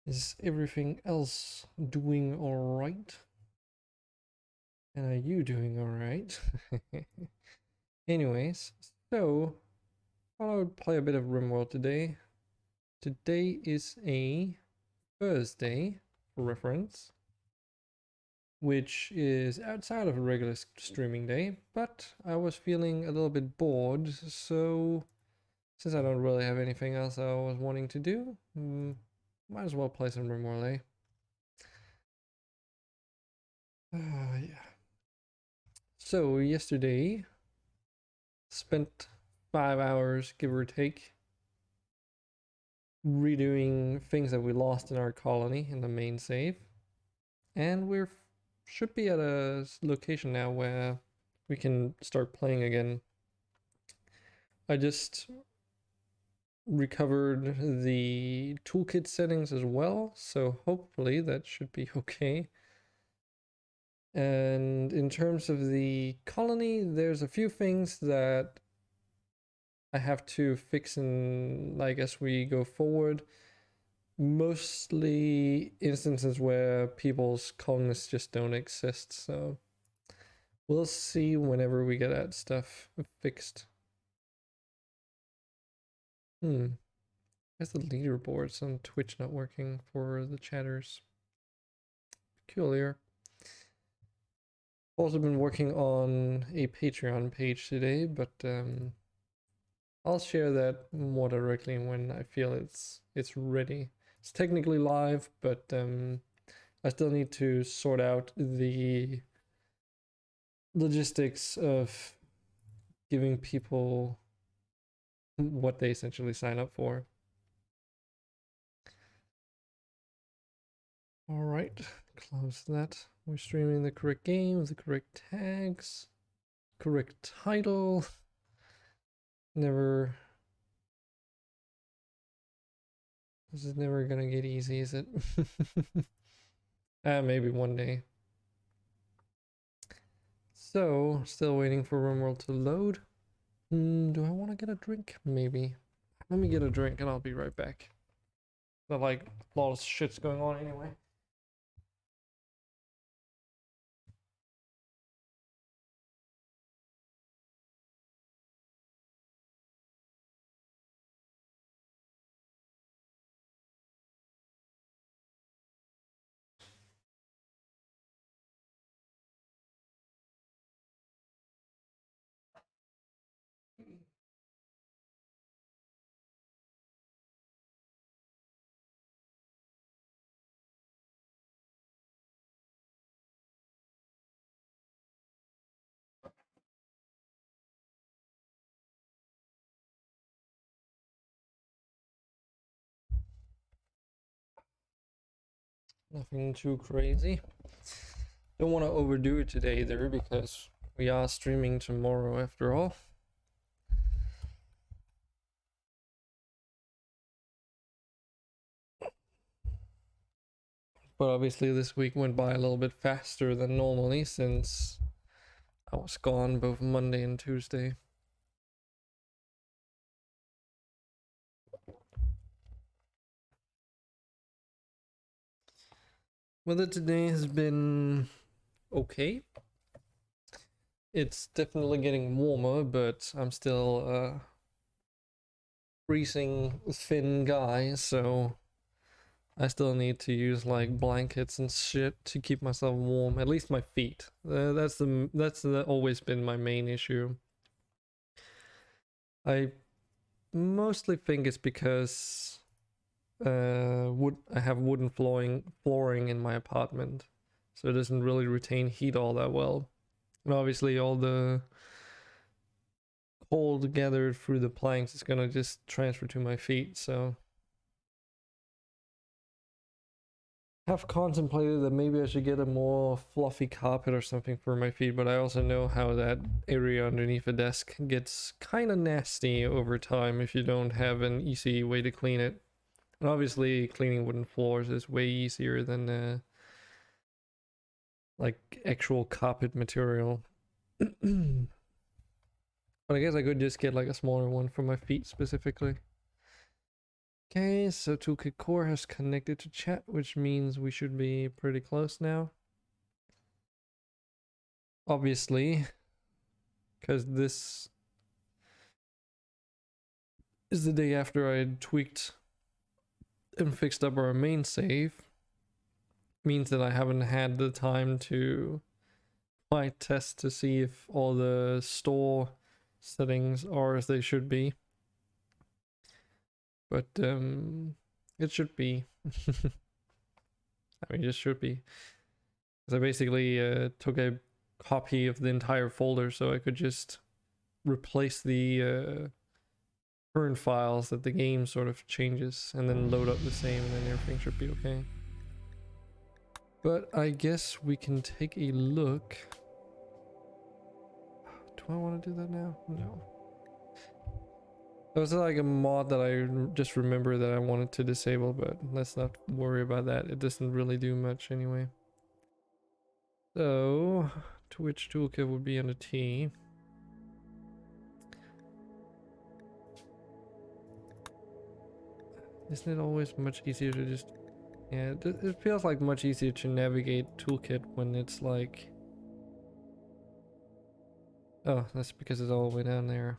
Is everything else doing alright? And are you doing alright? Anyways, so I thought I would play a bit of Rimworld today. Today is a Thursday, for reference, which is outside of a regular streaming day, but I was feeling a little bit bored, so since I don't really have anything else I was wanting to do, might as well play some Rimworld, eh? Yeah. So yesterday, spent 5 hours, give or take, redoing things that we lost in our colony in the main save. And we should be at a location now where we can start playing again. I just recovered the toolkit settings as well, so hopefully that should be okay. And in terms of the colony, there's a few things that I have to fix in, I guess, we go forward. Mostly instances where people's colonists just don't exist, so we'll see whenever we get that stuff fixed. Guess the leaderboards on Twitch not working for the chatters. Peculiar. Also been working on a Patreon page today, but I'll share that more directly when I feel it's ready. It's technically live, but I still need to sort out the logistics of giving people what they essentially sign up for. All right, close that. We're streaming the correct game, the correct tags, correct title. Never. This is never gonna get easy, is it? Maybe one day. So, still waiting for Rimworld to load. Do I want to get a drink? Maybe. Let me get a drink and I'll be right back. Not like a lot of shit's going on anyway. Nothing too crazy. Don't want to overdo it today either because we are streaming tomorrow after all. But obviously this week went by a little bit faster than normally since I was gone both Monday and Tuesday. Weather today has been okay. It's definitely getting warmer, but I'm still a freezing thin guy, so I still need to use like blankets and shit to keep myself warm. At least my feet. That's always been my main issue. I mostly think it's because I have wooden flooring in my apartment, so it doesn't really retain heat all that well. And obviously all the cold gathered through the planks is gonna just transfer to my feet, so have contemplated that maybe I should get a more fluffy carpet or something for my feet, but I also know how that area underneath the desk gets kind of nasty over time if you don't have an easy way to clean it. And obviously cleaning wooden floors is way easier than like actual carpet material. But I guess I could just get like a smaller one for my feet specifically. Okay, so Toolkit Core has connected to chat, which means we should be pretty close now. Obviously, because this is the day after I tweaked and fixed up our main save. Means that I haven't had the time to quite test to see if all the store settings are as they should be. But it should be. I mean, it should be. So I basically took a copy of the entire folder so I could just replace the current files that the game sort of changes and then load up the same, and then everything should be okay. But I guess we can take a look. Do I want to do that now? No. That was like a mod that I just remember that I wanted to disable, but let's not worry about that. It doesn't really do much anyway. So, to which toolkit would be under T? Isn't it always much easier to just... Yeah, it feels like much easier to navigate toolkit when it's like... Oh, that's because it's all the way down there.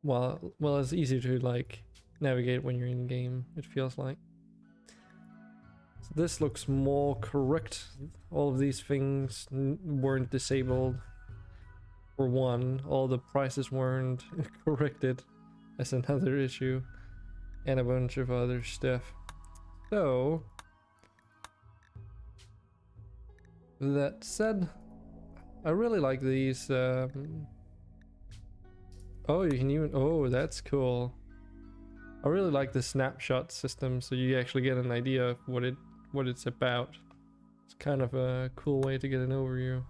Well, it's easier to like navigate when you're in game, it feels like. So this looks more correct. All of these things weren't disabled. For one, all the prices weren't corrected. That's another issue. And a bunch of other stuff. So, that said, I really like these. Oh, you can even... Oh, that's cool. I really like the snapshot system, so you actually get an idea of what it's about. It's kind of a cool way to get an overview.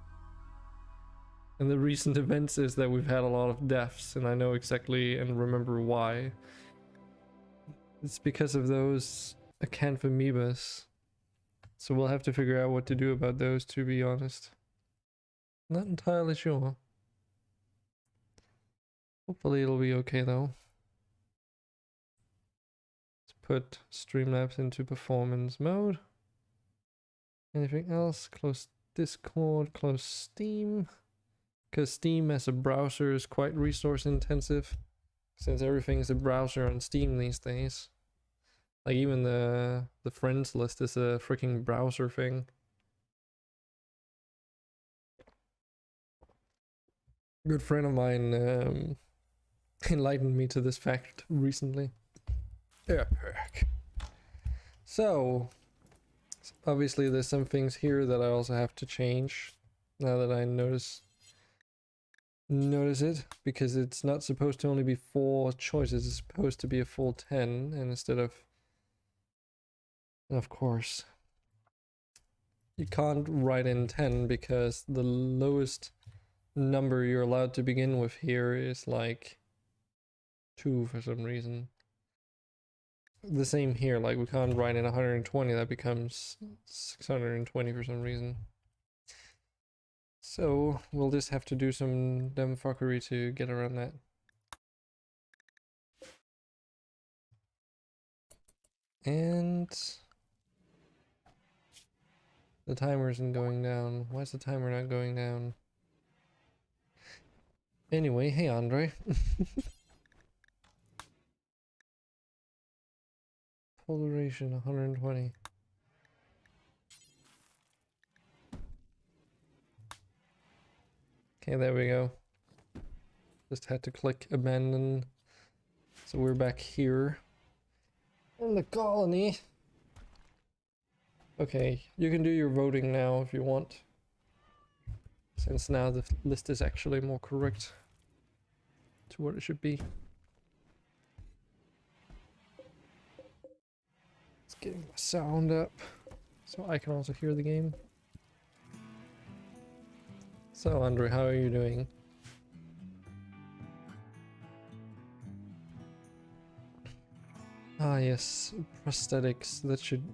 And the recent events is that we've had a lot of deaths, and I know exactly and remember why. It's because of those acanthamoebas. So we'll have to figure out what to do about those, to be honest. Not entirely sure. Hopefully it'll be okay though. Let's put Streamlabs into performance mode. Anything else? Close Discord, close Steam. Because Steam as a browser is quite resource intensive. Since everything is a browser on Steam these days. Like even the friends list is a freaking browser thing. A good friend of mine enlightened me to this fact recently. Epic. So, obviously there's some things here that I also have to change now that I notice it, because it's not supposed to only be 4 choices, it's supposed to be a full 10, and instead of course you can't write in 10 because the lowest number you're allowed to begin with here is like 2 for some reason. The same here, like we can't write in 120, that becomes 620 for some reason. So we'll just have to do some dumb fuckery to get around that. And the timer isn't going down. Why is the timer not going down? Anyway, hey Andre. Polarization 120. Okay, there we go. Just had to click abandon. So we're back here in the colony. Okay, you can do your voting now if you want. Since now the list is actually more correct to what it should be. Let's get my sound up so I can also hear the game. So Andre, how are you doing? Ah yes, prosthetics. That should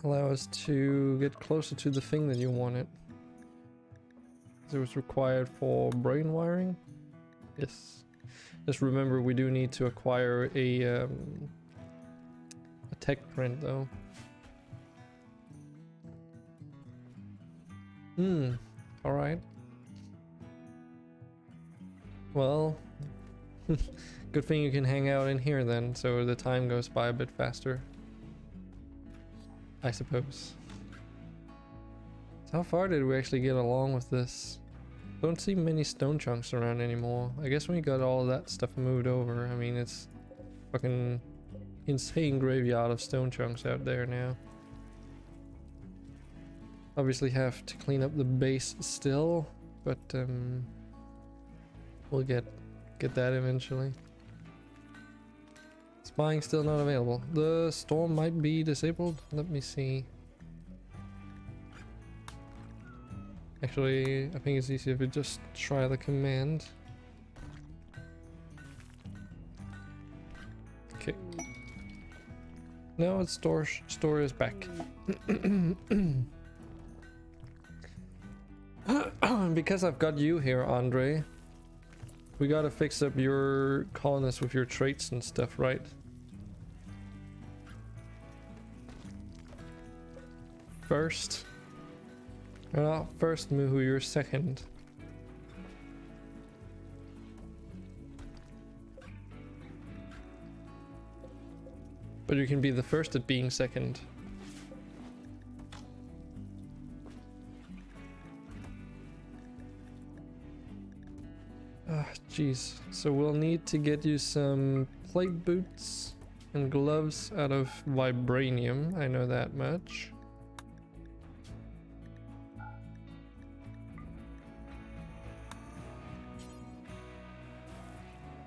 allow us to get closer to the thing that you wanted. It was required for brain wiring? Yes. Just remember we do need to acquire a tech print though. Alright. Well, good thing you can hang out in here then, so the time goes by a bit faster. I suppose. So how far did we actually get along with this? Don't see many stone chunks around anymore. I guess when we got all of that stuff moved over, I mean, it's fucking insane graveyard of stone chunks out there now. Obviously have to clean up the base still, but we'll get that eventually. Spying still not available. The storm might be disabled. Let me see. Actually, I think it's easier if we just try the command. Okay. No, it's store is back. Because I've got you here, Andre, we gotta fix up your colonists with your traits and stuff, right? First. You're not first, Muhu, you're second. But you can be the first at being second. Ah, jeez. So we'll need to get you some plate boots and gloves out of vibranium. I know that much.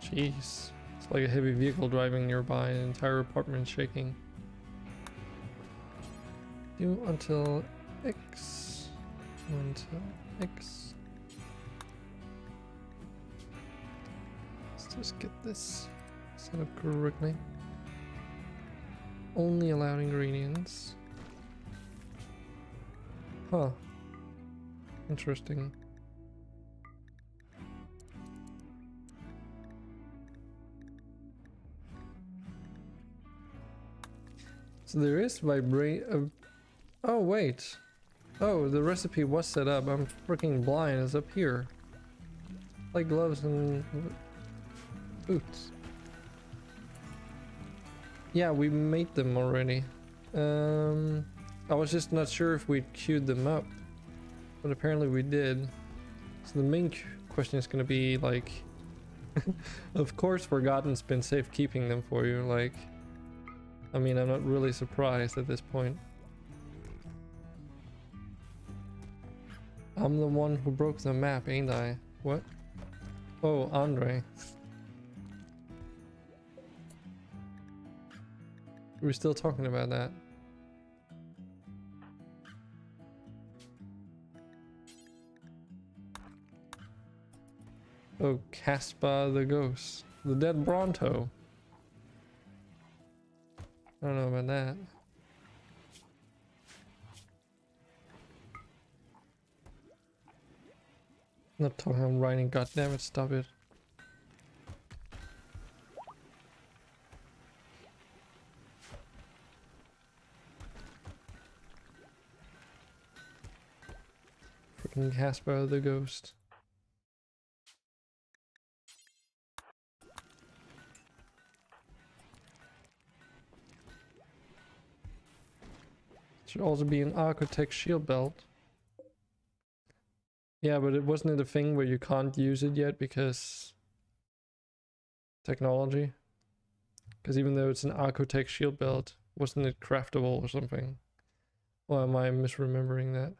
Jeez. It's like a heavy vehicle driving nearby, an entire apartment shaking. Do until X. Until X. Let's just get this set up correctly. Only allowed ingredients. Huh. Interesting. So there is oh wait. Oh, the recipe was set up. I'm freaking blind. It's up here. Like gloves and boots. Yeah, we made them already. I was just not sure if we'd queued them up, but apparently we did. So the main question is gonna be like, of course Forgotten's been safekeeping them for you, like, I mean, I'm not really surprised at this point. I'm the one who broke the map, ain't I? What? Oh, Andre. We're still talking about that. Oh, Caspar the ghost. The dead Bronto. I don't know about that. Not talking I'm writing, goddammit, stop it. Freaking Caspar the ghost. Should also be an architect shield belt. Yeah, but it wasn't a thing where you can't use it yet because technology. Because even though it's an architect shield belt, wasn't it craftable or something? Or am I misremembering that?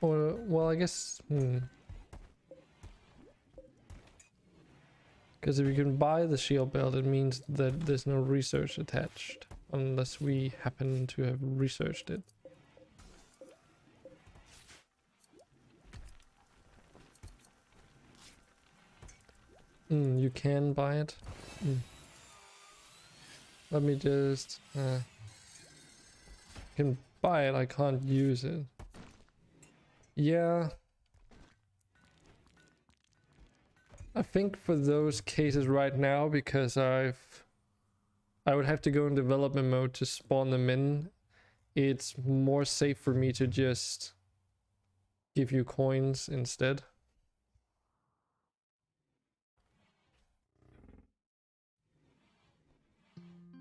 Or, well, I guess, Because if you can buy the shield belt, it means that there's no research attached, unless we happen to have researched it. You can buy it. Let me just... I can buy it, I can't use it. Yeah. I think for those cases right now, because I would have to go in development mode to spawn them in, it's more safe for me to just give you coins instead.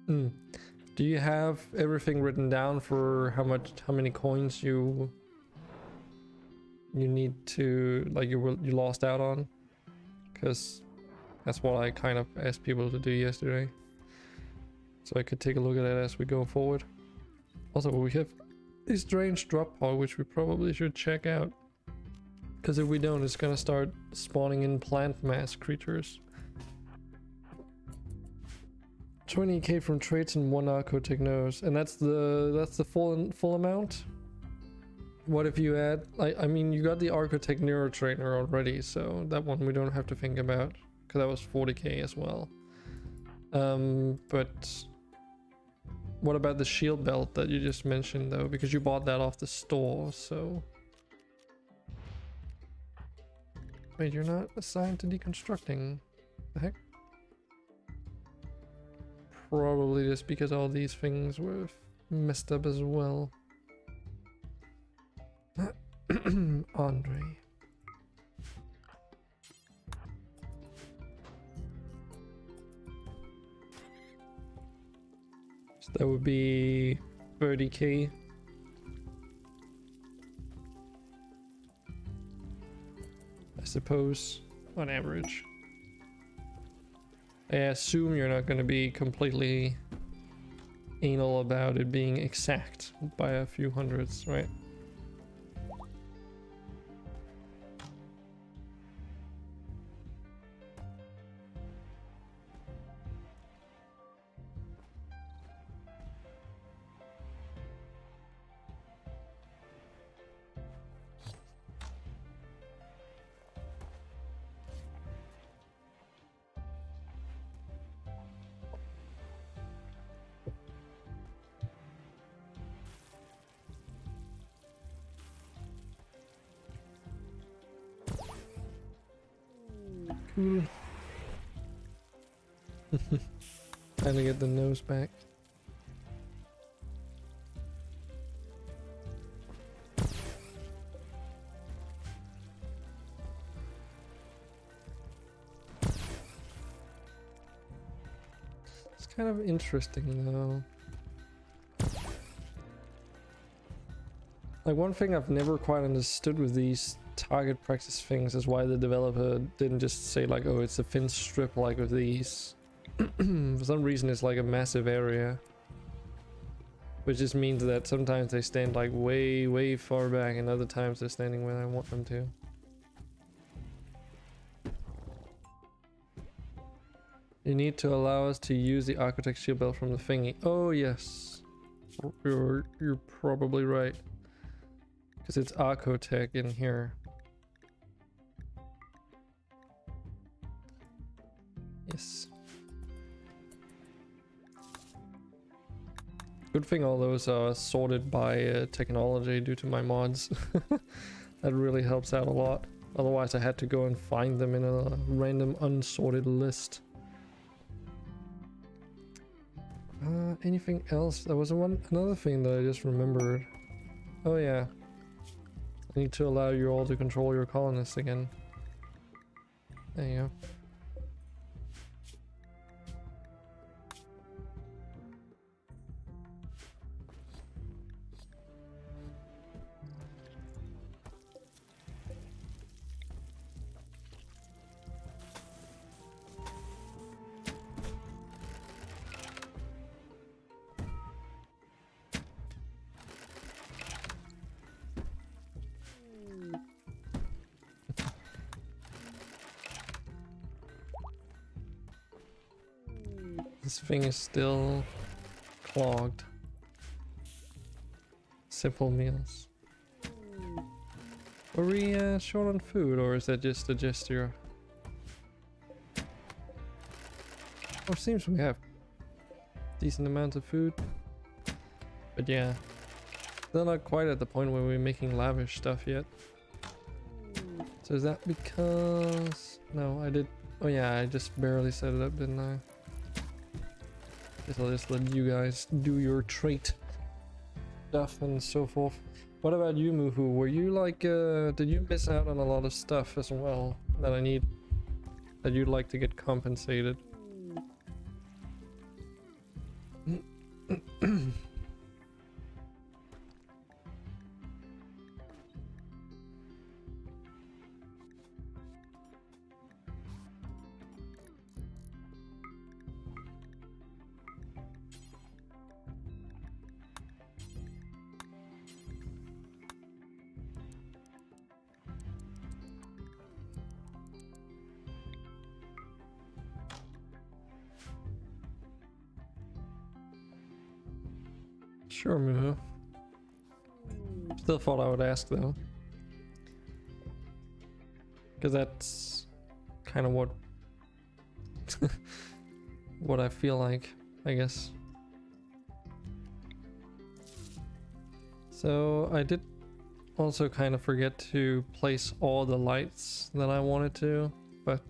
Do you have everything written down for how many coins you need to, like, you lost out on? Because that's what I kind of asked people to do yesterday, so I could take a look at it as we go forward. Also, we have a strange drop pod which we probably should check out, because if we don't, it's gonna start spawning in plant mass creatures. 20k from traits and 1 Archotechnos, and that's the full amount. What if you add, I mean, you got the Archotech Neuro Trainer already, so that one we don't have to think about, because that was 40k as well. But what about the shield belt that you just mentioned though? Because you bought that off the store, so. Wait, you're not assigned to deconstructing. The heck? Probably just because all these things were messed up as well. Andre. So that would be 30k. I suppose, on average. I assume you're not going to be completely anal about it being exact by a few hundreds, right? Cool. Time to get the nose back. It's kind of interesting though. Like, one thing I've never quite understood with these target practice things is why the developer didn't just say like, oh, it's a thin strip like with these. For some reason it's like a massive area, which just means that sometimes they stand like way far back and other times they're standing where I want them to. You need to allow us to use the Architect shield belt from the thingy. Oh yes, you're probably right, because it's Archotech in here. Yes. Good thing all those are sorted by technology due to my mods. That really helps out a lot. Otherwise I had to go and find them in a random unsorted list. Anything else? There was another thing that I just remembered. Oh yeah. I need to allow you all to control your colonists again. There you go. This thing is still clogged. Simple meals. Are we short on food, or is that just a gesture? Oh, it seems we have decent amounts of food. But yeah, they're not quite at the point where we're making lavish stuff yet. So is that because... No, I did Oh yeah, I just barely set it up, didn't I? Guess I'll just let you guys do your trait stuff and so forth. What about you, Muhu? Were you like, did you miss out on a lot of stuff as well that you'd like to get compensated? Sure, Muhu. Still thought I would ask though. Because that's kind of what what I feel like, I guess. So I did also kind of forget to place all the lights that I wanted to, but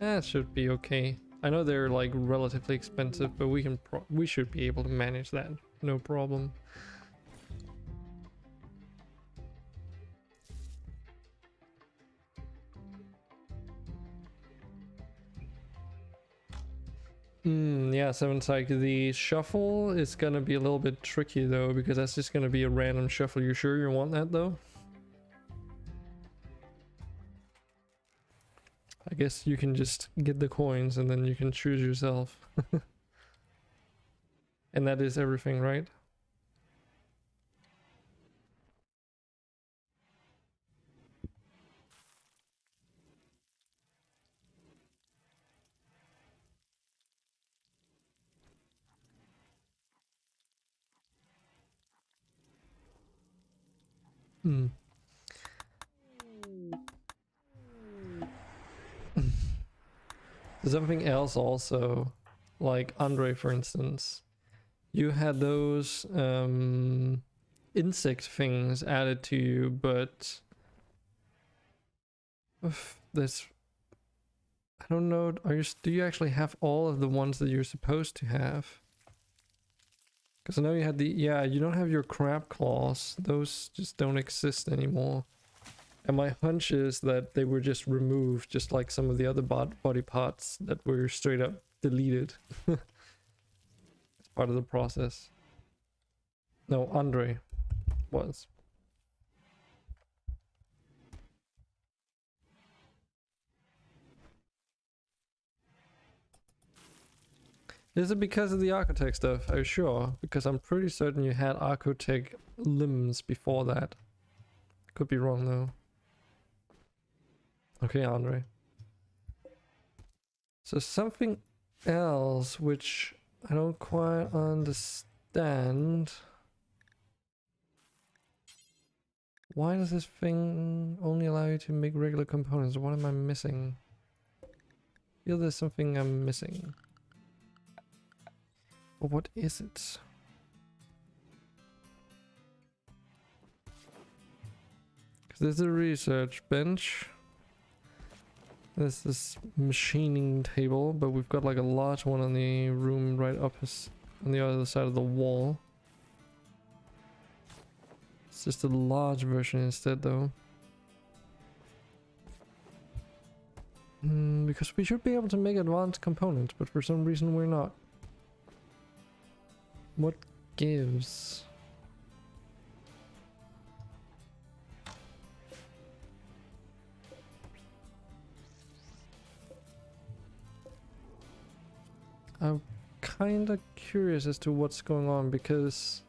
it should be okay. I know they're like relatively expensive, but we should be able to manage that, no problem. Yeah, Seven Psych. The shuffle is gonna be a little bit tricky though, because that's just gonna be a random shuffle. You sure you want that though? I guess you can just get the coins and then you can choose yourself. And that is everything, right? Hmm. Something else also, like Andre for instance, you had those insect things added to you, but this, I don't know, do you actually have all of the ones that you're supposed to have? Because I know you had the, yeah, you don't have your crab claws, those just don't exist anymore. And my hunch is that they were just removed, just like some of the other body parts that were straight up deleted. It's part of the process. No, Andre was. Is it because of the Architect stuff? Are you sure? Because I'm pretty certain you had Architect limbs before that. Could be wrong though. Okay, Andre. So something else which I don't quite understand. Why does this thing only allow you to make regular components? What am I missing? I feel there's something I'm missing. But what is it? Because there's a research bench. There's this machining table, but we've got like a large one in the room right up on the other side of the wall. It's just a large version instead though. Because we should be able to make advanced components, but for some reason we're not. What gives? I'm kinda curious as to what's going on, because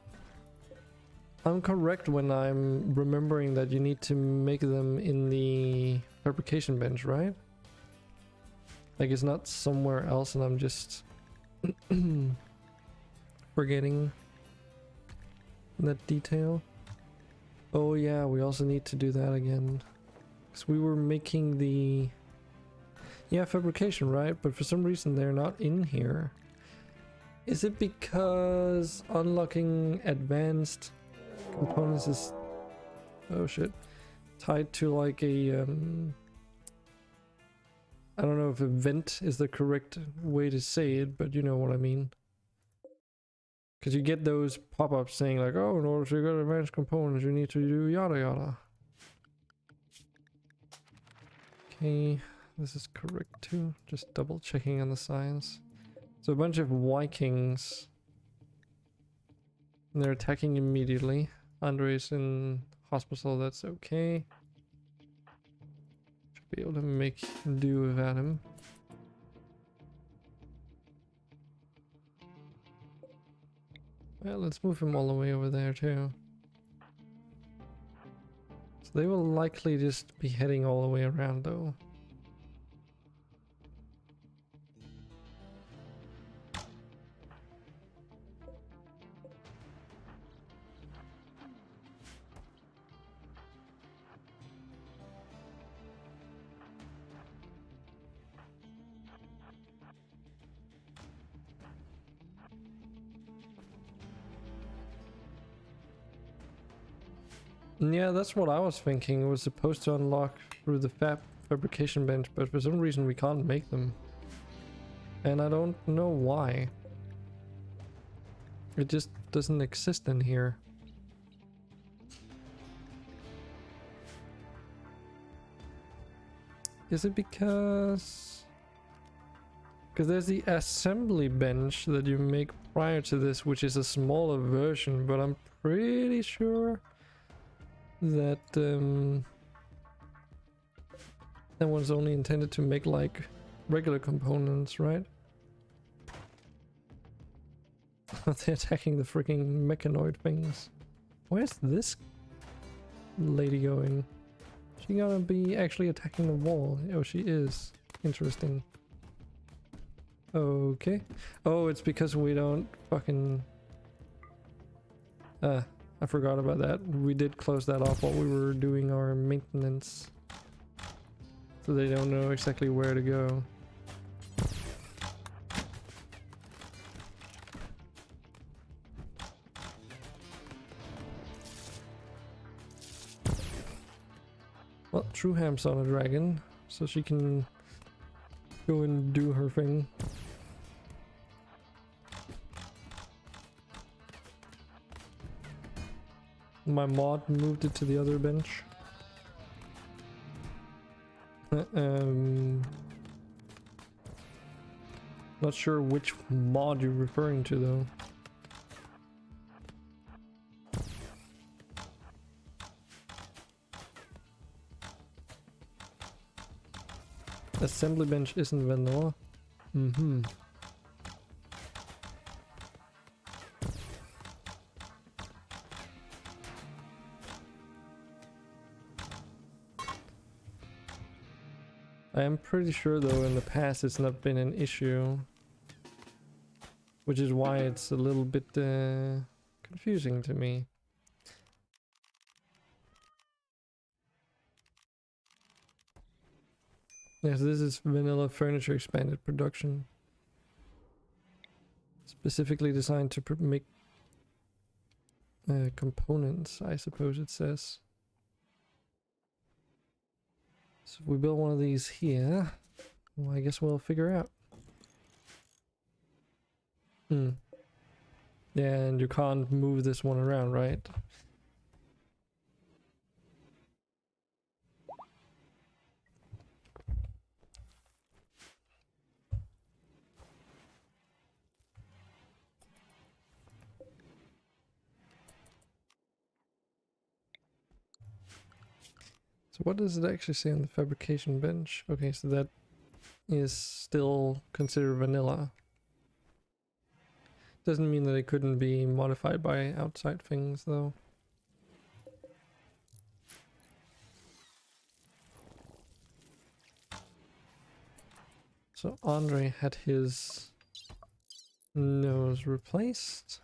I'm correct when I'm remembering that you need to make them in the fabrication bench, right? Like it's not somewhere else and I'm just forgetting that detail. Oh yeah, we also need to do that again. Because we were making the... Yeah, fabrication, right? But for some reason they're not in here. Is it because unlocking advanced components is... Oh shit. Tied to like a... I don't know if event is the correct way to say it, but you know what I mean. Because you get those pop-ups saying like, oh, in order to get advanced components, you need to do yada yada. Okay, this is correct too. Just double checking on the signs. So a bunch of Vikings. And they're attacking immediately. Andre's in hospital, that's okay. Should be able to make do without him. Well, let's move him all the way over there too. So they will likely just be heading all the way around though. Yeah, that's what I was thinking. It was supposed to unlock through the fabrication bench, but for some reason we can't make them. And I don't know why. It just doesn't exist in here. Is it because there's the assembly bench that you make prior to this, which is a smaller version, but I'm pretty sure that that one's only intended to make like regular components, right? They're attacking the freaking mechanoid things. Where's this lady going? She gonna be actually attacking the wall? Oh, she is. Interesting. Okay. Oh, it's because we don't fucking... I forgot about that. We did close that off while we were doing our maintenance. So they don't know exactly where to go. Well, Trueham's on a dragon, so she can go and do her thing. My mod moved it to the other bench. Not sure which mod you're referring to though. Assembly bench isn't vanilla. Mm-hmm. I am pretty sure though in the past it's not been an issue, which is why it's a little bit confusing to me. Yes, this is vanilla furniture expanded production, specifically designed to make components, I suppose it says. So if we build one of these here, well, I guess we'll figure out. Yeah, and you can't move this one around, right? So what does it actually say on the fabrication bench? Okay, so that is still considered vanilla. Doesn't mean that it couldn't be modified by outside things though. So Andre had his nose replaced.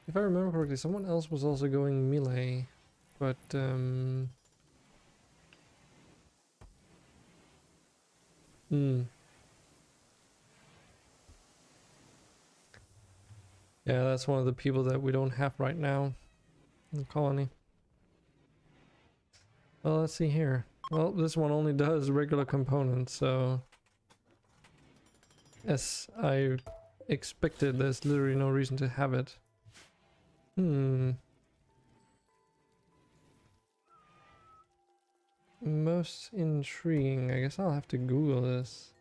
If I remember correctly, someone else was also going melee, but yeah, that's one of the people that we don't have right now in the colony. Well, let's see here. Well, this one only does regular components, so as I expected, there's literally no reason to have it. Most intriguing. I guess I'll have to Google this.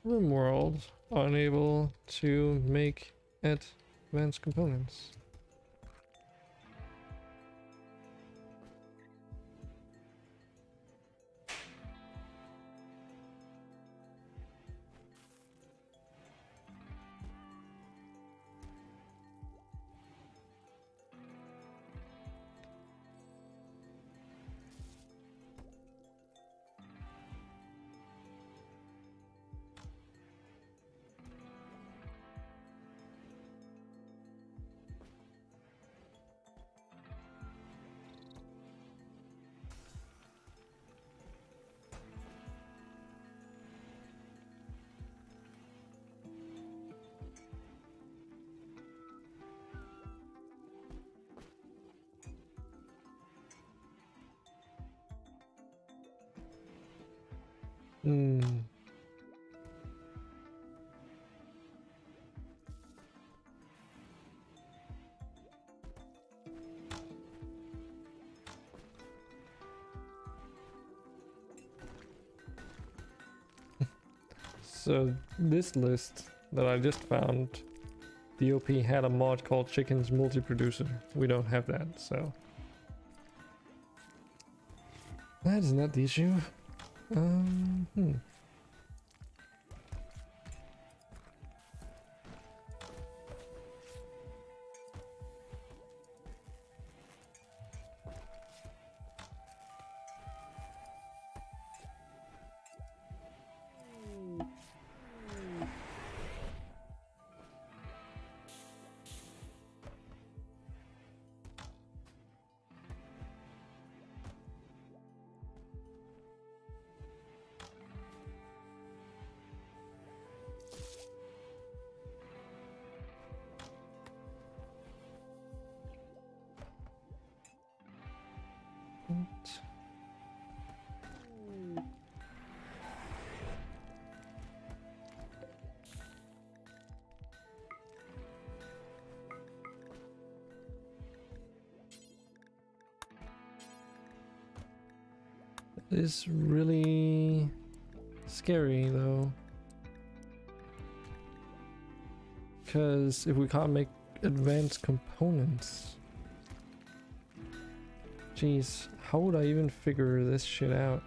Rimworld unable to make advanced components. So this list that I just found, the OP had a mod called Chickens Multi-Producer. We don't have that, so that is not the issue. It is really scary though, because if we can't make advanced components, jeez, how would I even figure this shit out?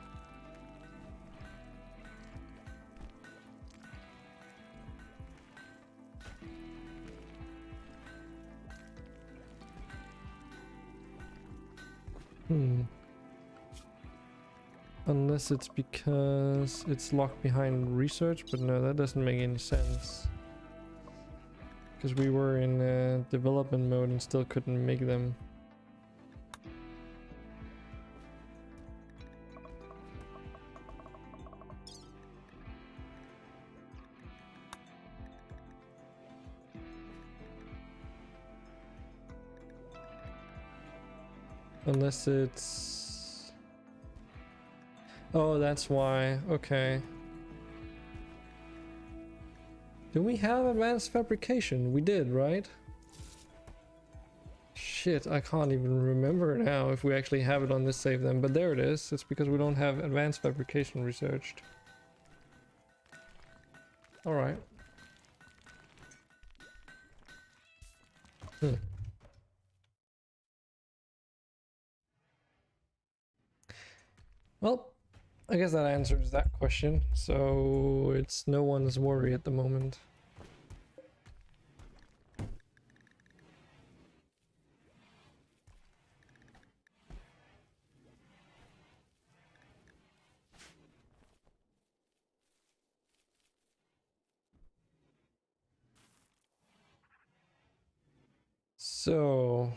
Unless it's because it's locked behind research, but no, that doesn't make any sense. Because we were in development mode and still couldn't make them. Unless it's... Oh, that's why. Okay. Do we have advanced fabrication? We did, right? Shit, I can't even remember now if we actually have it on this save then, but there it is. It's because we don't have advanced fabrication researched. Alright. Well, I guess that answers that question, so it's no one's worry at the moment. So,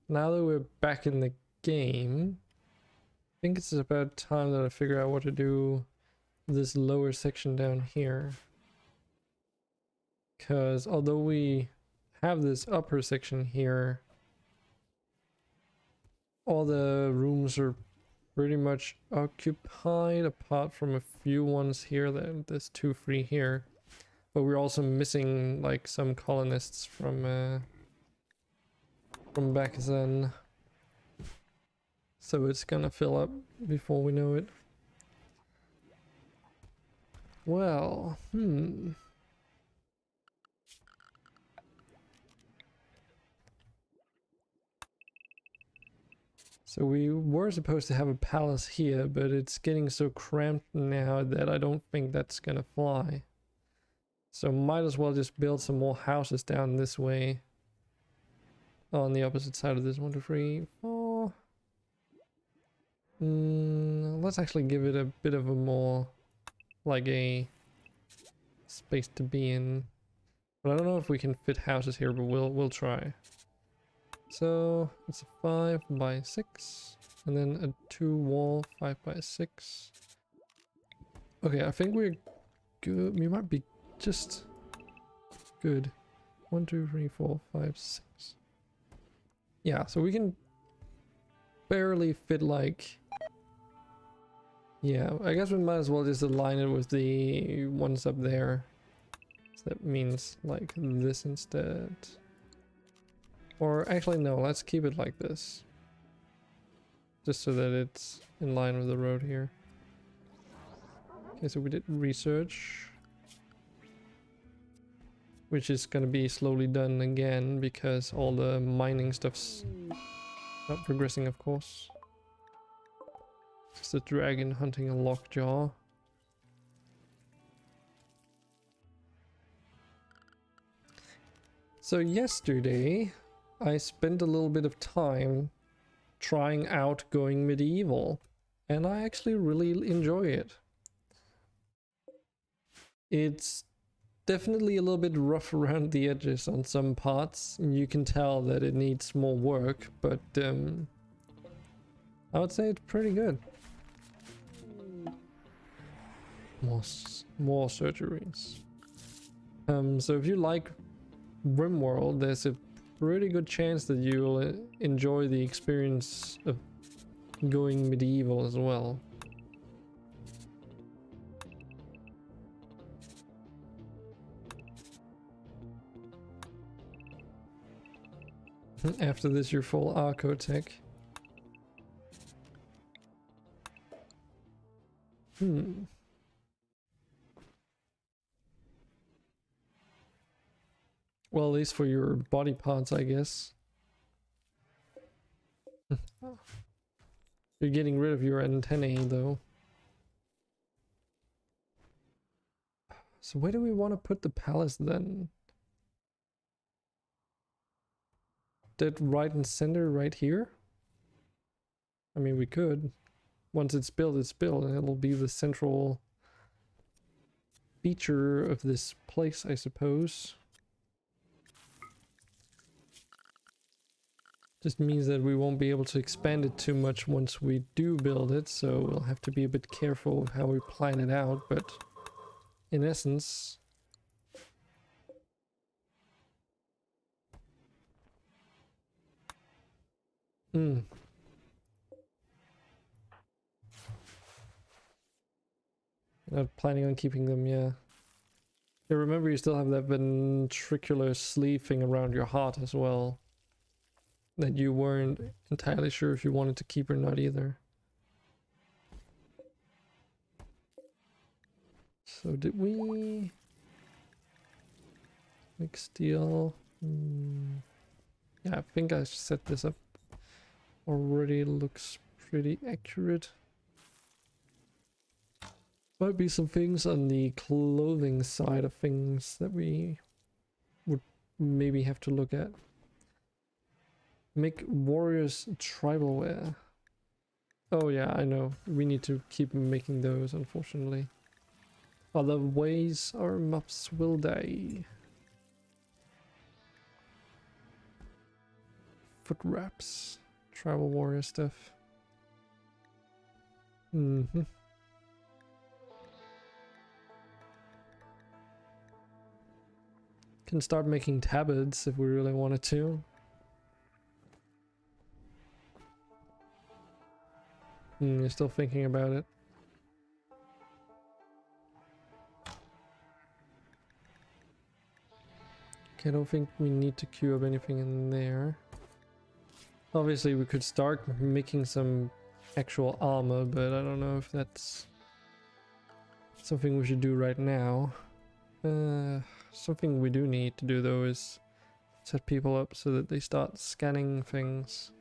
now that we're back in the game, I think it's about time that I figure out what to do with this lower section down here. Because although we have this upper section here, all the rooms are pretty much occupied apart from a few ones here. There's 2 free here. But we're also missing like some colonists from back then. So it's gonna fill up before we know it. Well, So we were supposed to have a palace here, but it's getting so cramped now that I don't think that's gonna fly. So might as well just build some more houses down this way. On the opposite side of this. 1, 2, 3, 4. Let's actually give it a bit of a more like a space to be in. But I don't know if we can fit houses here, but we'll try. So it's a 5 by 6, and then a 2 wall 5 by 6. Okay, I think we're good. We might be just good. 1, 2, 3, 4, 5, 6. Yeah, so we can barely fit like. Yeah, I guess we might as well just align it with the ones up there. So that means like this instead. Or actually no, let's keep it like this. Just so that it's in line with the road here. Okay, so we did research. Which is gonna be slowly done again because all the mining stuff's not progressing, of course. Just a dragon hunting a lockjaw. So yesterday I spent a little bit of time trying out going medieval, and I actually really enjoy it. It's definitely a little bit rough around the edges on some parts, and you can tell that it needs more work, but I would say it's pretty good. More surgeries. So if you like Rimworld, there's a pretty good chance that you'll enjoy the experience of going medieval as well. After this, you're full Archotech. Well, at least for your body parts, I guess. You're getting rid of your antennae, though. So where do we want to put the palace then? Dead right and center right here? I mean, we could. Once it's built, and it'll be the central feature of this place, I suppose. Just means that we won't be able to expand it too much once we do build it, so we'll have to be a bit careful of how we plan it out, but in essence... Not planning on keeping them, yeah. Yeah, remember you still have that ventricular sleeve thing around your heart as well. That you weren't entirely sure if you wanted to keep or not either. So did we make steel? Yeah, I think I set this up already. Looks pretty accurate. Might be some things on the clothing side of things that we would maybe have to look at. Make warriors tribal wear. Oh yeah, I know. We need to keep making those, unfortunately. Other ways our maps will die. Foot wraps. Tribal warrior stuff. Can start making tabards if we really wanted to. You're still thinking about it. Okay, I don't think we need to queue up anything in there. Obviously, we could start making some actual armor, but I don't know if that's something we should do right now. Something we do need to do though is set people up so that they start scanning things.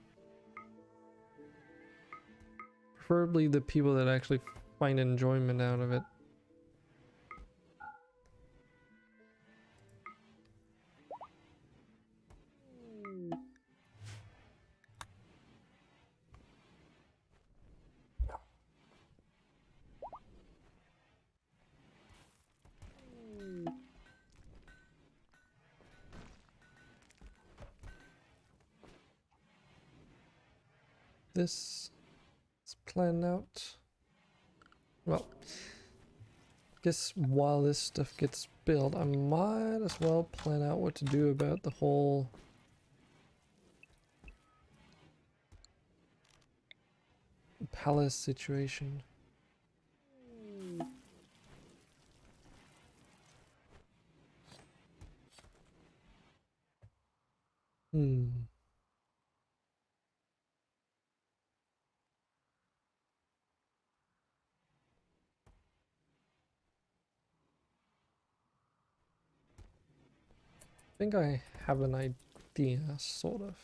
Preferably the people that actually find enjoyment out of it. This is planned out. Well, guess while this stuff gets built, I might as well plan out what to do about the whole palace situation. I think I have an idea, sort of.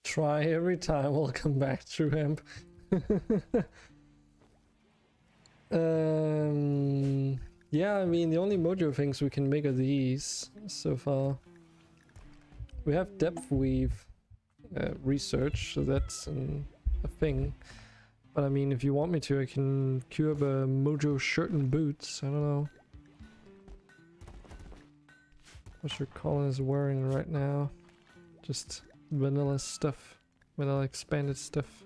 Try every time, we'll come back through hemp. Yeah, I mean, the only mojo things we can make are these so far. We have depth weave research, so that's a thing. But I mean, if you want me to, I can queue up a mojo shirt and boots. I don't know. What your Colin is wearing right now. Just vanilla stuff. Vanilla expanded stuff.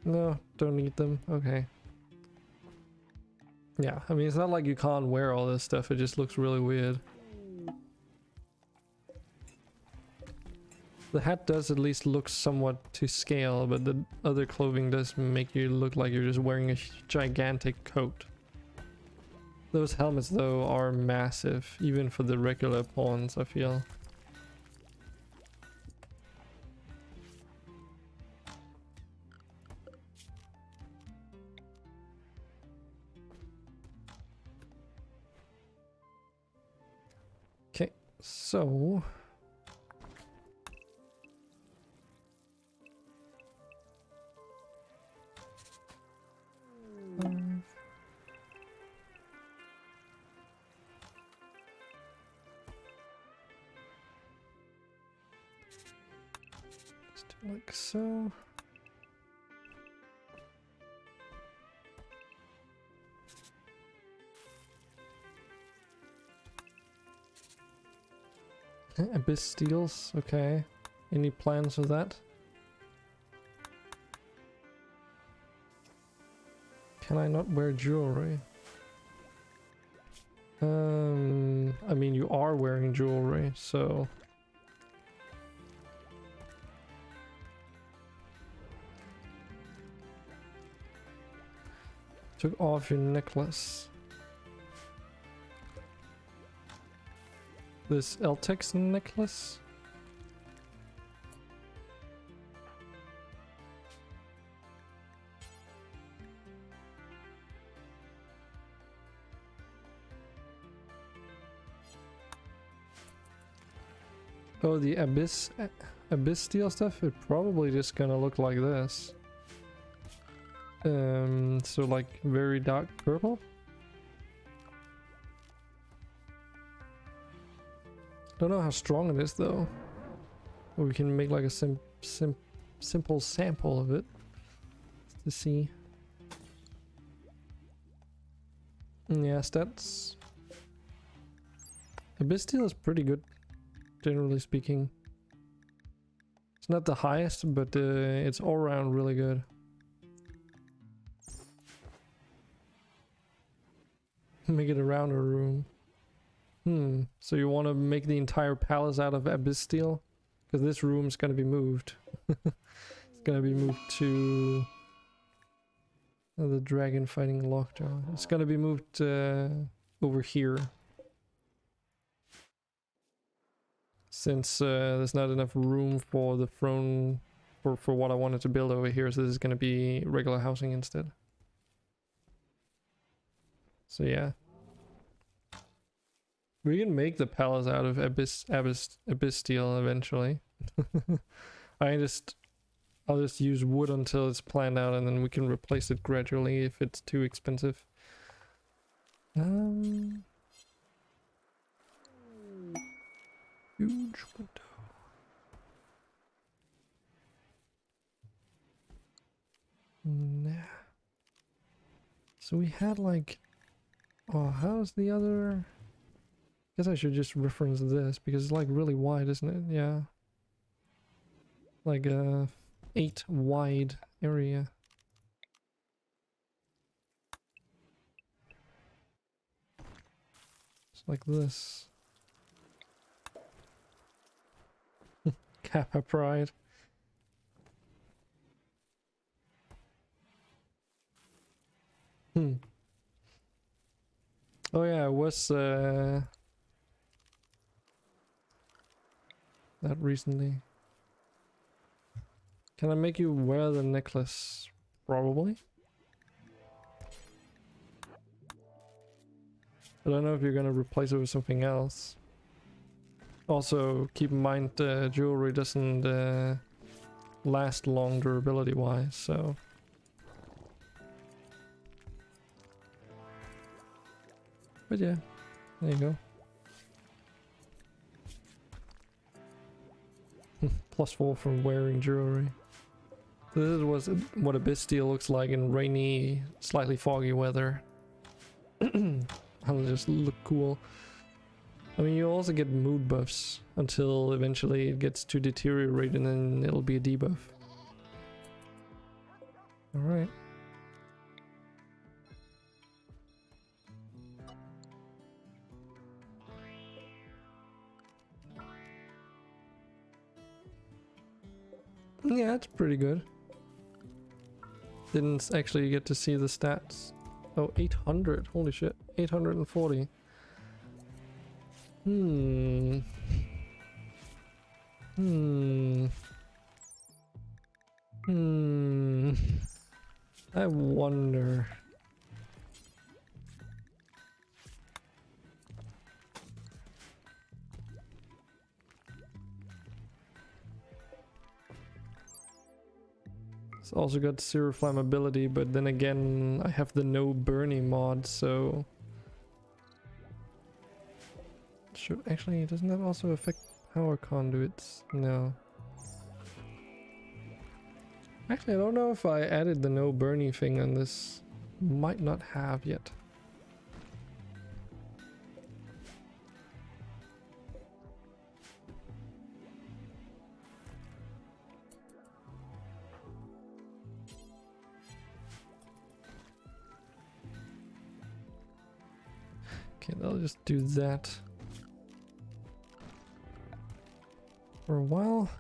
No, don't need them. Okay. Yeah, I mean, it's not like you can't wear all this stuff. It just looks really weird. The hat does at least look somewhat to scale, but the other clothing does make you look like you're just wearing a gigantic coat. Those helmets, though, are massive, even for the regular pawns, I feel. Okay, so... like so. Abyss steels, okay. Any plans for that? Can I not wear jewelry? I mean, you are wearing jewelry, so... Took off your necklace. This Eltex necklace? Oh, the Abyss steel stuff? It's probably just gonna look like this. So like very dark purple. Don't know how strong it is though. Or we can make like a simple sample of it to see. Yeah, stats. Abyss Steel is pretty good, generally speaking. It's not the highest, but it's all around really good. Make it around a room. So you want to make the entire palace out of Abyss Steel? Because this room's gonna be moved. It's gonna be moved to the dragon fighting lockjaw. It's gonna be moved over here. Since there's not enough room for the throne for what I wanted to build over here, so this is gonna be regular housing instead. So yeah. We can make the palace out of Abyss Steel eventually. I'll just use wood until it's planned out, and then we can replace it gradually if it's too expensive. Huge window. Nah. So we had like, oh, how's the other? Guess I should just reference this because it's like really wide, isn't it? Yeah. Like a 8 wide area. It's like this. Kappa pride. Oh yeah, it was that recently. Can I make you wear the necklace? Probably. I don't know if you're gonna replace it with something else. Also, keep in mind jewelry doesn't last long durability wise, so. But yeah, there you go. +4 from wearing jewelry. This is what Abyss Steel looks like in rainy, slightly foggy weather. It'll just look cool. I mean, you also get mood buffs until eventually it gets to deteriorate and then it'll be a debuff. Alright. Yeah, it's pretty good. Didn't actually get to see the stats. Oh, 800. Holy shit. 840. I wonder. It's also got 0 flammability, but then again, I have the no burning mod, so... Should actually, doesn't that also affect power conduits? No. Actually, I don't know if I added the no burning thing on this. Might not have yet. Okay, I'll just do that for a while.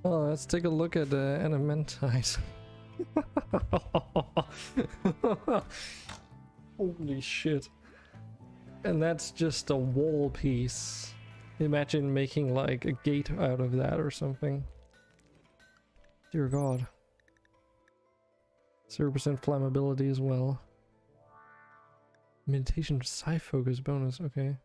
Oh, let's take a look at Animentize. Holy shit. And that's just a wall piece. Imagine making like a gate out of that or something. Dear God. 0% flammability as well. Meditation side focus bonus, okay.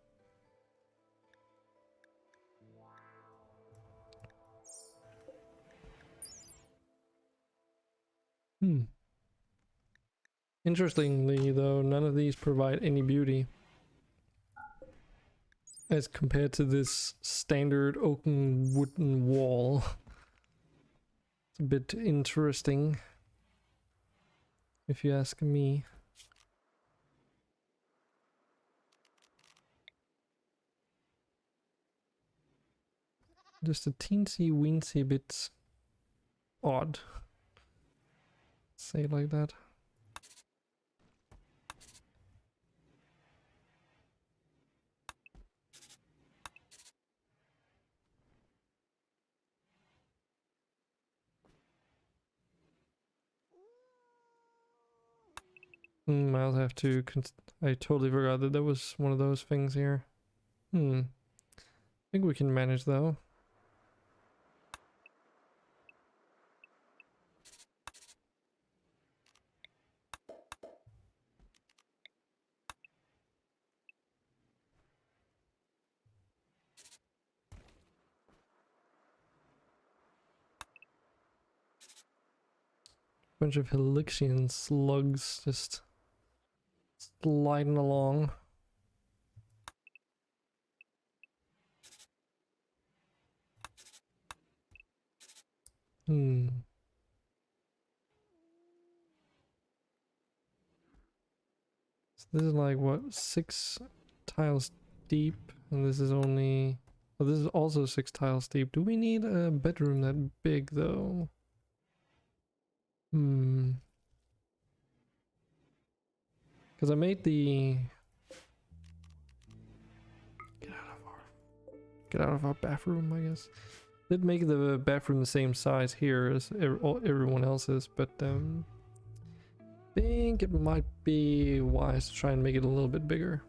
Interestingly though, none of these provide any beauty as compared to this standard oaken wooden wall. It's a bit interesting, if you ask me. Just a teensy weensy bit odd. Say it like that. I'll have to. I totally forgot that there was one of those things here. I think we can manage though. Bunch of Helixian slugs just sliding along. So this is like what, 6 tiles deep, and this is only. Oh, this is also 6 tiles deep. Do we need a bedroom that big though? Because I made the. Get out of our bathroom, I guess. Did make the bathroom the same size here as everyone else's, but think it might be wise to try and make it a little bit bigger.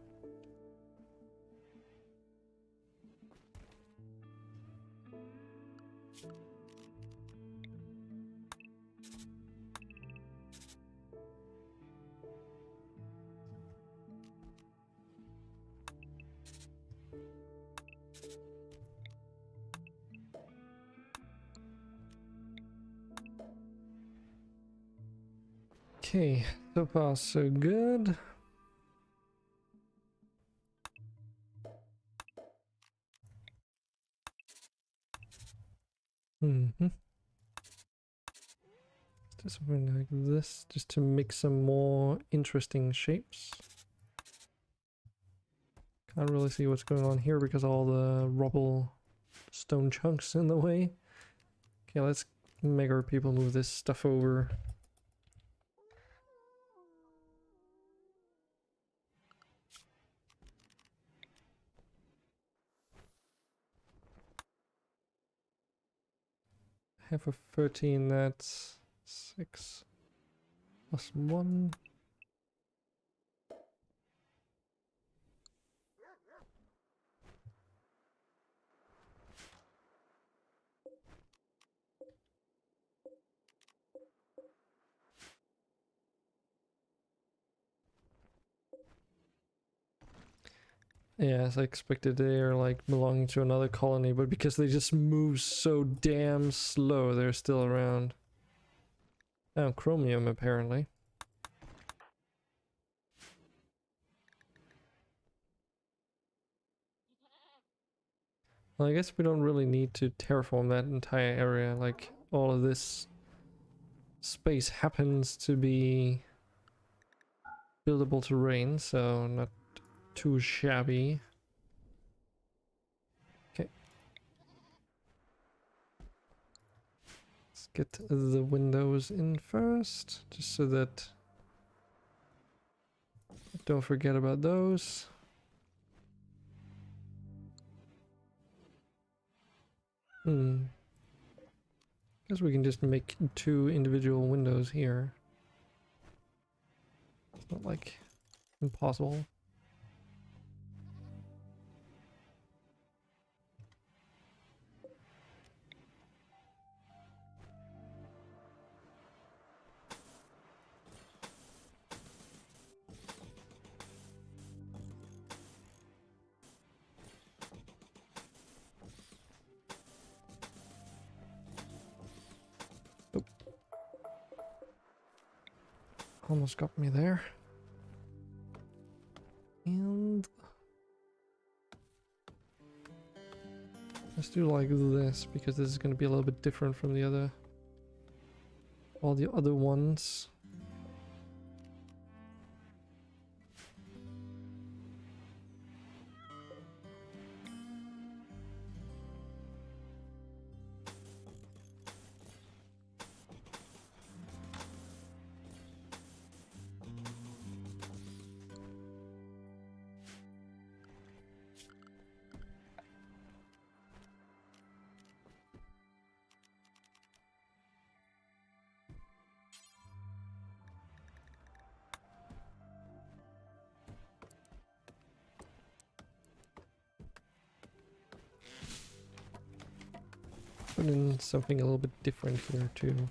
Okay, so far so good. Just something like this, just to make some more interesting shapes. Can't really see what's going on here because all the rubble stone chunks in the way. Okay, let's make our people move this stuff over. Half of 13, that's 6 plus 1. Yeah, as I expected, they are like belonging to another colony, but because they just move so damn slow, they're still around. Oh, chromium apparently. Well, I guess we don't really need to terraform that entire area, like all of this space happens to be buildable terrain, so not too shabby. Okay. Let's get the windows in first, just so that don't forget about those. Guess we can just make 2 individual windows here. It's not like impossible. Almost got me there. And let's do like this, because this is going to be a little bit different from the other, all the other ones. Put in something a little bit different here too.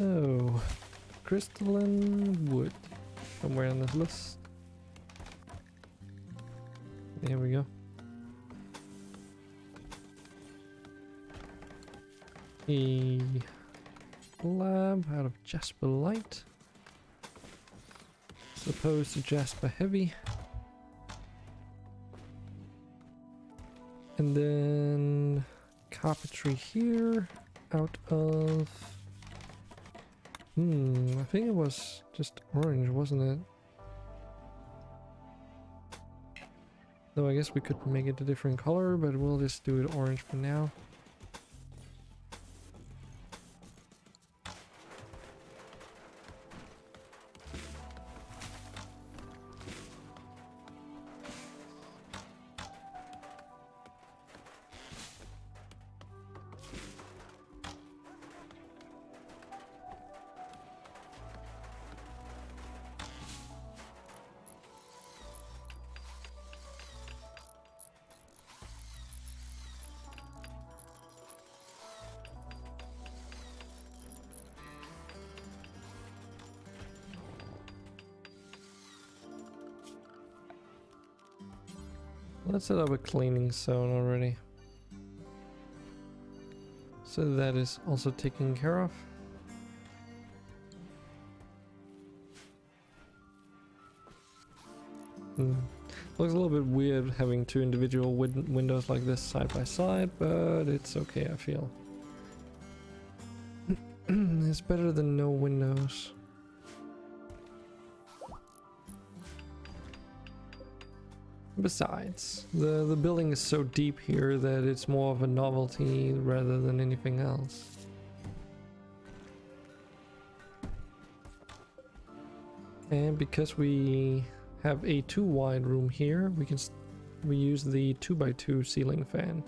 Oh, crystalline wood, somewhere on this list. There we go. A slab out of jasper light, as opposed to jasper heavy. And then carpentry here out of... I think it was just orange, wasn't it? Though I guess we could make it a different color, but we'll just do it orange for now. Let's set up a cleaning zone already. So that is also taken care of. Looks a little bit weird having 2 individual windows like this side by side, but it's okay, I feel. It's better than no windows. Besides, the building is so deep here that it's more of a novelty rather than anything else. And because we have a 2 wide room here, we use the 2x2 ceiling fan.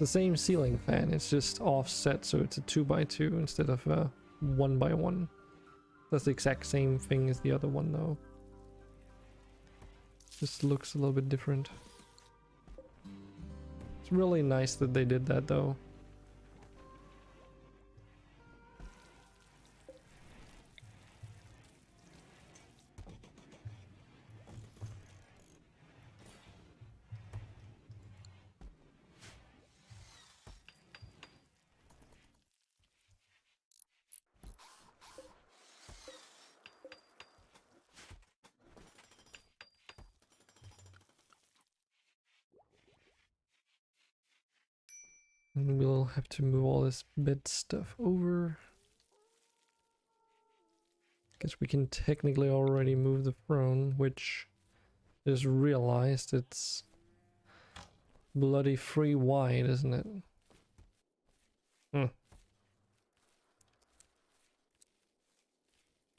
The same ceiling fan, it's just offset, so it's a 2x2 instead of a 1x1. That's the exact same thing as the other one though. Just looks a little bit different. It's really nice that they did that though. And we'll have to move all this bed stuff over. Guess we can technically already move the throne, which I just realized it's bloody 3 wide, isn't it?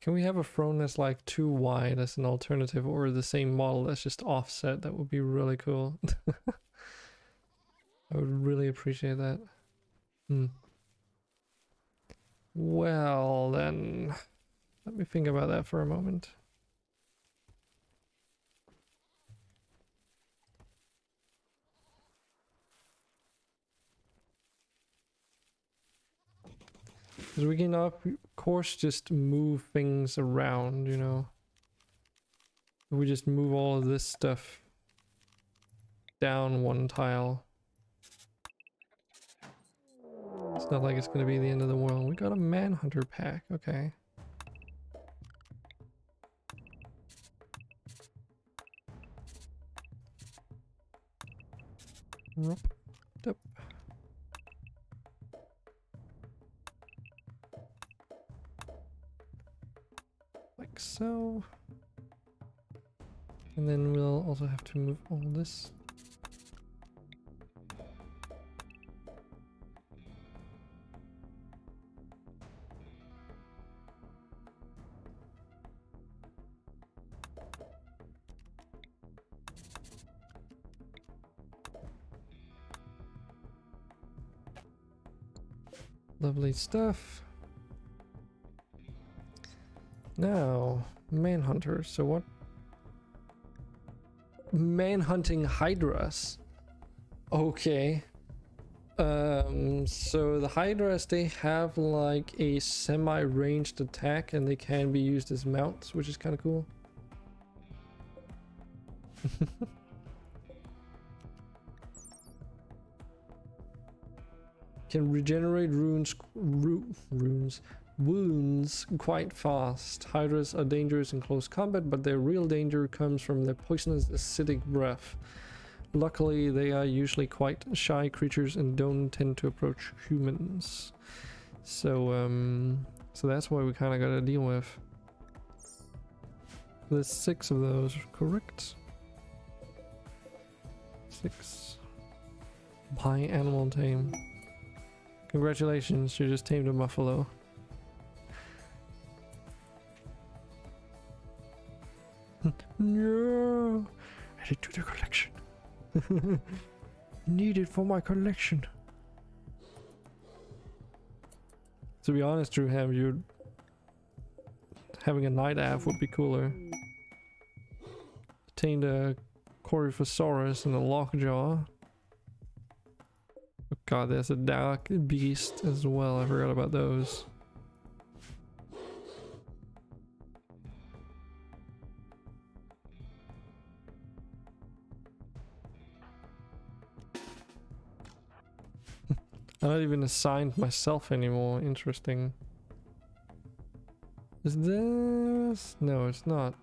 Can we have a throne that's like 2 wide as an alternative, or the same model that's just offset? That would be really cool. I would really appreciate that. Well then, let me think about that for a moment. Because we can of course just move things around, you know. If we just move all of this stuff down 1 tile. It's not like it's gonna be the end of the world. We got a manhunter pack, okay. Yep. Like so. And then we'll also have to move all this. Lovely stuff. Now, manhunter. So what? Manhunting hydras. Okay. So the hydras, they have like a semi-ranged attack and they can be used as mounts, which is kind of cool. Can regenerate wounds quite fast. Hydras are dangerous in close combat, but their real danger comes from their poisonous acidic breath. Luckily, they are usually quite shy creatures and don't tend to approach humans. So, so that's what we kind of gotta deal with. There's 6 of those, correct? 6. By animal tame. Congratulations, you just tamed a buffalo. No! Add it to the collection. Need it for my collection. To be honest, Drewham, you having a night app would be cooler. Tamed a Coryphosaurus and a Lockjaw. Oh god, there's a dark beast as well. I forgot about those. I'm not even assigned myself anymore. Interesting. Is this? No, it's not.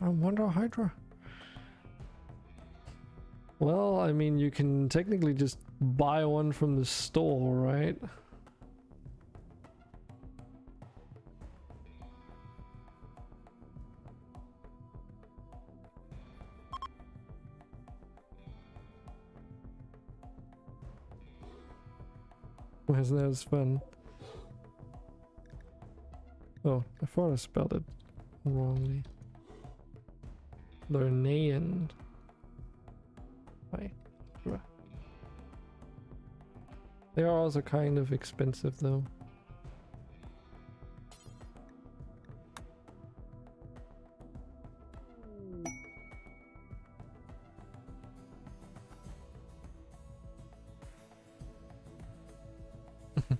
I wonder Hydra. Well, I mean, you can technically just buy one from the store, right? Wasn't that as fun? Oh, I thought I spelled it wrongly. Lernaean. Hi. They are also kind of expensive though.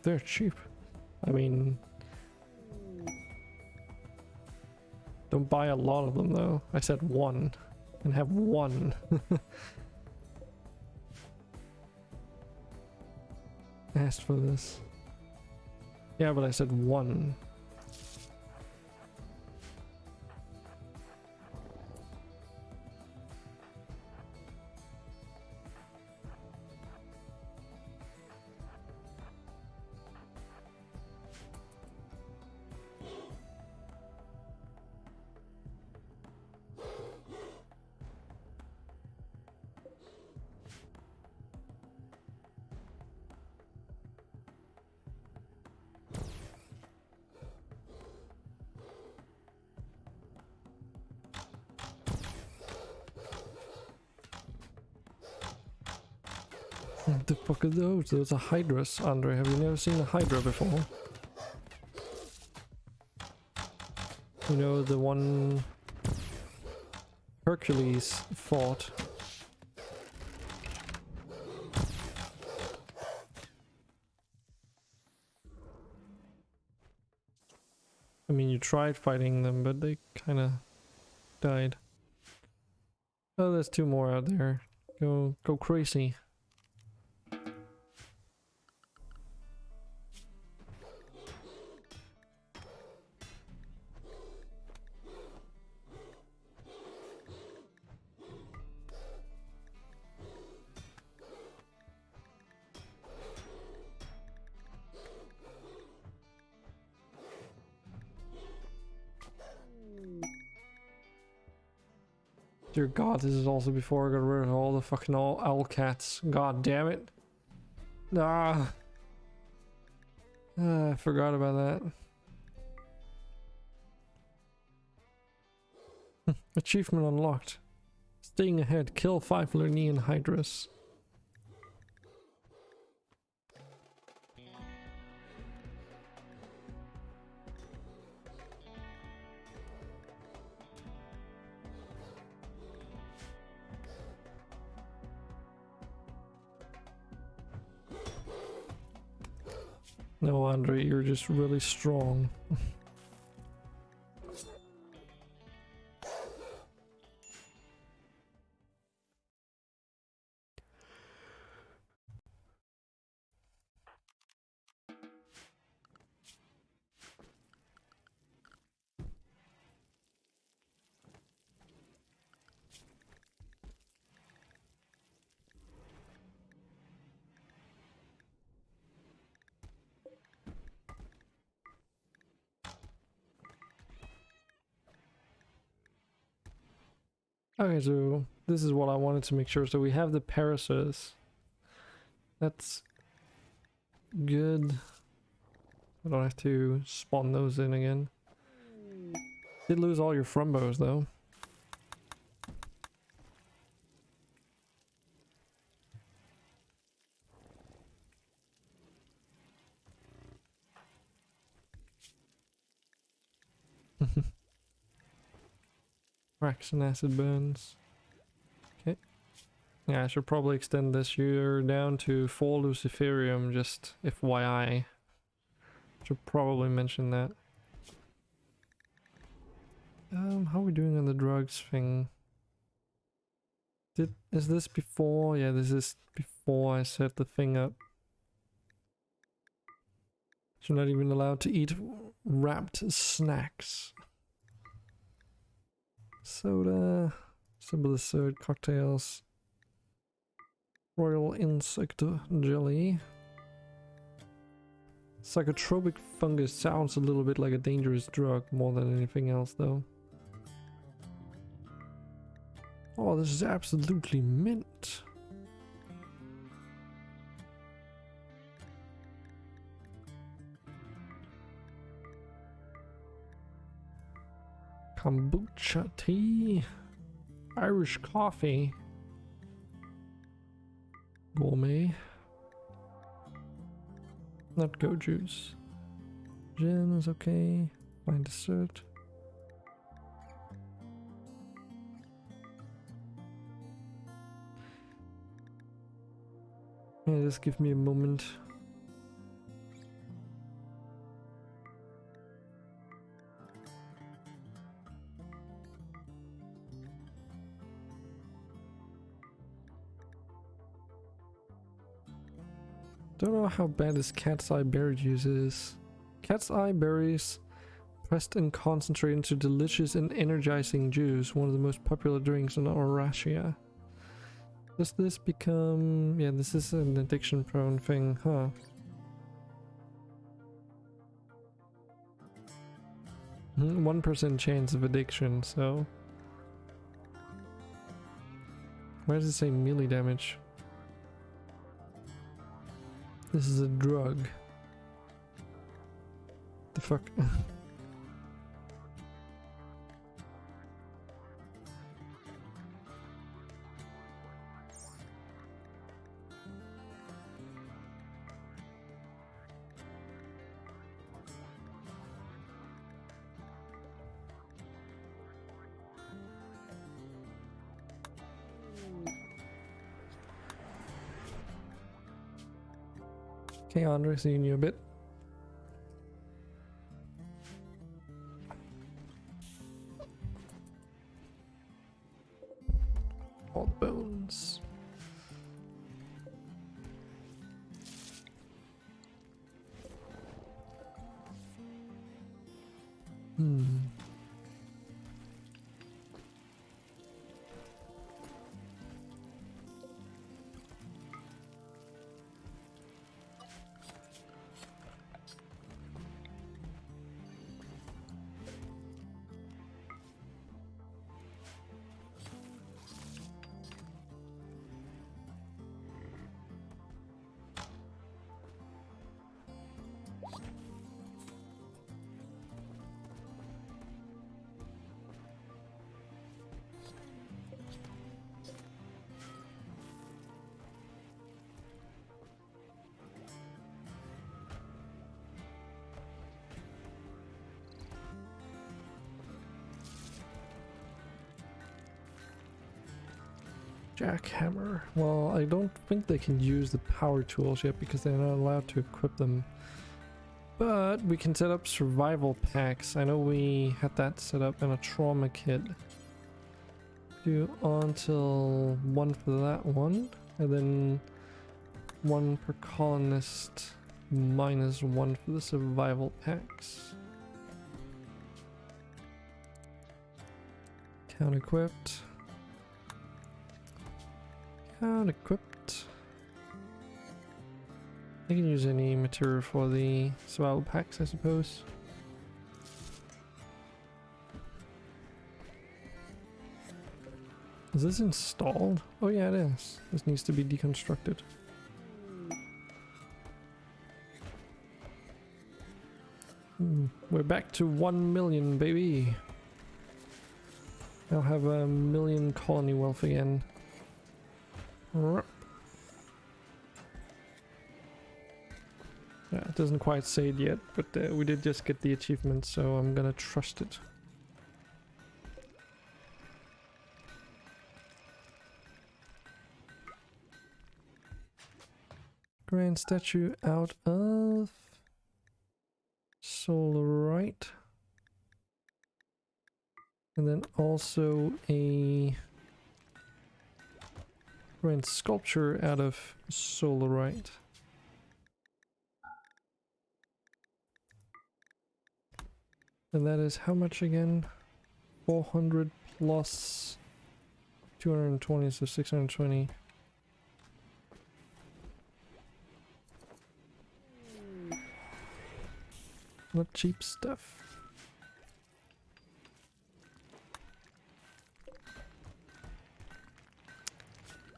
They're cheap. I mean, don't buy a lot of them though. I said one and have one. Asked for this. Yeah, but I said one. What the fuck are those? Those are hydras, Andre. Have you never seen a hydra before? You know, the one Hercules fought. I mean, you tried fighting them, but they kind of died. Oh, there's two more out there. Go crazy. Dear God, this is also before I got rid of all the fucking owl cats. God damn it. I forgot about that. Achievement unlocked. Staying ahead, kill 5 Lernean hydras. No, Andre, you're just really strong. Okay, so this is what I wanted to make sure. So we have the Parasaurs. That's good. I don't have to spawn those in again. Did lose all your Frumbos though. Cracks and acid burns. Okay. Yeah, I should probably extend this year down to 4 Luciferium, just FYI. Should probably mention that. How are we doing on the drugs thing? Is this before? Yeah, this is before I set the thing up. So you're not even allowed to eat wrapped snacks. Soda, Sibilicid cocktails, Royal Insect Jelly. Psychotropic fungus sounds a little bit like a dangerous drug more than anything else though. Oh, this is absolutely mint. Kombucha tea, Irish coffee, gourmet, not go juice, gin is okay, fine dessert. Yeah, just give me a moment. Don't know how bad this cat's eye berry juice is. Cat's eye berries pressed and concentrated into delicious and energizing juice, one of the most popular drinks in Eurasia. Does this become... yeah, this is an addiction prone thing, huh? Mm, 1% chance of addiction, so... why does it say melee damage? This is a drug. The fuck? Okay, Andre, seeing you a bit. All the bones. Jackhammer. Well, I don't think they can use the power tools yet because they're not allowed to equip them. But we can set up survival packs. I know we had that set up in a trauma kit. Do until 1 for that one, and then 1 per colonist minus 1 for the survival packs. Count equipped. Unequipped. I can use any material for the survival packs, I suppose. Is this installed? Oh yeah, it is. This needs to be deconstructed. We're back to 1 million, baby. I'll have a million colony wealth again. Yeah, it doesn't quite say it yet, but we did just get the achievement, so I'm gonna trust it. Grand statue out of solarite. And then also a grand sculpture out of solarite. And that is how much again? 400 plus 220, so 620. Not cheap stuff.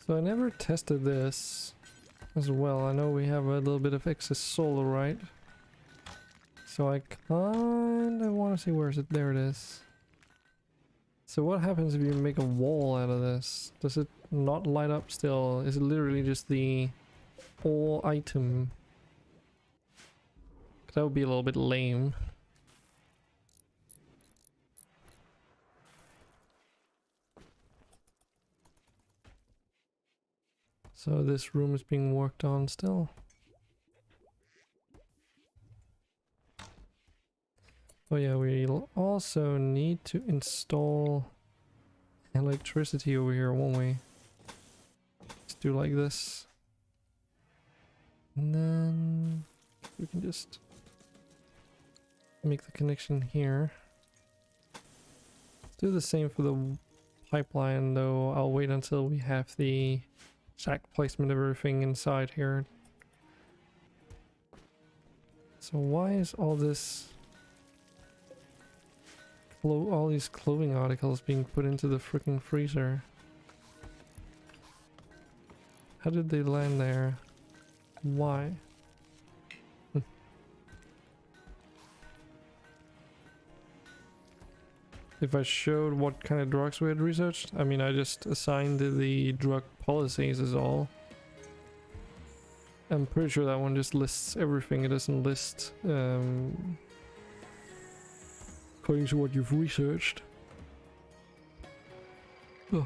So I never tested this as well. I know we have a little bit of excess solarite. So I kinda wanna see where is it. There it is. So what happens if you make a wall out of this? Does it not light up still? Is it literally just the all item? That would be a little bit lame. So this room is being worked on still. Oh yeah, we'll also need to install electricity over here, won't we? Let's do like this. And then we can just make the connection here. Do the same for the pipeline, though I'll wait until we have the exact placement of everything inside here. So why is all this all these clothing articles being put into the freaking freezer? How did they land there? Why? If I showed what kind of drugs we had researched, I mean, I just assigned the drug policies is all. I'm pretty sure that one just lists everything. It doesn't list according to what you've researched. Oh.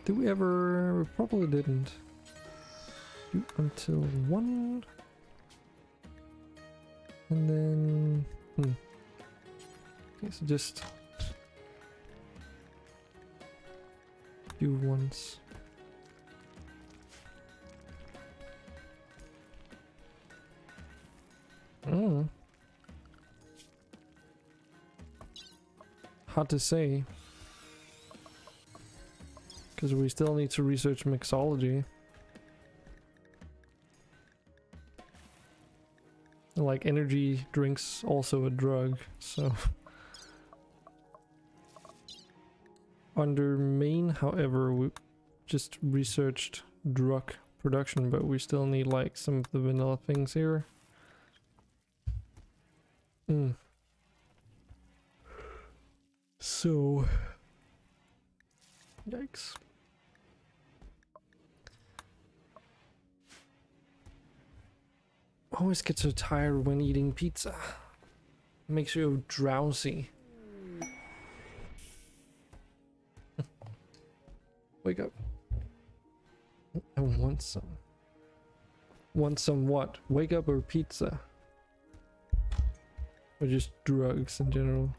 Did we ever? We probably didn't. do until 1. And then... Okay, so just... do once. Hard to say. Because we still need to research mixology. Like, energy drinks also a drug, so... Under main, however, we just researched drug production, but we still need like some of the vanilla things here. So... Yikes. Always get so tired when eating pizza. Makes you drowsy. Wake up. I want some. Want some what? Wake up or pizza? Or just drugs in general?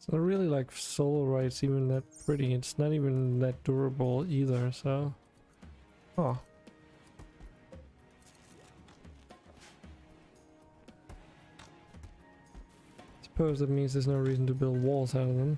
It's not really like solarite's even that pretty. It's not even that durable either, so... Oh. Suppose that means there's no reason to build walls out of them.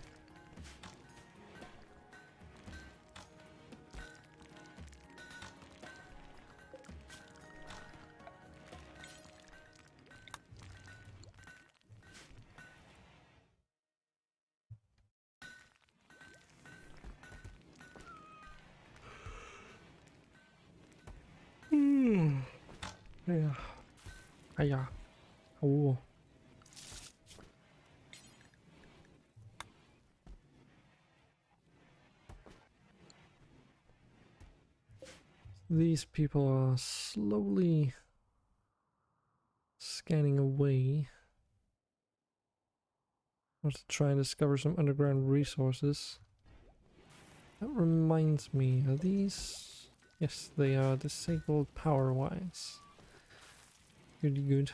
Yeah. Hiya. Oh. These people are slowly scanning away. I want to try and discover some underground resources. That reminds me, are these... Yes, they are disabled power-wise. Pretty good.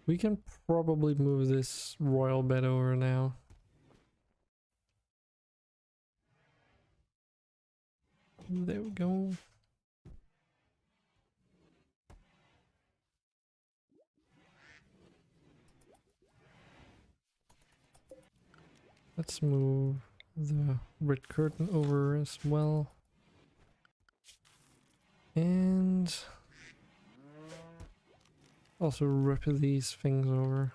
We can probably move this royal bed over now. There we go. Let's move the red curtain over as well. And also rip these things over.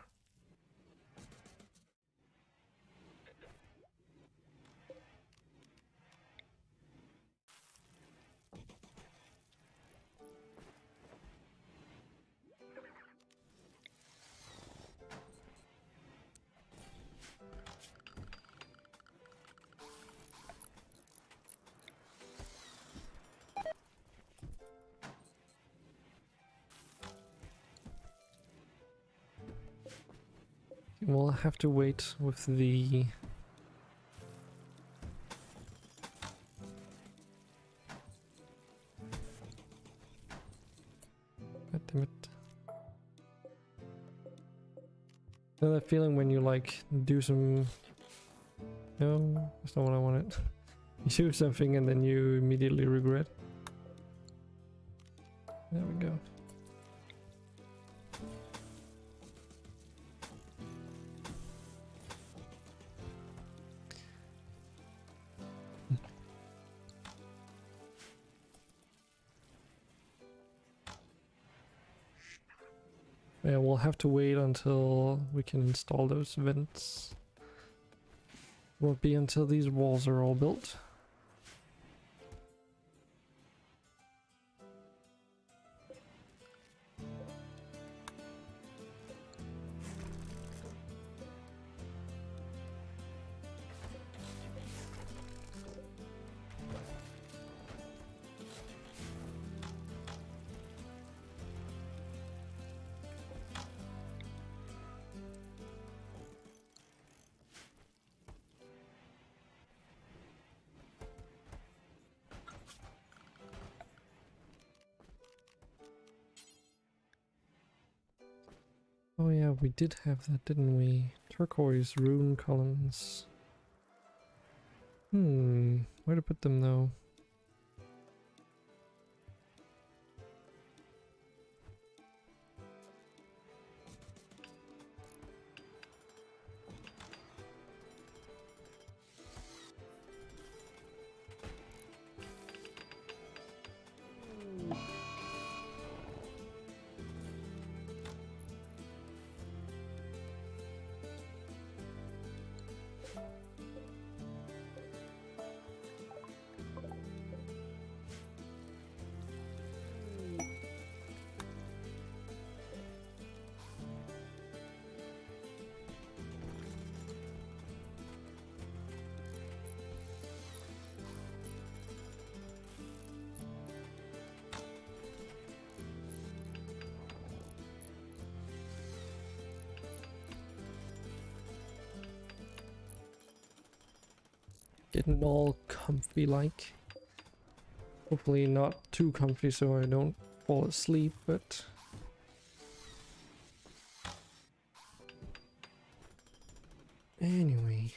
We'll have to wait with the... God damn it. You know that feeling when you like do some... No, that's not what I wanted. You do something and then you immediately regret. There we go. Yeah, we'll have to wait until we can install those vents. Won't be until these walls are all built. Oh yeah, we did have that, didn't we? Turquoise rune columns. Where to put them though? Getting all comfy like. Hopefully not too comfy so I don't fall asleep, but... Anyway.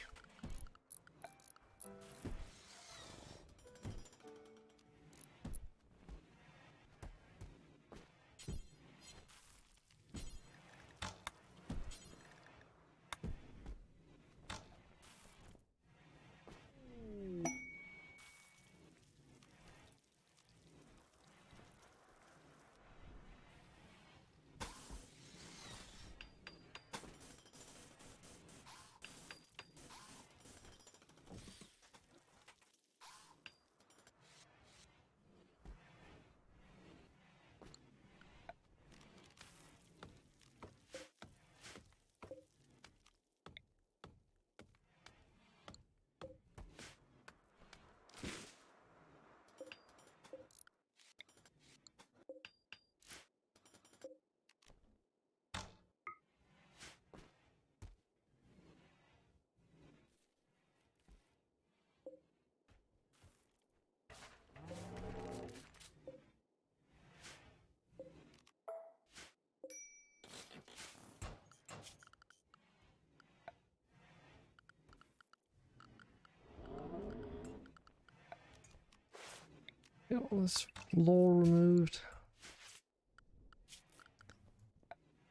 Get all this floor removed.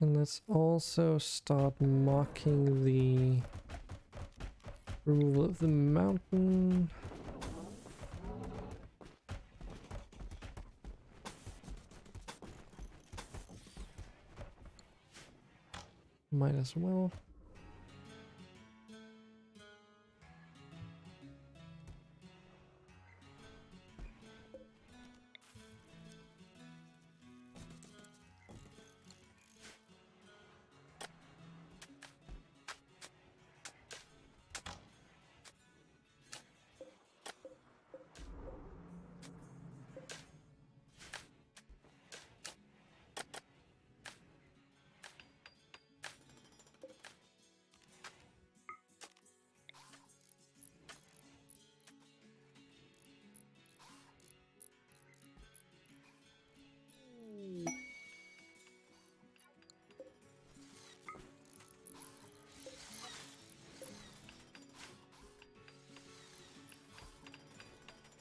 And let's also start marking the removal of the mountain. Might as well.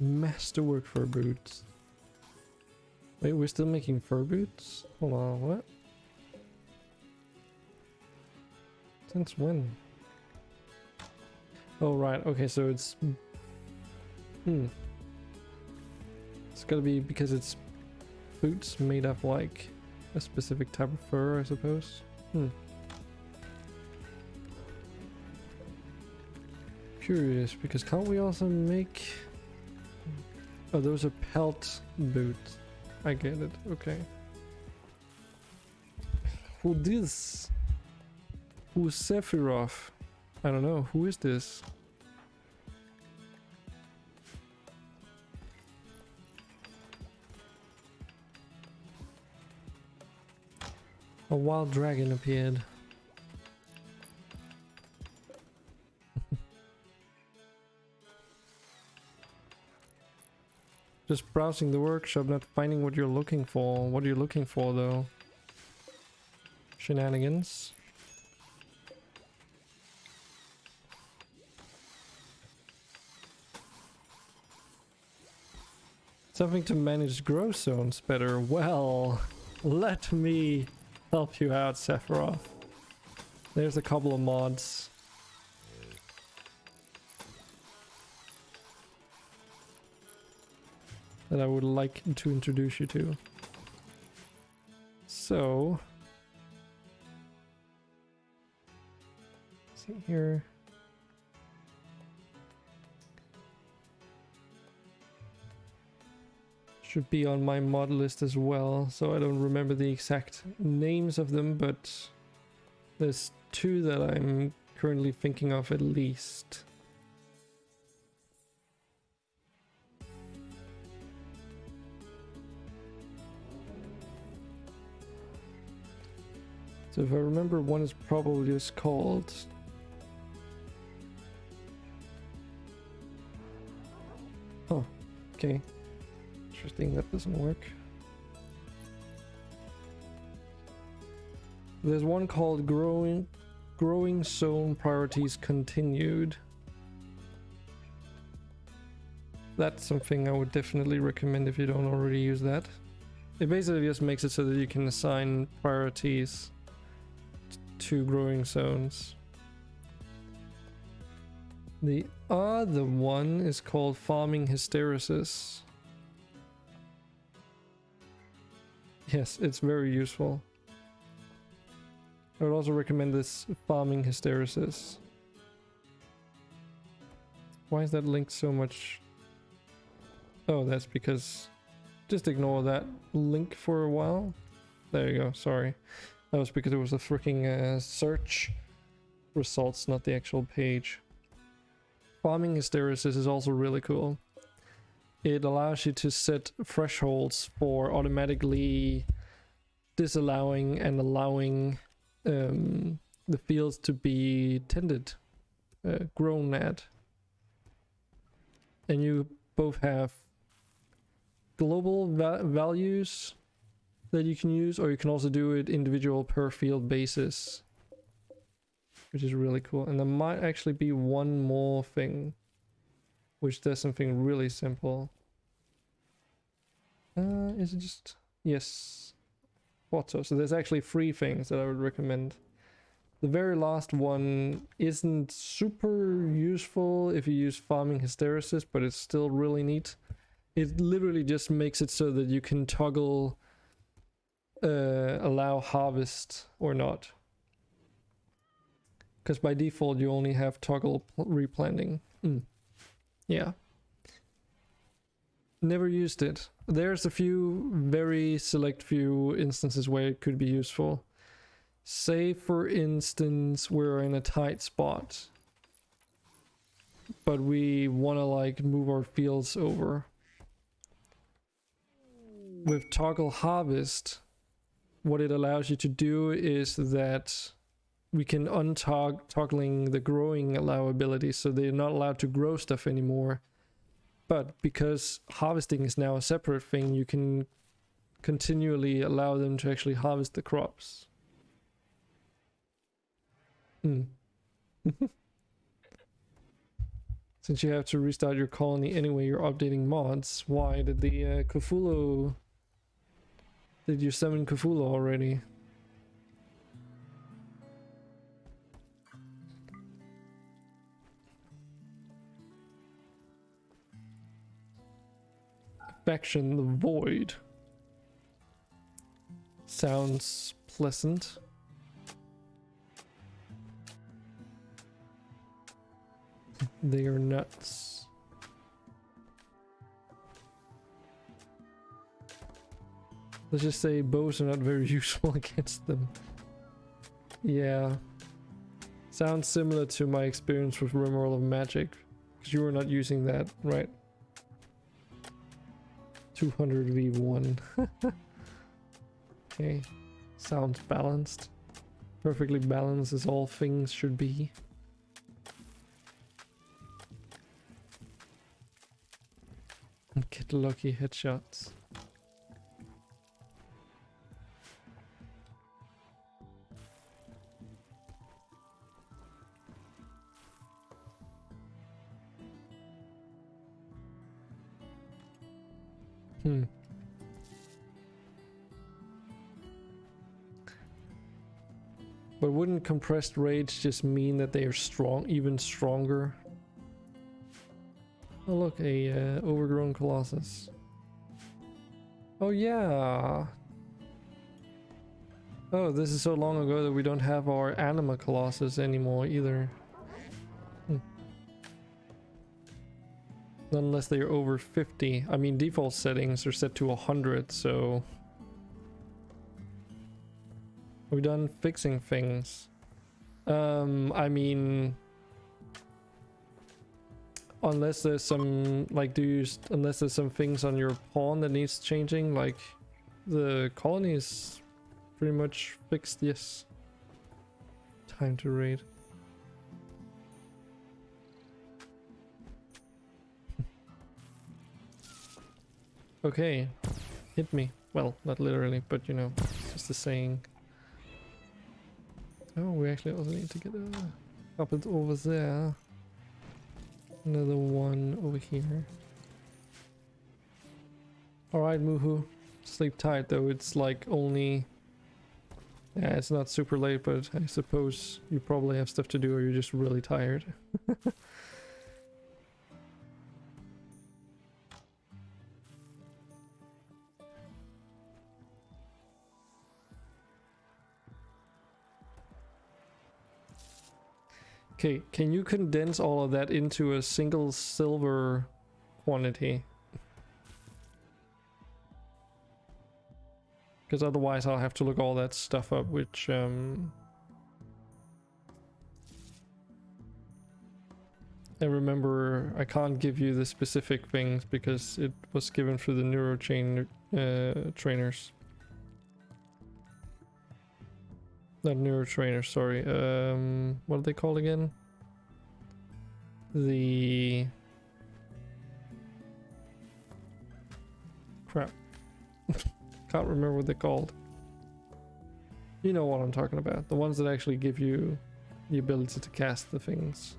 Masterwork fur boots. Wait, we're still making fur boots? Hold on, what? Since when? Oh, right, okay, so it's... It's gotta be because it's boots made of, like, a specific type of fur, I suppose. Curious, because can't we also make... Oh, those are pelt boots. I get it, okay. Who this? Who's Sephiroth? I don't know, who is this? A wild dragon appeared. Just browsing the workshop, not finding what you're looking for. What are you looking for, though? Shenanigans? Something to manage growth zones better. Well, let me help you out, Sephiroth. There's a couple of mods. That I would like to introduce you to. So, let's see here. Should be on my mod list as well, so I don't remember the exact names of them, but there's two that I'm currently thinking of at least. So if I remember, one is probably just called... Oh, okay. Interesting, that doesn't work. There's one called Growing Zone Priorities Continued. That's something I would definitely recommend if you don't already use that. It basically just makes it so that you can assign priorities to growing zones. The other one is called Farming Hysteresis. Yes, it's very useful. I would also recommend this Farming Hysteresis. Why is that linked so much? Oh, that's because... Just ignore that link for a while. There you go, sorry. That was because it was a freaking search results, not the actual page. Farming Hysteresis is also really cool. It allows you to set thresholds for automatically disallowing and allowing the fields to be tended, grown at. And you both have global values that you can use, or you can also do it individual per field basis, which is really cool. And there might actually be one more thing which does something really simple. Is it just... Yes. Photo. So there's actually 3 things that I would recommend. The very last one isn't super useful if you use Farming Hysteresis, but it's still really neat. It literally just makes it so that you can toggle allow harvest or not. Because by default you only have toggle replanting. Yeah. Never used it. There's a few, very select few instances where it could be useful. Say for instance we're in a tight spot, but we want to like move our fields over. With toggle harvest, what it allows you to do is that we can untoggling the growing allowability, so they're not allowed to grow stuff anymore. But because harvesting is now a separate thing, you can continually allow them to actually harvest the crops. It's Since you have to restart your colony anyway, you're updating mods. Why did the Cthulhu... Did you summon Cthulhu already? Faction the Void. Sounds pleasant. They are nuts. Let's just say bows are not very useful against them. Yeah. Sounds similar to my experience with Rimworld of Magic. Because you were not using that, right? 200v1. Okay. Sounds balanced. Perfectly balanced as all things should be. Get lucky headshots. But wouldn't compressed rage just mean that they are strong, even stronger? Oh look, a overgrown colossus. Oh yeah. Oh, this is so long ago that we don't have our anima colossus anymore either. Unless they are over 50. I mean, default settings are set to 100, so... We're done fixing things. I mean... Unless there's some, like, unless there's some things on your pawn that needs changing, like, the colony is pretty much fixed, yes. Time to raid. Okay, hit me. Well, not literally, but you know, just a saying. Oh, we actually also need to get a puppet over there. Another one over here. Alright, Moohoo. Sleep tight though, it's like only... Yeah, it's not super late, but I suppose you probably have stuff to do or you're just really tired. Okay, can you condense all of that into a single silver quantity? Because otherwise I'll have to look all that stuff up, which I remember I can't give you the specific things because it was given through the neurochain trainers. Not neurotrainers, sorry. What are they called again? The... Crap. Can't remember what they're called. You know what I'm talking about. The ones that actually give you the ability to cast the things.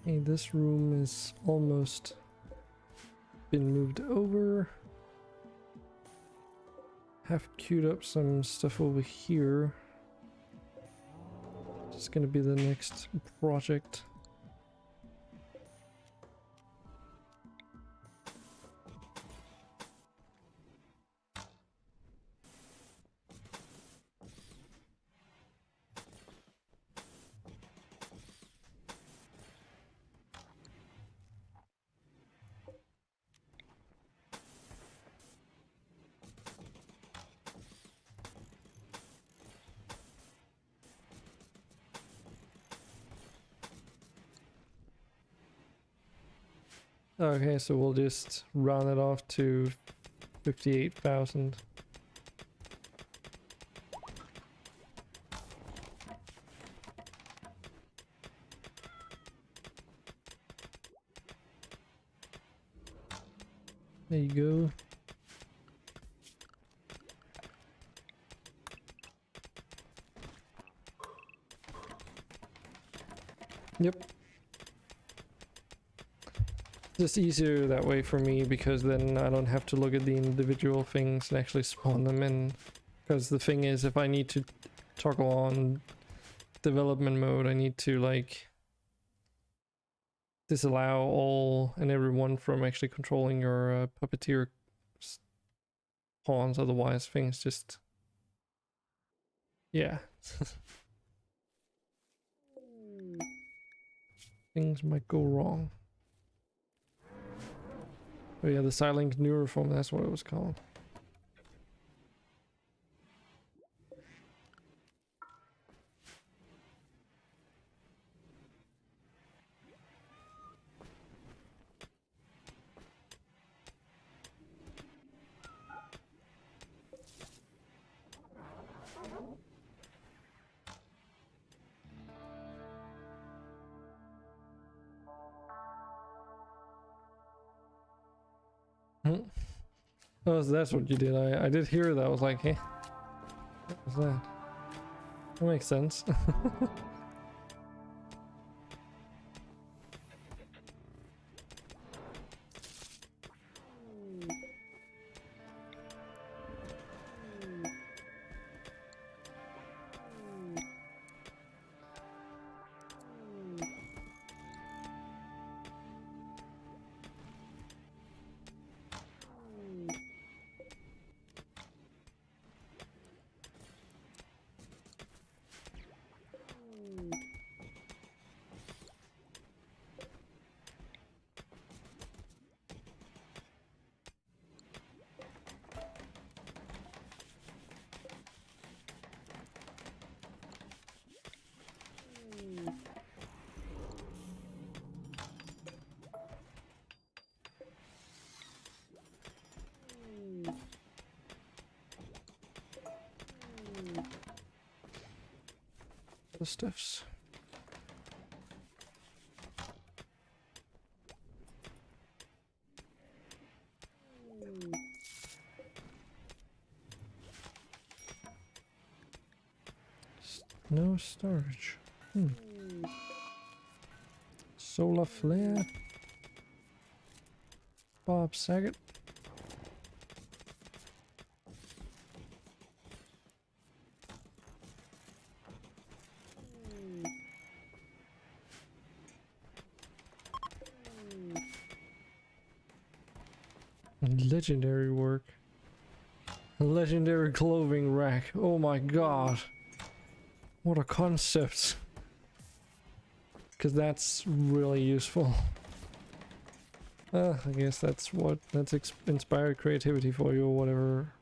Okay, this room is almost been moved over. Have queued up some stuff over here. It's gonna be the next project. Okay, so we'll just round it off to 58,000. There you go. Yep. Just easier that way for me, because then I don't have to look at the individual things and actually spawn them in. Because the thing is, if I need to toggle on development mode, I need to like disallow all and everyone from actually controlling your puppeteer pawns, otherwise things just, yeah. Things might go wrong. Oh yeah, the silent neuroform, that's what it was called. Oh, so that's what you did. I did hear that. I was like, hey, what was that? That makes sense. The stuffs. No storage. Solar flare. Bob Saget. Legendary work. Legendary clothing rack. Oh my god. What a concept. Because that's really useful. I guess that's inspired creativity for you or whatever.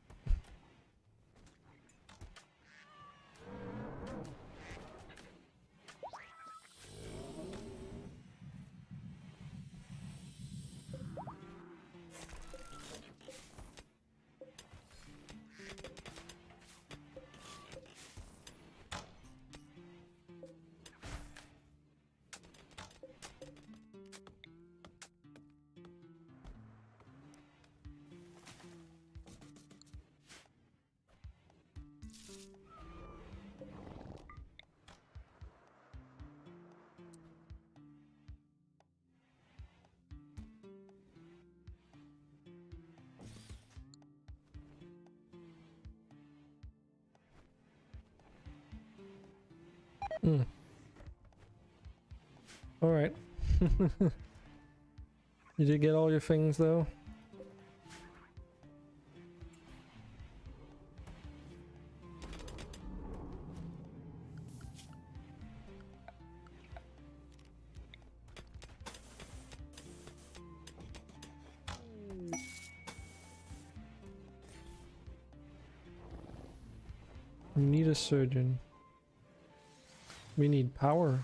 Alright. You did get all your things though? We need a surgeon. We need power.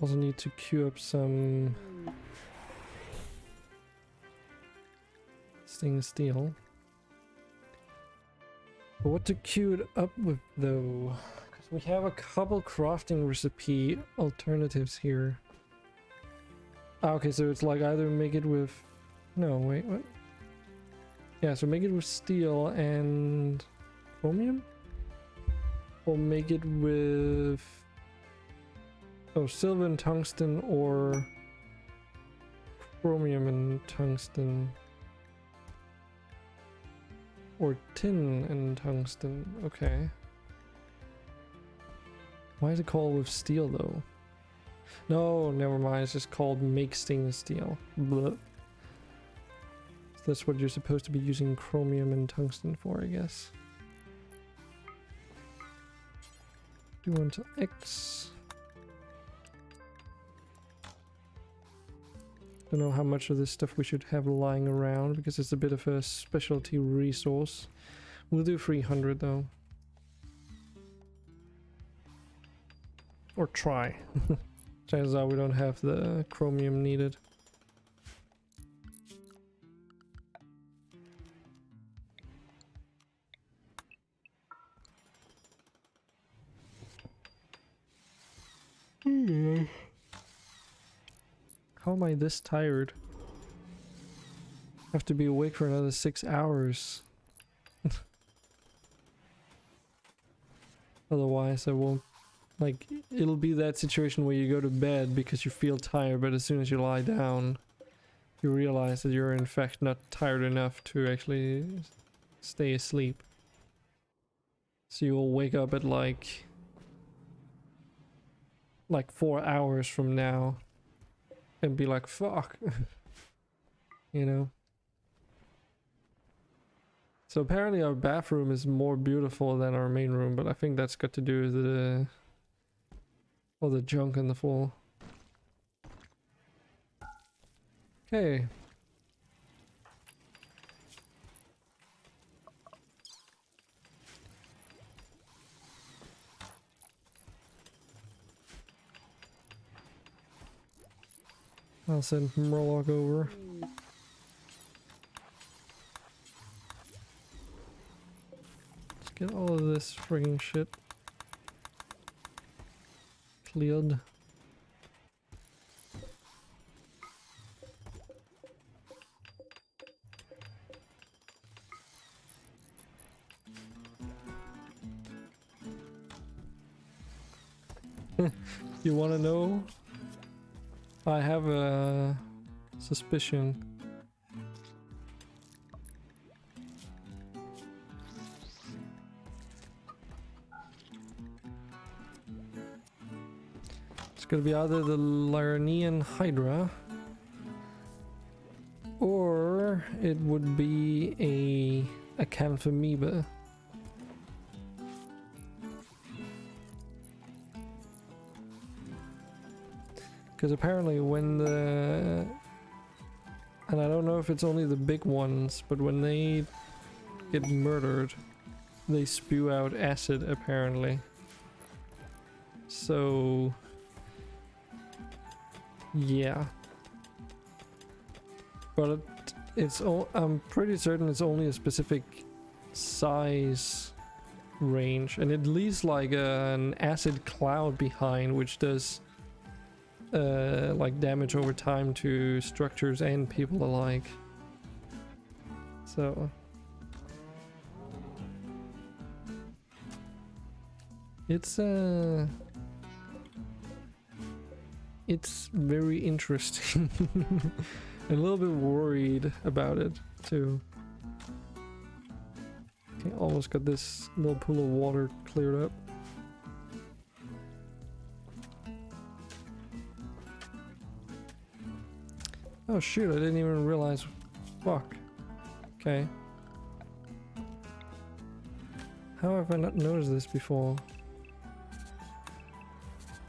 Also need to queue up some stainless steel. But what to queue it up with though? Because we have a couple crafting recipe alternatives here. Ah, okay, so it's like either make it with... No, wait, what? Yeah, so make it with steel and chromium? Or make it with... Oh, silver and tungsten, or chromium and tungsten. Or tin and tungsten. Okay. Why is it called with steel though? No, never mind. It's just called make stainless steel. Blah. So that's what you're supposed to be using chromium and tungsten for, I guess. Do one to X. Don't know how much of this stuff we should have lying around because it's a bit of a specialty resource. We'll do 300 though. Or try. Chances are we don't have the chromium needed. How am I this tired? I have to be awake for another 6 hours. Otherwise I won't... Like, it'll be that situation where you go to bed because you feel tired, but as soon as you lie down, you realize that you're in fact not tired enough to actually stay asleep. So you'll wake up at like 4 hours from now and be like, fuck. You know? So apparently our bathroom is more beautiful than our main room, but I think that's got to do with the all the junk on the floor. Okay. I'll send Murloc over. Let's get all of this frigging shit cleared. You want to know? I have a suspicion. It's gonna be either the Lyranian Hydra, or it would be a Acanthamiba. Because apparently when the... And I don't know if it's only the big ones, but when they get murdered, they spew out acid apparently. So... yeah. But it's all... I'm pretty certain it's only a specific size range. And it leaves like an acid cloud behind, which does... like damage over time to structures and people alike. So it's very interesting. A little bit worried about it too. Okay, almost got this little pool of water cleared up. Oh shoot, I didn't even realize. Fuck. Okay. How have I not noticed this before?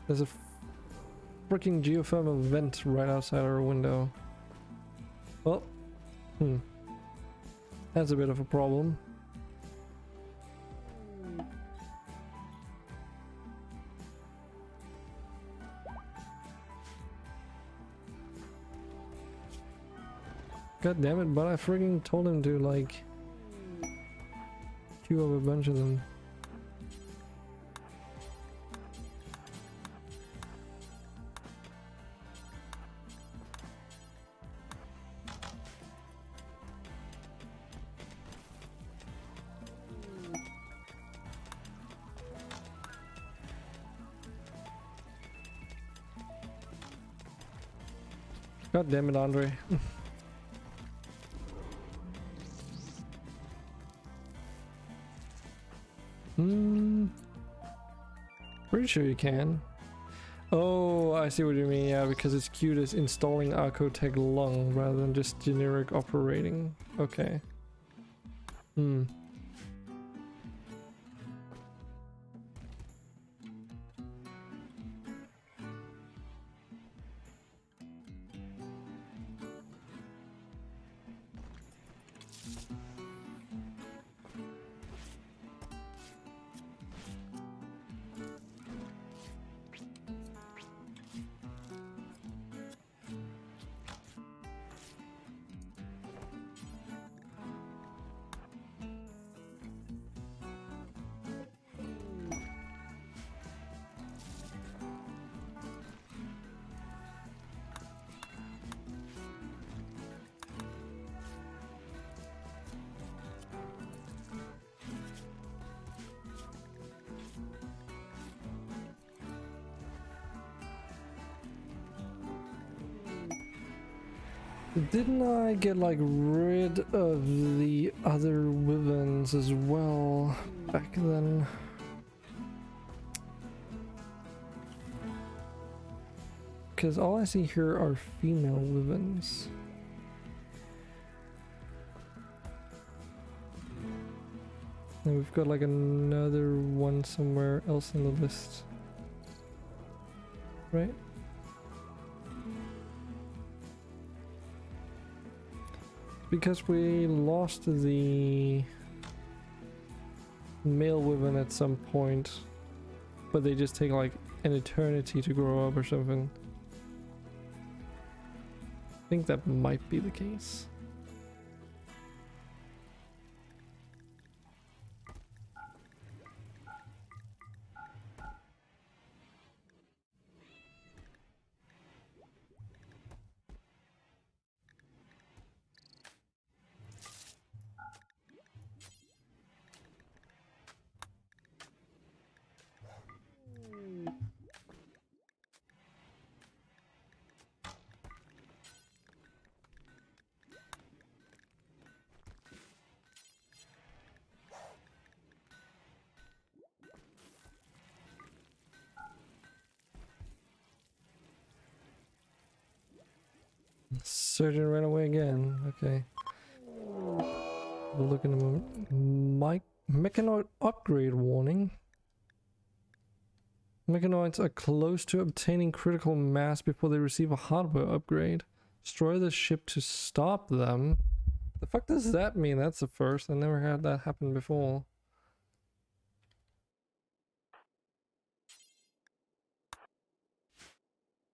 There's a freaking geothermal vent right outside our window. Well, that's a bit of a problem. God damn it, but I friggin' told him to like queue up a bunch of them. God damn it, Andre. Pretty sure you can. Oh, I see what you mean. Yeah, because it's queued as installing Archotech Lung rather than just generic operating. Okay. Didn't I get like rid of the other wyverns as well back then? Because all I see here are female wyverns. And we've got like another one somewhere else on the list. Right? Because we lost the male wyvern at some point, but they just take like an eternity to grow up or something. I think that might be the case. Surgeon ran away again. Okay. We'll look in a moment. Mechanoid upgrade warning. Mechanoids are close to obtaining critical mass before they receive a hardware upgrade. Destroy the ship to stop them. The fuck does that mean? That's the first. I never had that happen before.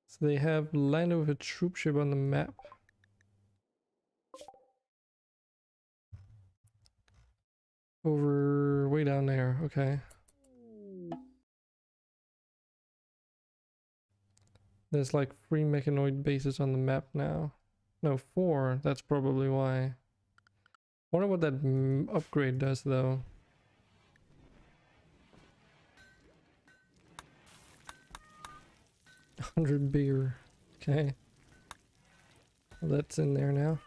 So they have landed with a troop ship on the map. Over way down there, okay. There's like 3 mechanoid bases on the map now. No, 4, that's probably why. Wonder what that upgrade does though. 100 beer. Okay. Well, that's in there now.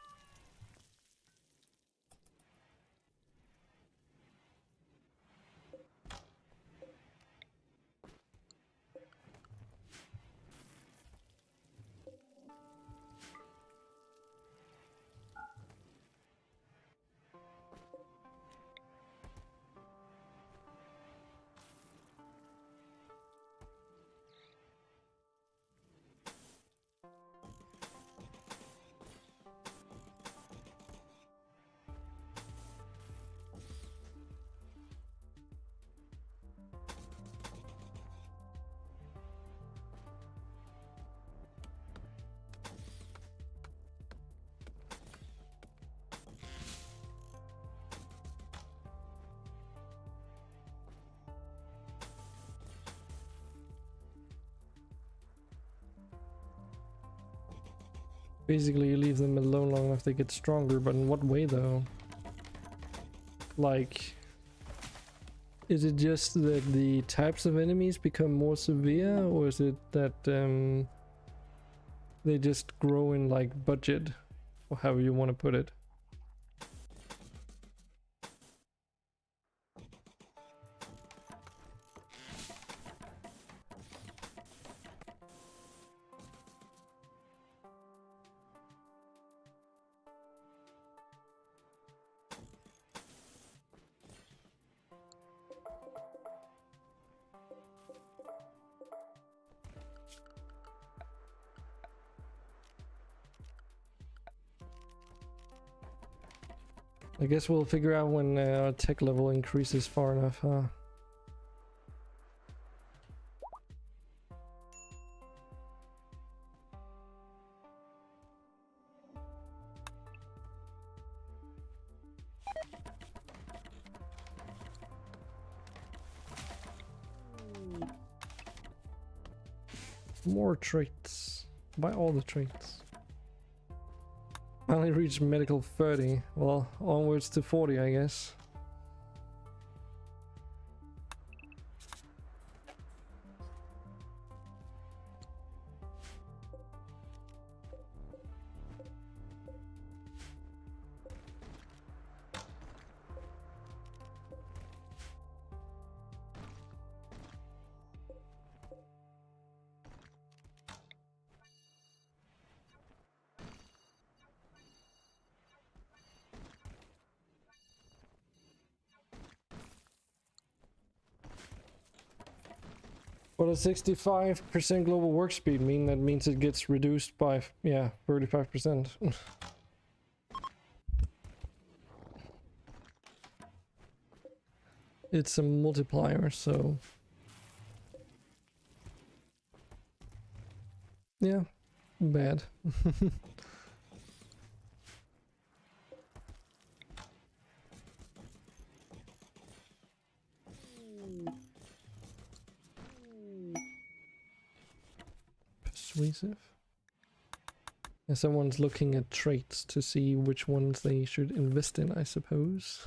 Basically, you leave them alone long enough they get stronger, but in what way though? Like, is it just that the types of enemies become more severe, or is it that they just grow in like budget, or however you want to put it? I guess we'll figure out when our tech level increases far enough, huh? More traits. Buy all the traits. Finally reached medical 30. Well, onwards to 40, I guess. What does 65% global work speed mean? That means it gets reduced by, yeah, 35%. It's a multiplier, so... yeah, bad. Persuasive. And someone's looking at traits to see which ones they should invest in, I suppose.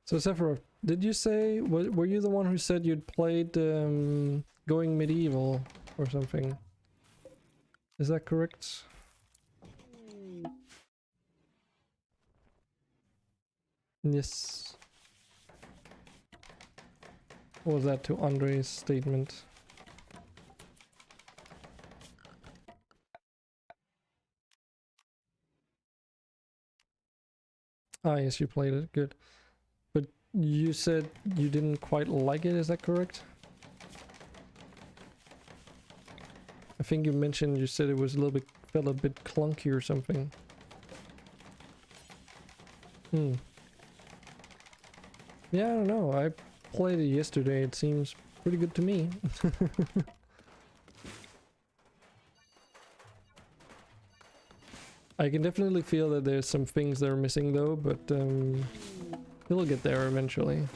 So Sephiroth, did you say, were you the one who said you'd played Going Medieval or something? Is that correct? Yes. Or was that to Andre's statement? Ah, yes, you played it. Good. But you said you didn't quite like it, is that correct? I think you mentioned, you said it was a little bit, felt a bit clunky or something. Yeah, I don't know. I played it yesterday. It seems pretty good to me. I can definitely feel that there's some things that are missing though, but it'll get there eventually.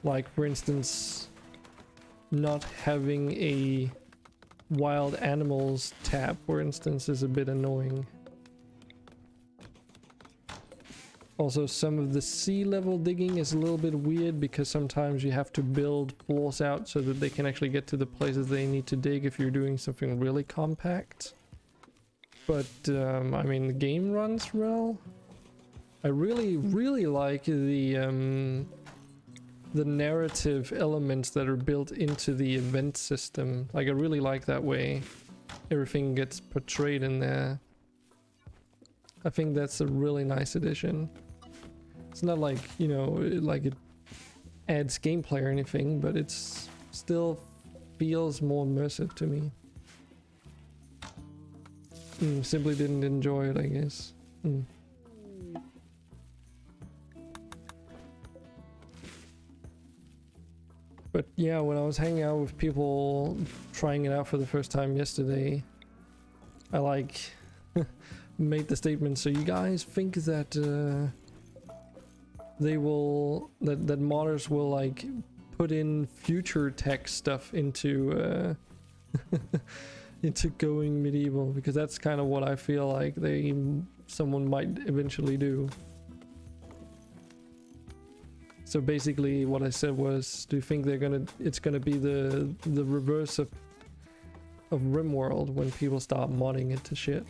Like, for instance, not having a wild animals tab, for instance, is a bit annoying. Also, some of the sea level digging is a little bit weird because sometimes you have to build floors out so that they can actually get to the places they need to dig if you're doing something really compact. But, I mean, the game runs well. I really like the narrative elements that are built into the event system. Like, I really like that way everything gets portrayed in there. I think that's a really nice addition. It's not like, you know, like it adds gameplay or anything, but it's still feels more immersive to me. Simply didn't enjoy it, I guess. But yeah, when I was hanging out with people trying it out for the first time yesterday, I like made the statement, so you guys think that they will that modders will like put in future tech stuff into into going medieval, because that's kind of what I feel like someone might eventually do. So basically what I said was, do you think it's gonna be the reverse of Rimworld when people start modding it to shit?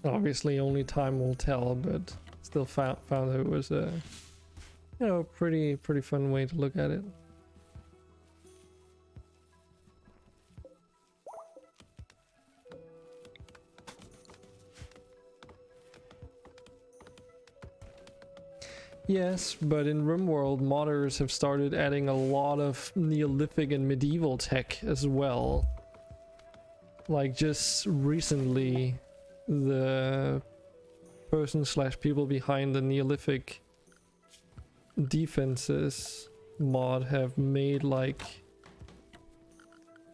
Obviously only time will tell, but still found that it was a, you know, pretty fun way to look at it. Yes, but in Rimworld, modders have started adding a lot of Neolithic and medieval tech as well. Like just recently, the person/people behind the Neolithic defenses mod have made like,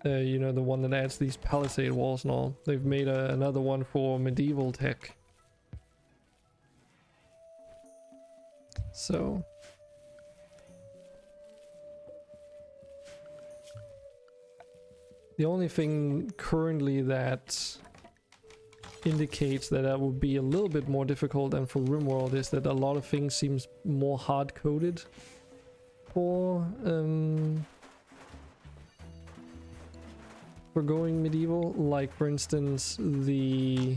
you know, the one that adds these palisade walls and all. They've made another one for medieval tech. So the only thing currently that indicates that would be a little bit more difficult than for Rimworld is that a lot of things seems more hard-coded for going medieval. Like for instance the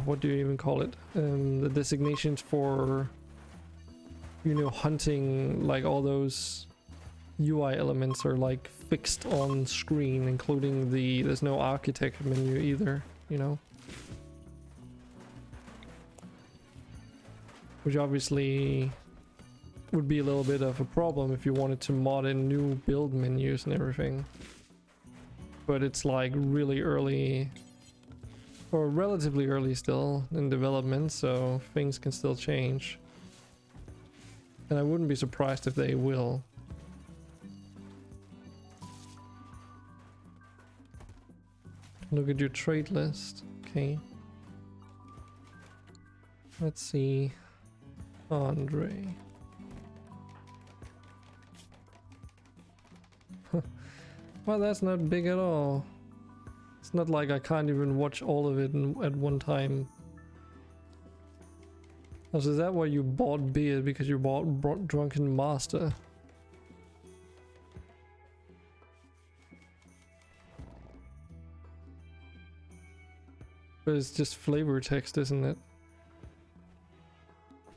what do you even call it? The designations for, you know, hunting, like all those UI elements are like fixed on screen, including there's no architect menu either, you know? Which obviously would be a little bit of a problem if you wanted to mod in new build menus and everything. But it's like really early, or relatively early still in development, so things can still change. And I wouldn't be surprised if they will. Look at your trade list. Okay. Let's see. Andre. Well, that's not big at all. It's not like I can't even watch all of it at one time. Oh, so is that why you bought beer? Because you bought Drunken Master? But it's just flavor text, isn't it?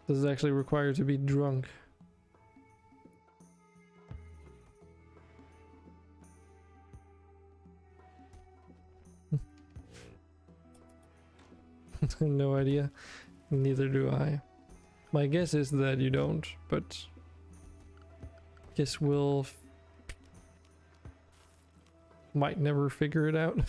Does it actually require to be drunk? No idea. Neither do I. My guess is that you don't, but guess we'll might never figure it out.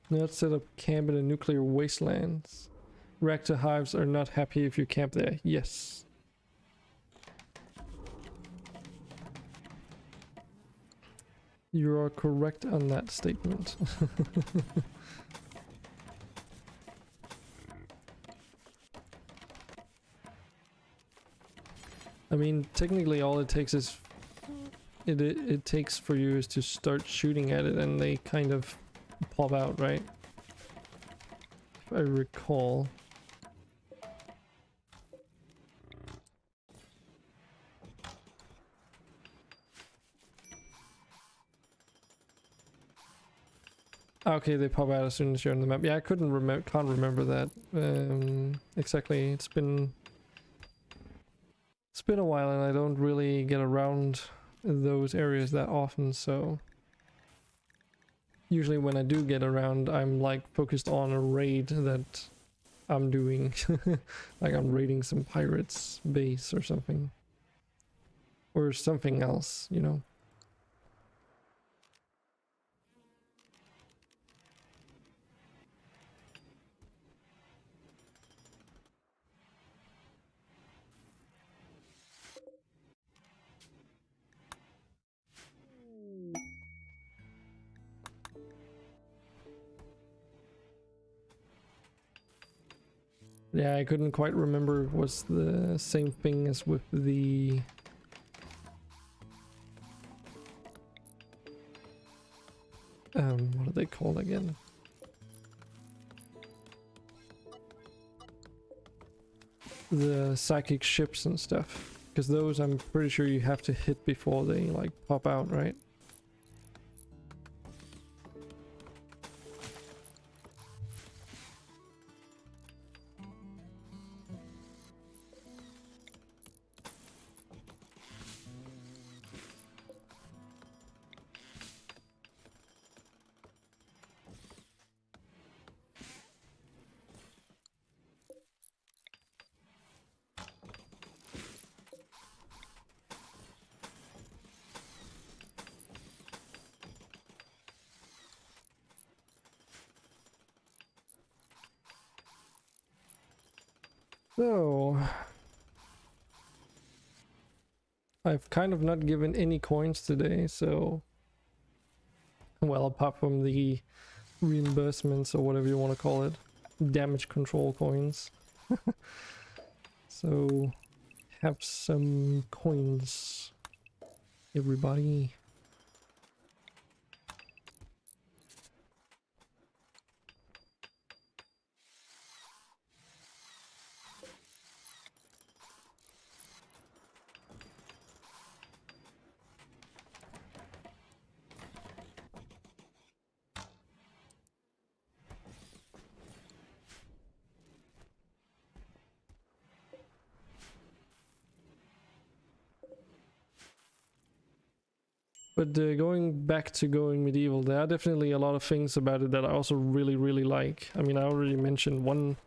Let's set up camp in a nuclear wastelands. Reactor hives are not happy if you camp there. Yes. You are correct on that statement. I mean, technically all it takes is it takes for you is to start shooting at it and they kind of pop out, right? If I recall. Okay, they pop out as soon as you're on the map. Yeah, I can't remember that exactly. It's been a while and I don't really get around those areas that often, so usually when I do get around, I'm like focused on a raid that I'm doing. Like I'm raiding some pirates base or something. Or something else, you know. Yeah, I couldn't quite remember. It was the same thing as with the what are they called again? The psychic ships and stuff. Because those I'm pretty sure you have to hit before they like pop out, right? So I've kind of not given any coins today, so well, apart from the reimbursements or whatever you want to call it, damage control coins. So have some coins, everybody. But going back to Going Medieval, there are definitely a lot of things about it that I also really, really like. I mean, I already mentioned one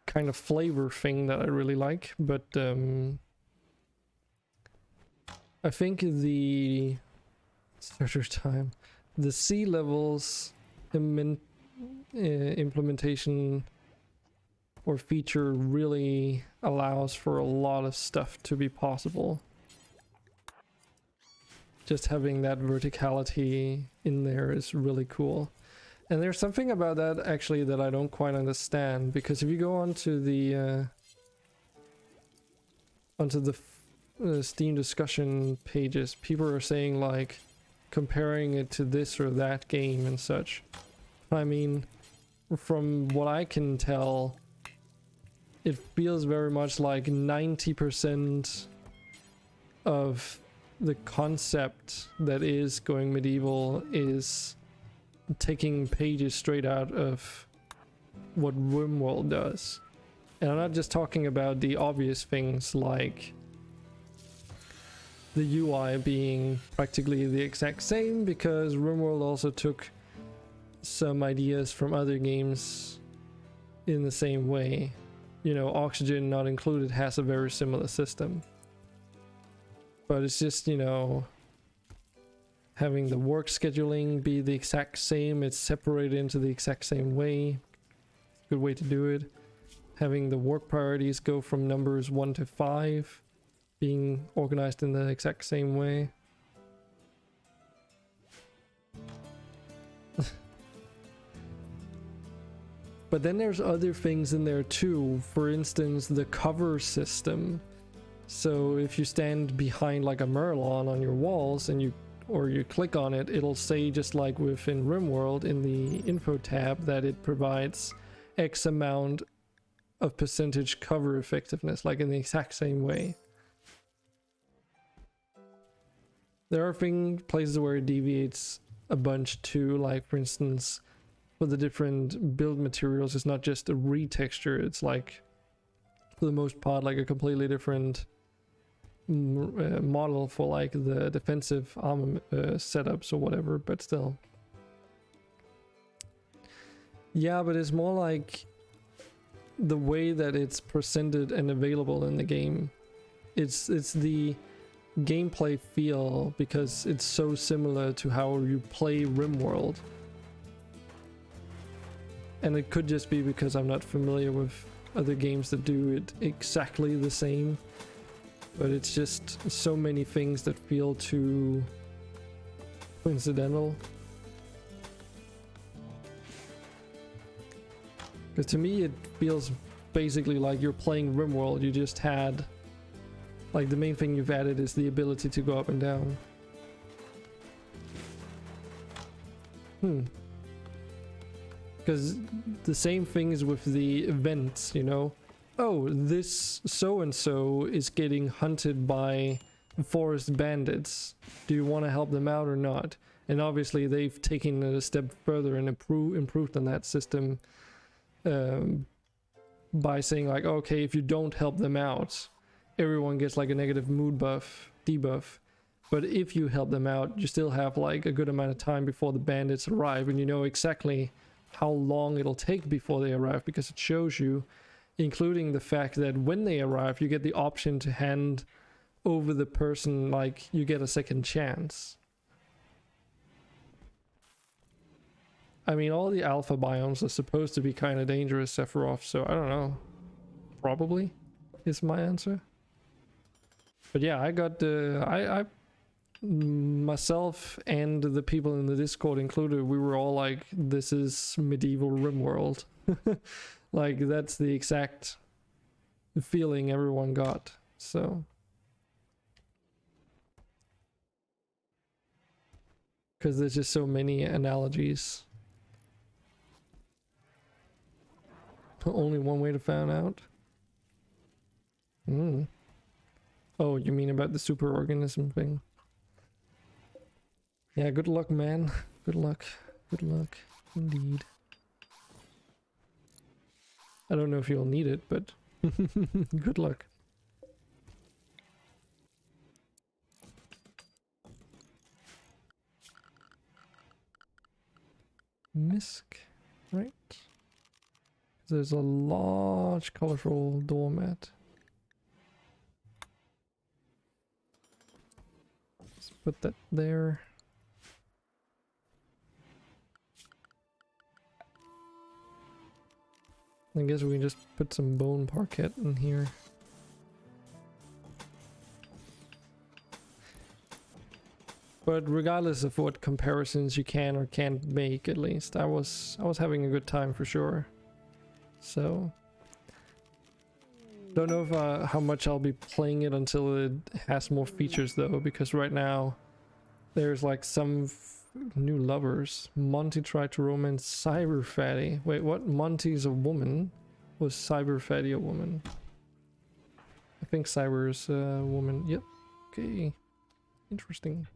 kind of flavor thing that I really like, but I think the starter time, the sea levels implementation or feature really allows for a lot of stuff to be possible. Just having that verticality in there is really cool. And there's something about that actually that I don't quite understand, because if you go onto the Steam discussion pages, people are saying like comparing it to this or that game and such. I mean, from what I can tell, it feels very much like 90% of the concept that is Going Medieval is taking pages straight out of what Rimworld does. And I'm not just talking about the obvious things like the UI being practically the exact same, because Rimworld also took some ideas from other games in the same way. You know, Oxygen Not Included has a very similar system. But it's just, you know, having the work scheduling be the exact same, it's separated into the exact same way. Good way to do it. Having the work priorities go from numbers 1 to 5, being organized in the exact same way. But then there's other things in there too. For instance, the cover system. So if you stand behind like a Merlon on your walls and you click on it, it'll say, just like within Rimworld in the info tab, that it provides X amount of percentage cover effectiveness, like in the exact same way. There are places where it deviates a bunch too, like for instance, for the different build materials, it's not just a retexture, it's like, for the most part, like a completely different model for like the defensive armor setups or whatever, but still. Yeah, but it's more like the way that it's presented and available in the game. It's the gameplay feel, because it's so similar to how you play Rimworld. And it could just be because I'm not familiar with other games that do it exactly the same. But it's just so many things that feel too coincidental. Because to me it feels basically like you're playing Rimworld. You just had, like, the main thing you've added is the ability to go up and down. Because the same things with the events, you know? Oh, this so-and-so is getting hunted by forest bandits. Do you want to help them out or not? And obviously they've taken it a step further and improved on that system by saying, like, okay, if you don't help them out, everyone gets like a negative mood buff, debuff. But if you help them out, you still have like a good amount of time before the bandits arrive, and you know exactly how long it'll take before they arrive, because it shows you, including the fact that when they arrive, you get the option to hand over the person, like you get a second chance. I mean, all the alpha biomes are supposed to be kind of dangerous, Sephiroth, so I don't know. Probably is my answer. But yeah, I got I myself and the people in the Discord included, we were all like, this is medieval Rimworld. Like, that's the exact feeling everyone got. So, because there's just so many analogies. Only one way to find out. Oh, you mean about the superorganism thing? Yeah, good luck, man. Good luck. Good luck. Indeed. I don't know if you'll need it, but good luck. Misk, right? There's a large colorful doormat. Let's put that there. I guess we can just put some bone parquet in here. But regardless of what comparisons you can or can't make, at least I was having a good time for sure. So don't know if how much I'll be playing it until it has more features though, because right now there's like some new lovers. Monty tried to romance Cyber Fatty. Wait, what? Monty's a woman? Was Cyber Fatty a woman? I think Cyber's a woman. Yep. Okay. Interesting.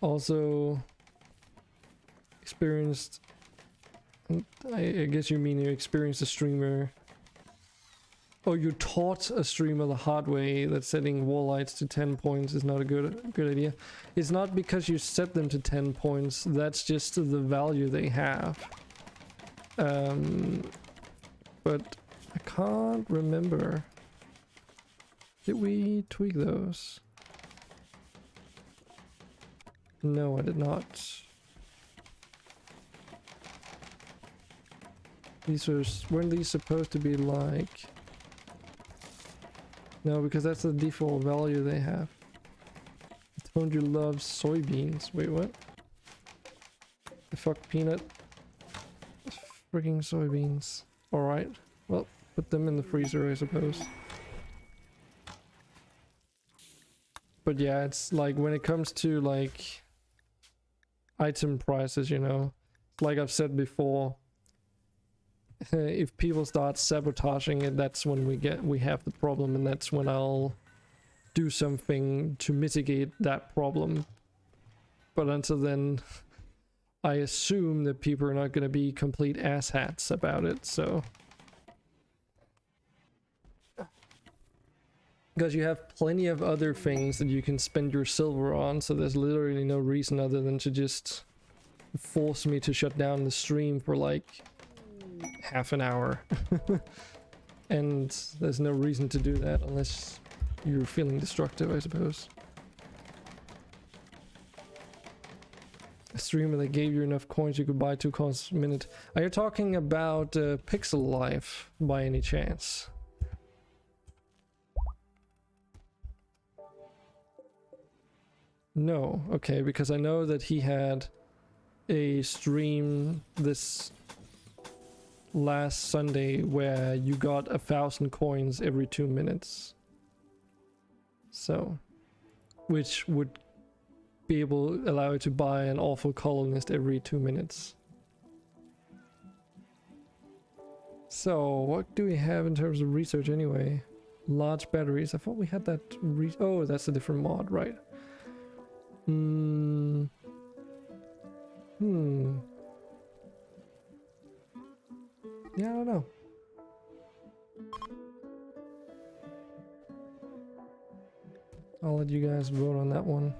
Also experienced, I guess you mean you experienced a streamer. Oh, you taught a streamer the hard way that setting wall lights to 10 points is not a good idea. It's not because you set them to 10 points, that's just the value they have. But I can't remember. Did we tweak those? No, I did not. Weren't these supposed to be like... No, because that's the default value they have. I told you love soybeans. Wait, what? The fuck, peanut? Freaking soybeans. Alright, well, put them in the freezer, I suppose. But yeah, it's like when it comes to like item prices, you know, like I've said before, if people start sabotaging it, that's when we have the problem, and that's when I'll do something to mitigate that problem. But until then, I assume that people are not going to be complete asshats about it, so. Because you have plenty of other things that you can spend your silver on, so there's literally no reason other than to just force me to shut down the stream for like half an hour. And there's no reason to do that unless you're feeling destructive, I suppose. A streamer that gave you enough coins you could buy 2 coins a minute. Are you talking about Pixel Life by any chance? No, okay, because I know that he had a stream this last Sunday where you got 1,000 coins every 2 minutes. So, which would be able to allow you to buy an awful colonist every 2 minutes. So, what do we have in terms of research anyway? Large batteries. I thought we had that. Oh, that's a different mod, right? Yeah, I don't know. I'll let you guys vote on that one.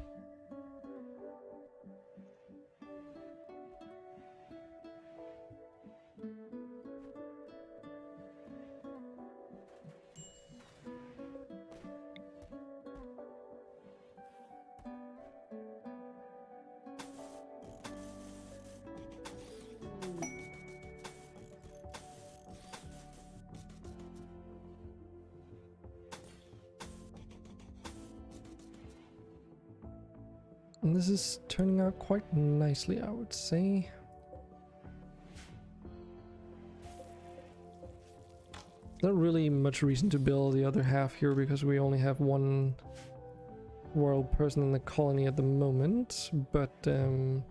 And this is turning out quite nicely, I would say. Not really much reason to build the other half here because we only have one world person in the colony at the moment, but kinda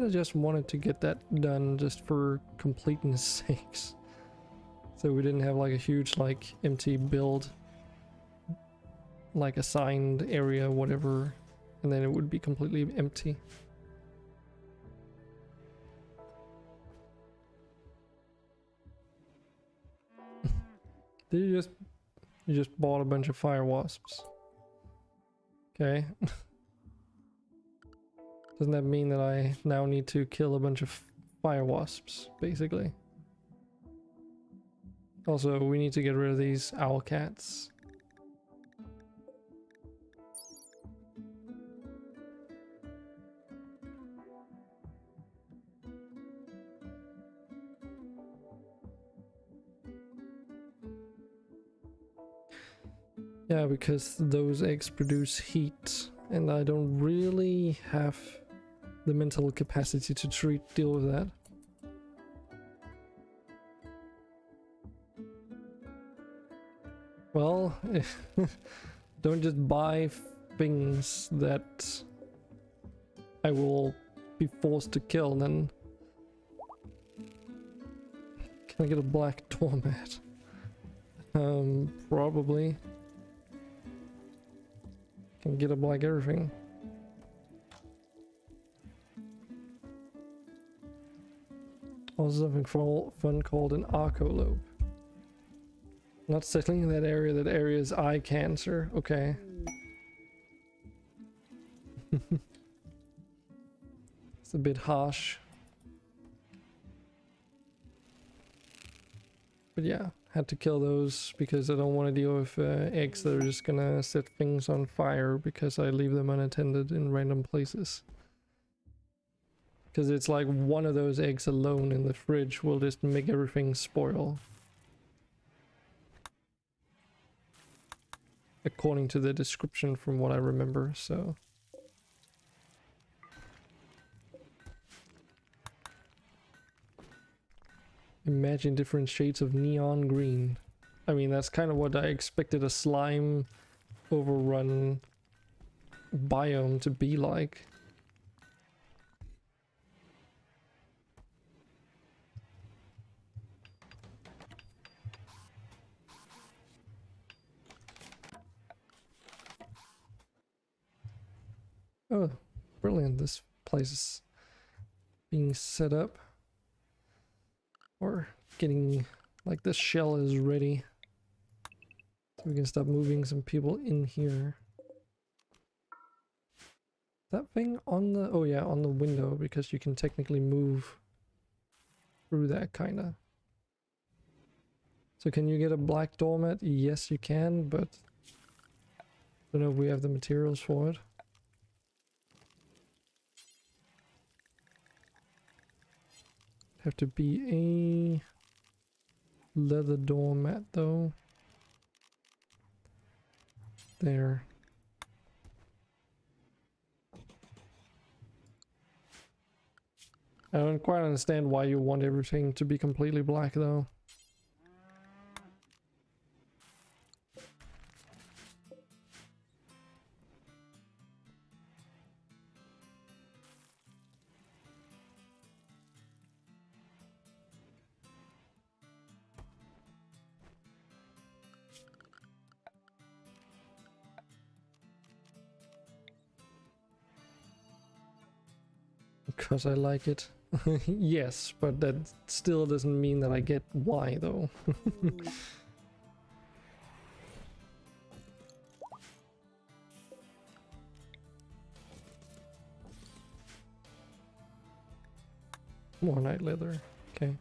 just wanted to get that done just for completeness sakes. So we didn't have like a huge like empty build, like assigned area, whatever, and then it would be completely empty. Did you just bought a bunch of fire wasps? Okay. Doesn't that mean that I now need to kill a bunch of fire wasps, basically? Also, we need to get rid of these owl cats. Yeah, because those eggs produce heat, and I don't really have the mental capacity to deal with that. Well, don't just buy things that I will be forced to kill, then. Can I get a black doormat? Probably. Can get a black everything. Also something fun called an arcolope. Not settling in that area is eye cancer. Okay. It's a bit harsh. But yeah, had to kill those because I don't want to deal with eggs that are just gonna set things on fire because I leave them unattended in random places. Because it's like one of those eggs alone in the fridge will just make everything spoil. According to the description from what I remember, so. Imagine different shades of neon green. I mean, that's kind of what I expected a slime overrun biome to be like. Oh, brilliant. This place is being set up. Or getting, like, the shell is ready. So we can start moving some people in here. That thing on the, oh yeah, on the window, because you can technically move through that kinda. So can you get a black doormat? Yes, you can, but I don't know if we have the materials for it. Have to be a leather doormat though. There. I don't quite understand why you want everything to be completely black though. Because I like it. Yes, but that still doesn't mean that I get why though. More night leather. Okay.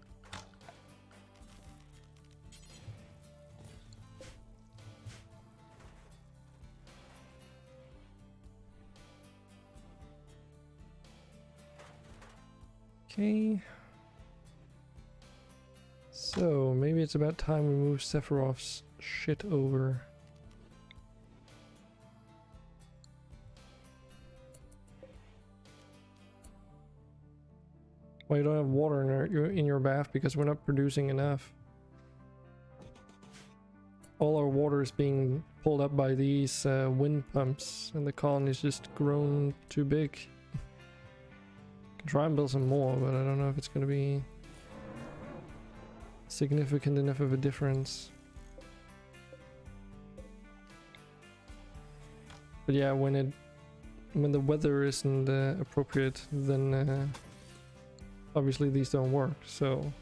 Okay. So maybe it's about time we move Sephiroth's shit over. Well, you don't have water in your bath because we're not producing enough. All our water is being pulled up by these wind pumps, and the colony's just grown too big. Can try and build some more, but I don't know if it's going to be significant enough of a difference. But yeah, when the weather isn't appropriate, then obviously these don't work. So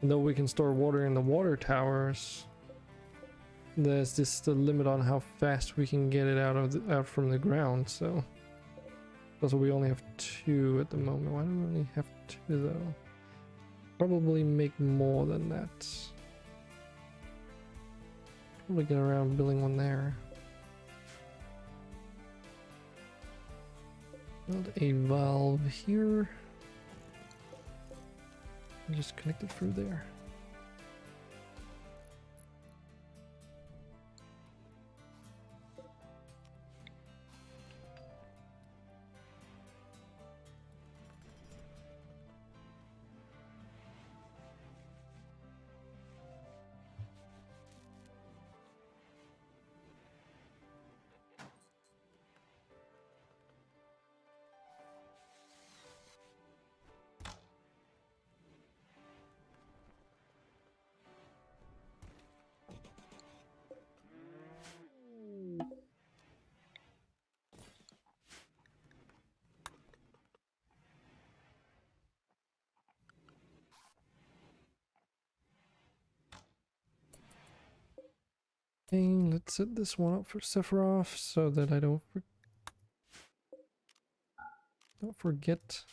though we can store water in the water towers, there's just a limit on how fast we can get it out from the ground. So also we only have 2 at the moment. Why do we only have 2 though? Probably make more than that. Probably get around building one there. Build a valve here. And just connect it through there. Okay, let's set this one up for Sephiroth so that I don't forget.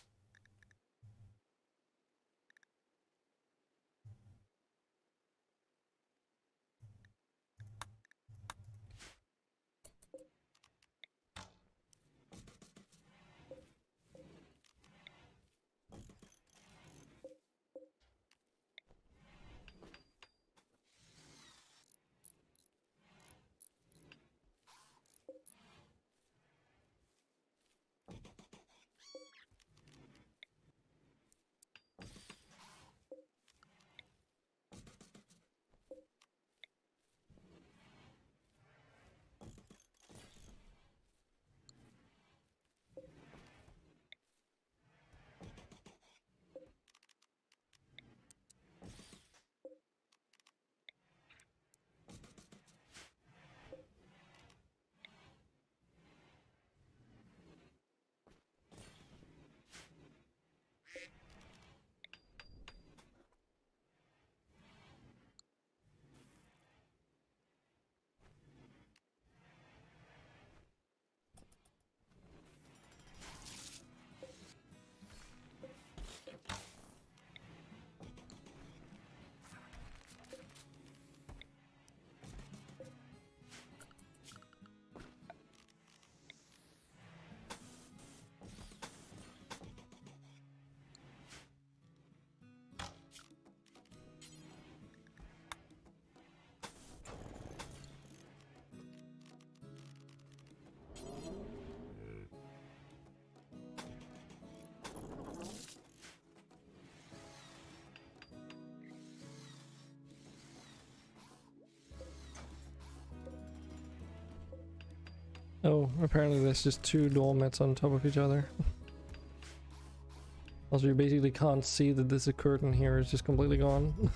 Oh, apparently there's just two doormats on top of each other. Also, you basically can't see that there's a curtain here, it's just completely gone.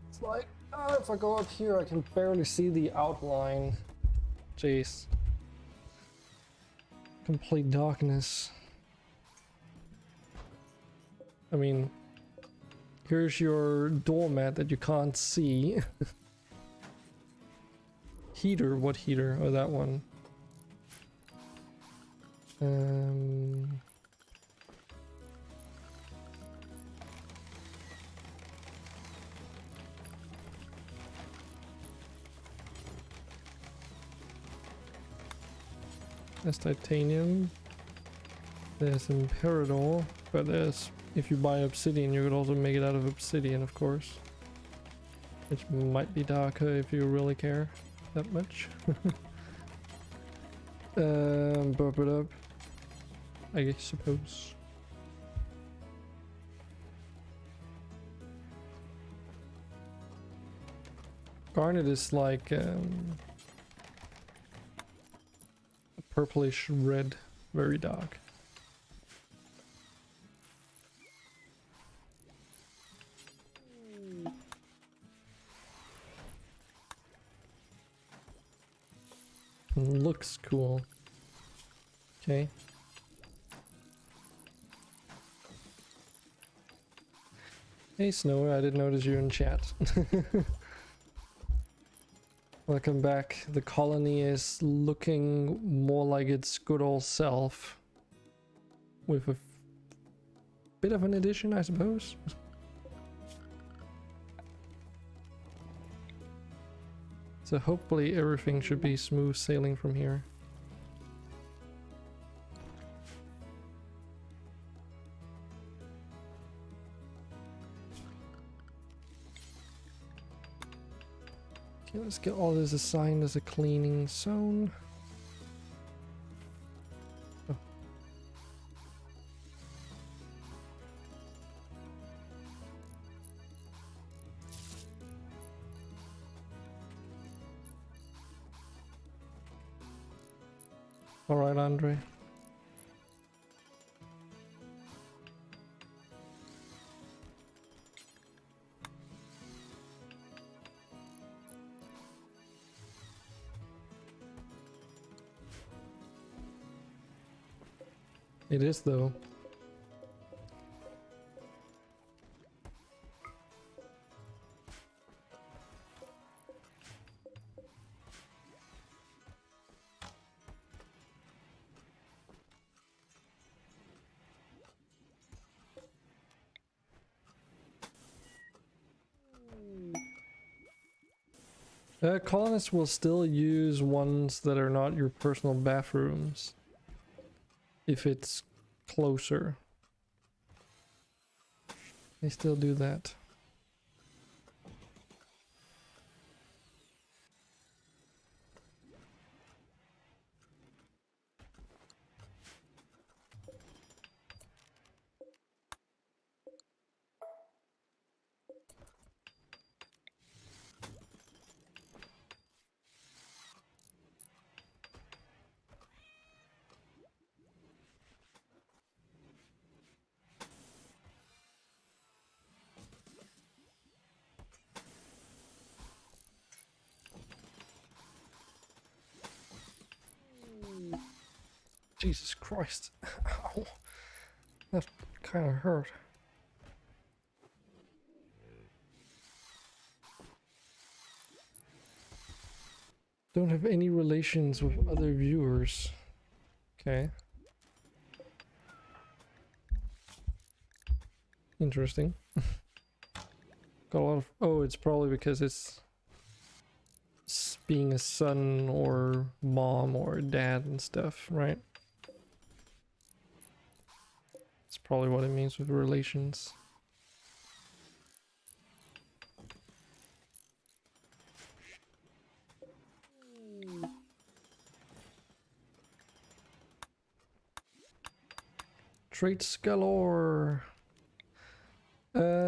It's like, oh, if I go up here, I can barely see the outline. Jeez. Complete darkness. I mean, here's your doormat that you can't see. Heater, what heater? Oh, that one. There's titanium. There's Imperador, but there's, if you buy obsidian, you could also make it out of obsidian, of course. Which might be darker if you really care that much. Burp it up, I suppose. Garnet is like purplish red, very dark. Looks cool. Okay. Hey Snow, I didn't notice you in chat. Welcome back. The colony is looking more like its good old self. With a bit of an addition, I suppose. So hopefully everything should be smooth sailing from here. Okay, let's get all this assigned as a cleaning zone. Oh. All right, Andre. It is though. Colonists will still use ones that are not your personal bathrooms if it's closer. They still do that. Jesus Christ. Ow. That kind of hurt. Don't have any relations with other viewers. Okay. Interesting. Got a lot of... Oh, it's probably because it's being a son or mom or dad and stuff, right? That's probably what it means with relations. Traits galore.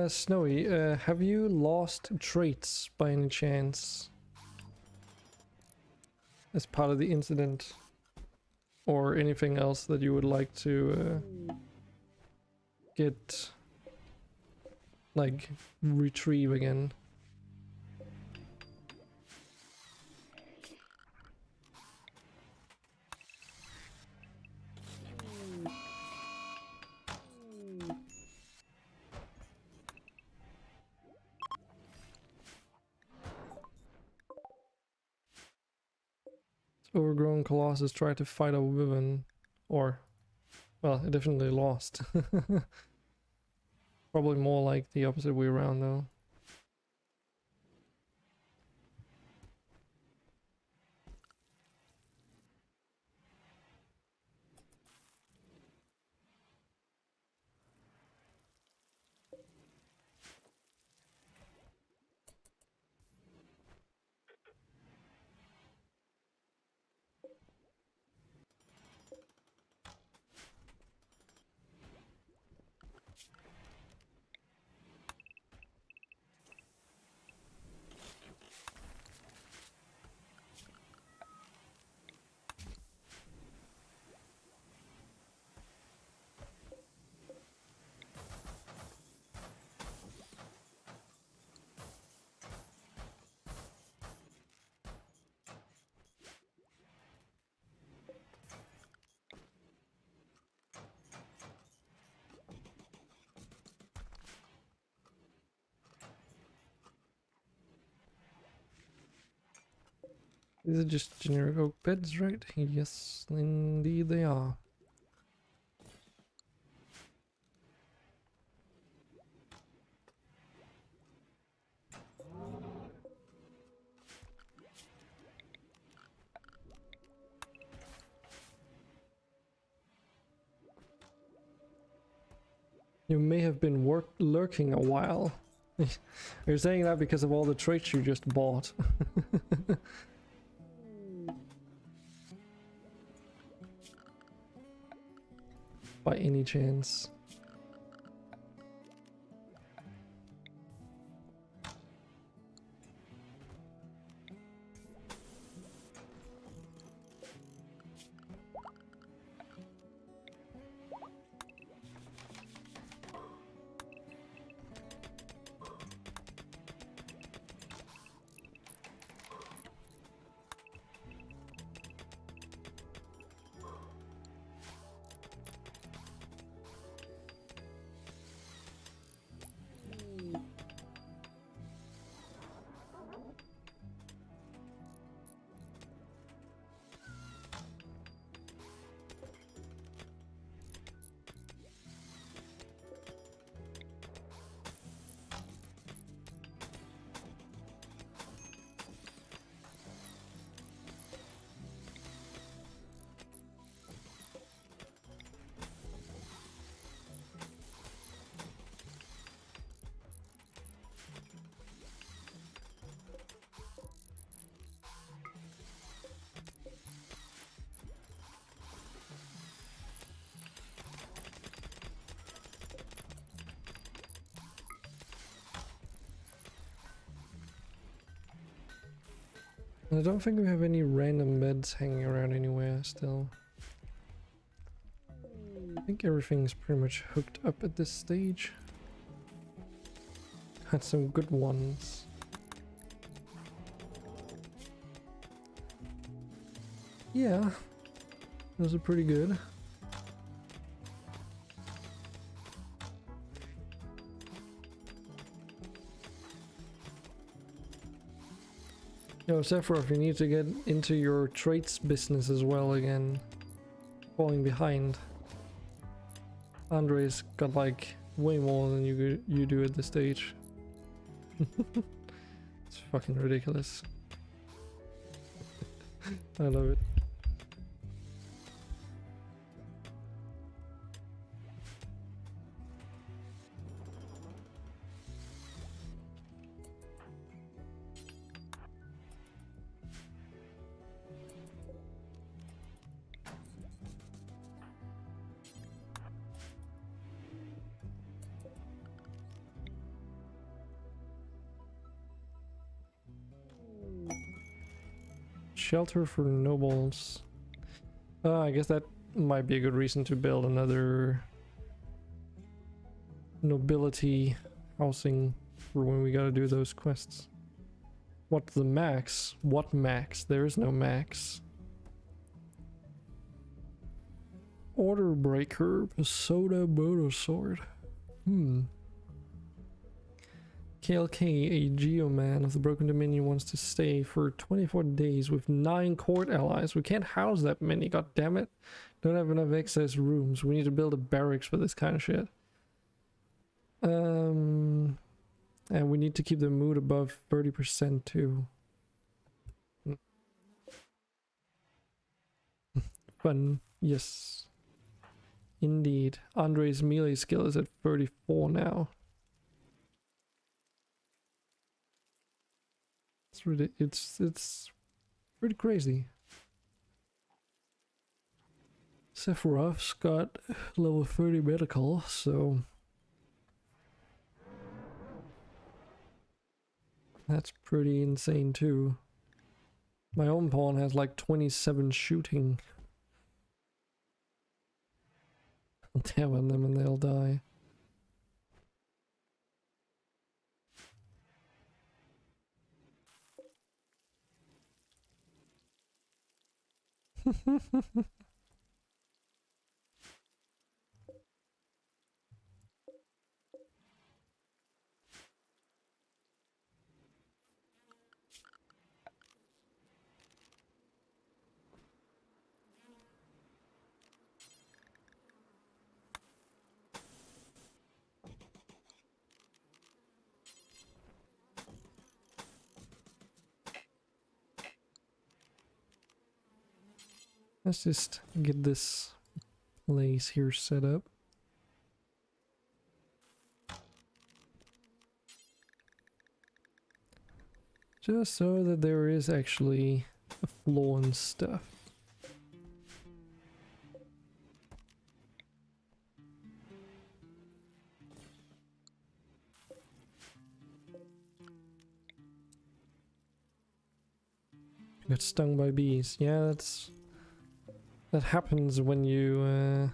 Snowy, have you lost traits by any chance? as part of the incident, or anything else that you would like to get, like, retrieve again. Overgrown Colossus tried to fight a Wyvern, or, well, it definitely lost. Probably more like the opposite way around though. These are just generic oak beds, right? Yes, indeed they are. You may have been lurking a while. You're saying that because of all the traits you just bought. By any chance. I don't think we have any random beds hanging around anywhere still. I think everything's pretty much hooked up at this stage. Had some good ones. Yeah, those are pretty good. Yo, Sephiroth, you need to get into your traits business as well again. Falling behind. Andre's got like way more than you do at this stage. It's fucking ridiculous. I love it. Shelter for nobles. I guess that might be a good reason to build another nobility housing for when we gotta do those quests. What's the max? What max? There is no max. Order breaker, Pasoda Motor Sword. KLK, a geoman of the Broken Dominion, wants to stay for 24 days with 9 court allies. We can't house that many, god damn it. Don't have enough excess rooms. We need to build a barracks for this kind of shit. And we need to keep the mood above 30% too. Fun, yes. Indeed. Andre's melee skill is at 34 now. It's pretty crazy. Sephiroth's got level 30 medical, so that's pretty insane too. My own pawn has like 27 shooting. I'll tap on them and they'll die. Let's just get this place here set up. Just so that there is actually a floor and stuff. Got stung by bees. Yeah, that happens when you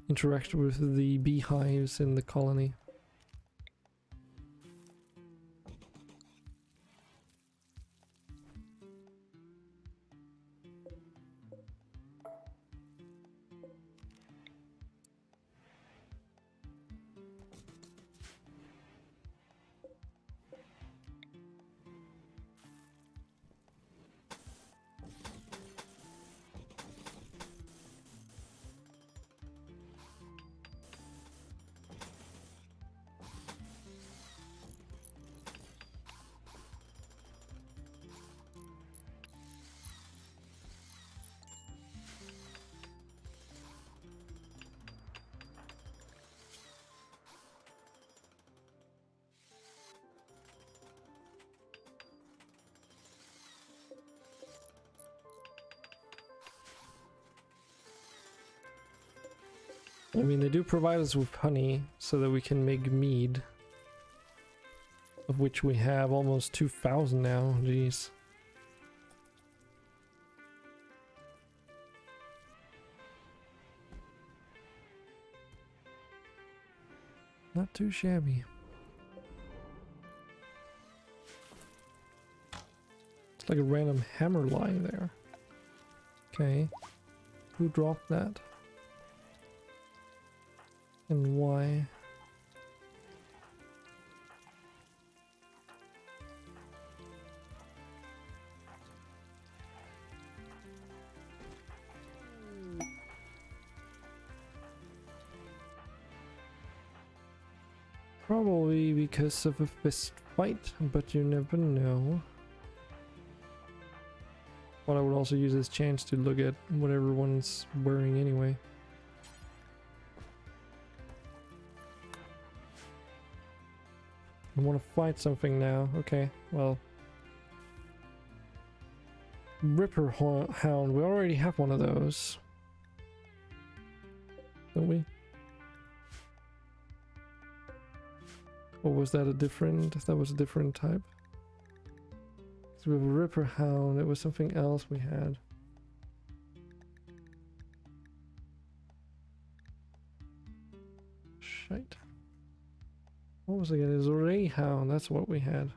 interact with the beehives in the colony. I mean, they do provide us with honey so that we can make mead, of which we have almost 2,000 now. Jeez. Not too shabby. It's like a random hammer lying there. Okay. Who dropped that? And why? Probably because of a fist fight, but you never know. But I would also use this chance to look at what everyone's wearing anyway. I want to fight something now. Okay, well. Ripper Hound. We already have one of those. Don't we? Or was that a different? That was a different type. So we have a Ripper Hound. It was something else we had. Shite. What was it again? It was a Ray Hound. That's what we had.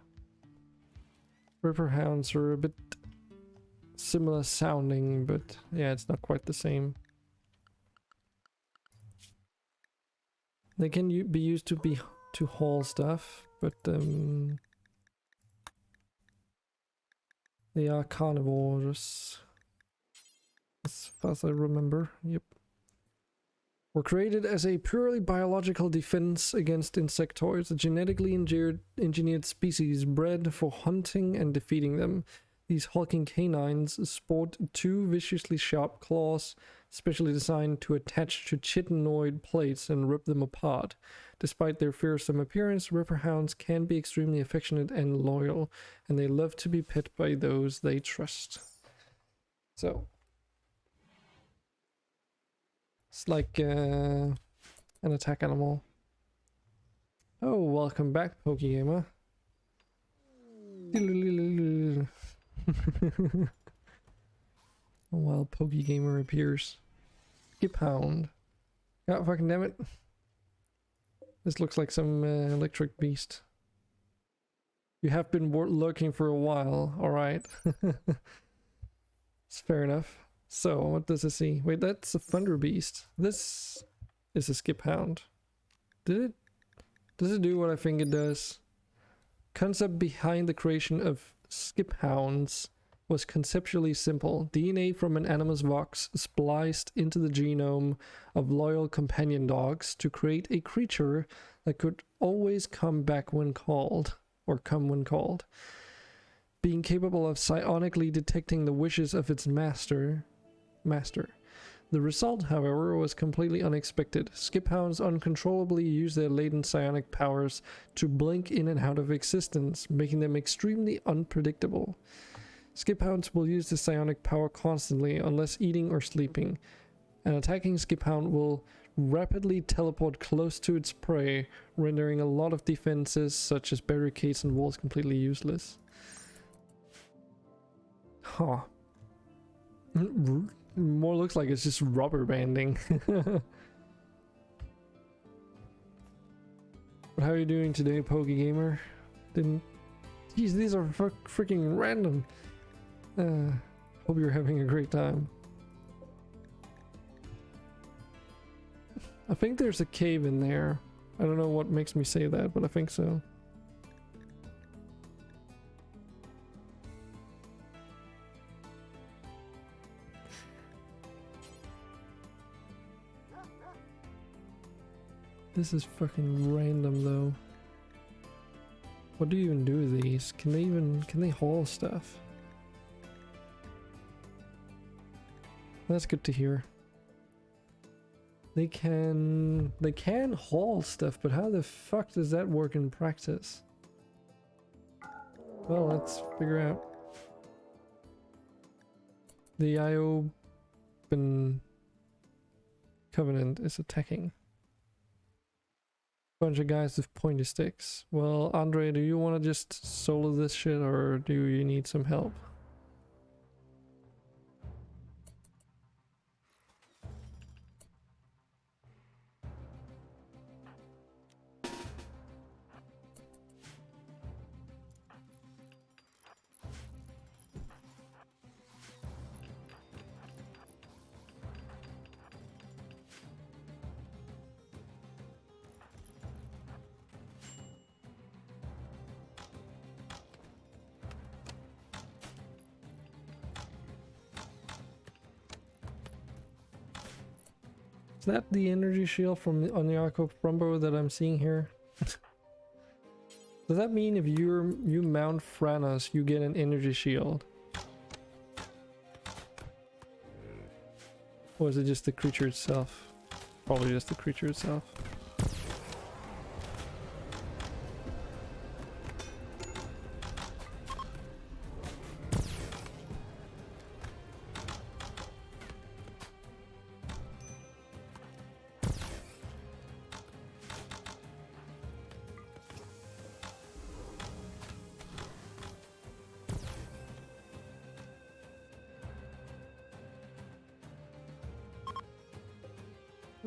Ripper Hounds are a bit similar sounding, but yeah, it's not quite the same. They can be used to haul stuff, but they are carnivores, as far as I remember. Yep. Were created as a purely biological defense against insectoids, a genetically engineered species bred for hunting and defeating them. These hulking canines sport two viciously sharp claws, specially designed to attach to chitinoid plates and rip them apart. Despite their fearsome appearance, Ripper Hounds can be extremely affectionate and loyal, and they love to be pet by those they trust. So it's like an attack animal. Oh, welcome back, Pokegamer. A wild Pokegamer appears. Skip Hound. God fucking damn it. This looks like some electric beast. You have been lurking for a while, alright. It's fair enough. So, what does it see? Wait, that's a Thunder Beast. This is a Skip Hound. Does it do what I think it does? Concept behind the creation of Skip Hounds was conceptually simple. DNA from an animus vox spliced into the genome of loyal companion dogs to create a creature that could always come back when called, or come when called. Being capable of psionically detecting the wishes of its master. The result, however, was completely unexpected. Skip Hounds uncontrollably use their latent psionic powers to blink in and out of existence, making them extremely unpredictable. Skip Hounds will use the psionic power constantly unless eating or sleeping. An attacking Skip Hound will rapidly teleport close to its prey, rendering a lot of defenses such as barricades and walls completely useless. Huh. More looks like it's just rubber banding. But how are you doing today, Pokegamer? Jeez, these are freaking random. Hope you're having a great time. I think there's a cave in there. I don't know what makes me say that, but I think so. This is fucking random though. What do you even do with these? Can they haul stuff? That's good to hear. They can haul stuff, but how the fuck does that work in practice? Well, let's figure out. The Ioban Covenant is attacking. Bunch of guys with pointy sticks. Well, Andre, do you want to just solo this shit, or do you need some help? Is that the energy shield from Onyako Brumbo that I'm seeing here? Does that mean if you mount Franos, you get an energy shield? Or is it just the creature itself? Probably just the creature itself.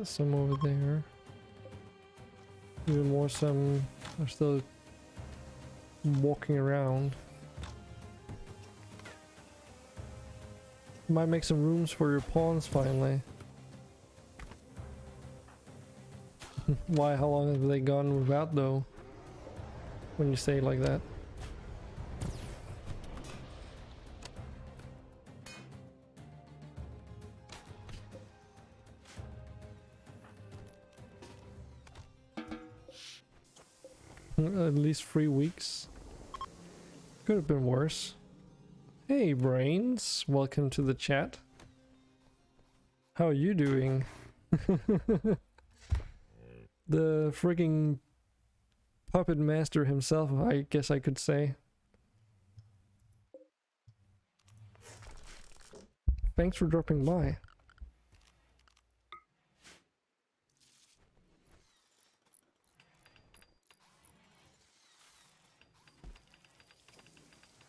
Some over there. Even more some are still walking around. Might make some rooms for your pawns finally. Why? How long have they gone without though? When you say it like that. At least 3 weeks. Could have been worse. Hey Brains, welcome to the chat. How are you doing? The frigging puppet master himself, I guess I could say. Thanks for dropping by.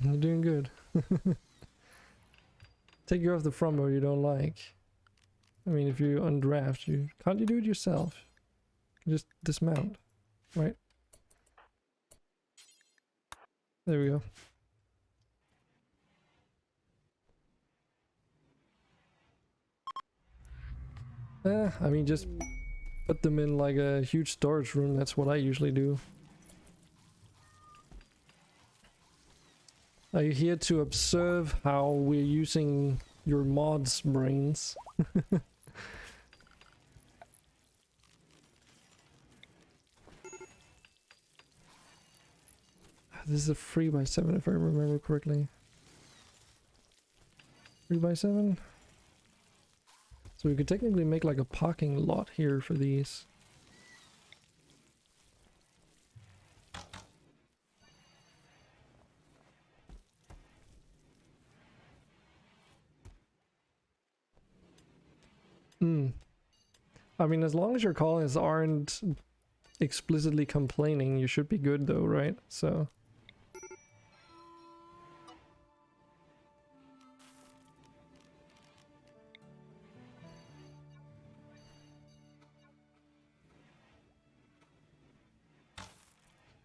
You're doing good. Take you off the front row you don't like. I mean, if you undraft, can't you do it yourself? You just dismount, right? There we go. I mean, just put them in like a huge storage room. That's what I usually do. Are you here to observe how we're using your mods, Brains? This is a 3x7 if I remember correctly. 3x7? So we could technically make like a parking lot here for these. I mean, as long as your colonists aren't explicitly complaining, you should be good though, right? So...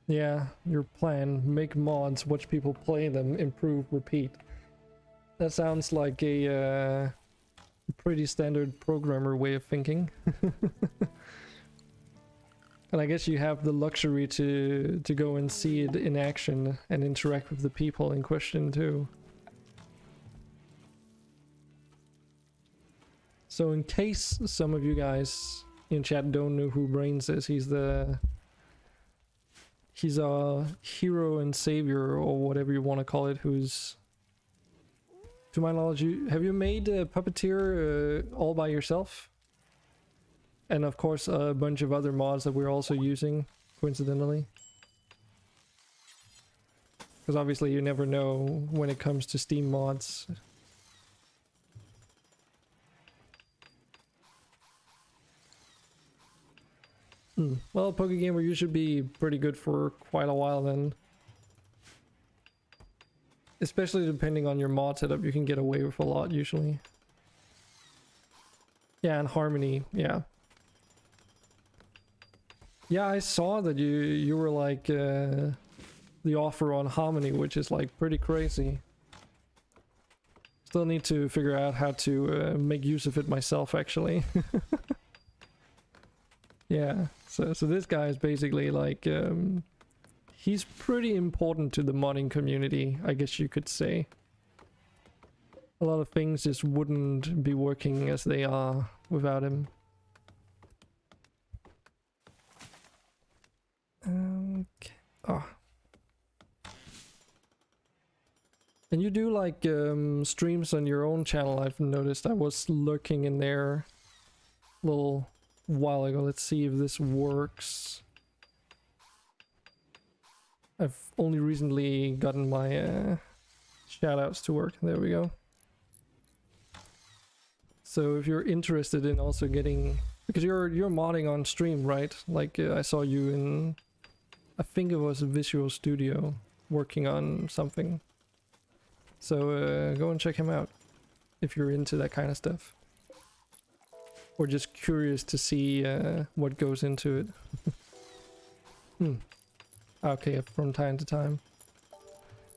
yeah, your plan. Make mods, watch people play them, improve, repeat. That sounds like a pretty standard programmer way of thinking. And I guess you have the luxury to go and see it in action and interact with the people in question too. So in case some of you guys in chat don't know who Brains is, he's a hero and savior, or whatever you want to call it, who's, to my knowledge, have you made a Puppeteer all by yourself? And of course a bunch of other mods that we're also using, coincidentally. Because obviously you never know when it comes to Steam mods. Well, PokeGamer, you should be pretty good for quite a while then. Especially depending on your mod setup, you can get away with a lot usually. Yeah, and Harmony, yeah. Yeah, I saw that you were like the offer on Harmony, which is like pretty crazy. Still need to figure out how to make use of it myself, actually. Yeah, so this guy is basically like, he's pretty important to the modding community, I guess you could say. A lot of things just wouldn't be working as they are without him. Okay. Oh. And you do like streams on your own channel, I've noticed. I was lurking in there a little while ago. Let's see if this works. I've only recently gotten my shoutouts to work. There we go. So if you're interested in also getting, because you're modding on stream, right? Like I saw you in, I think it was a Visual Studio working on something. So go and check him out if you're into that kind of stuff. or just curious to see what goes into it. Okay, from time to time.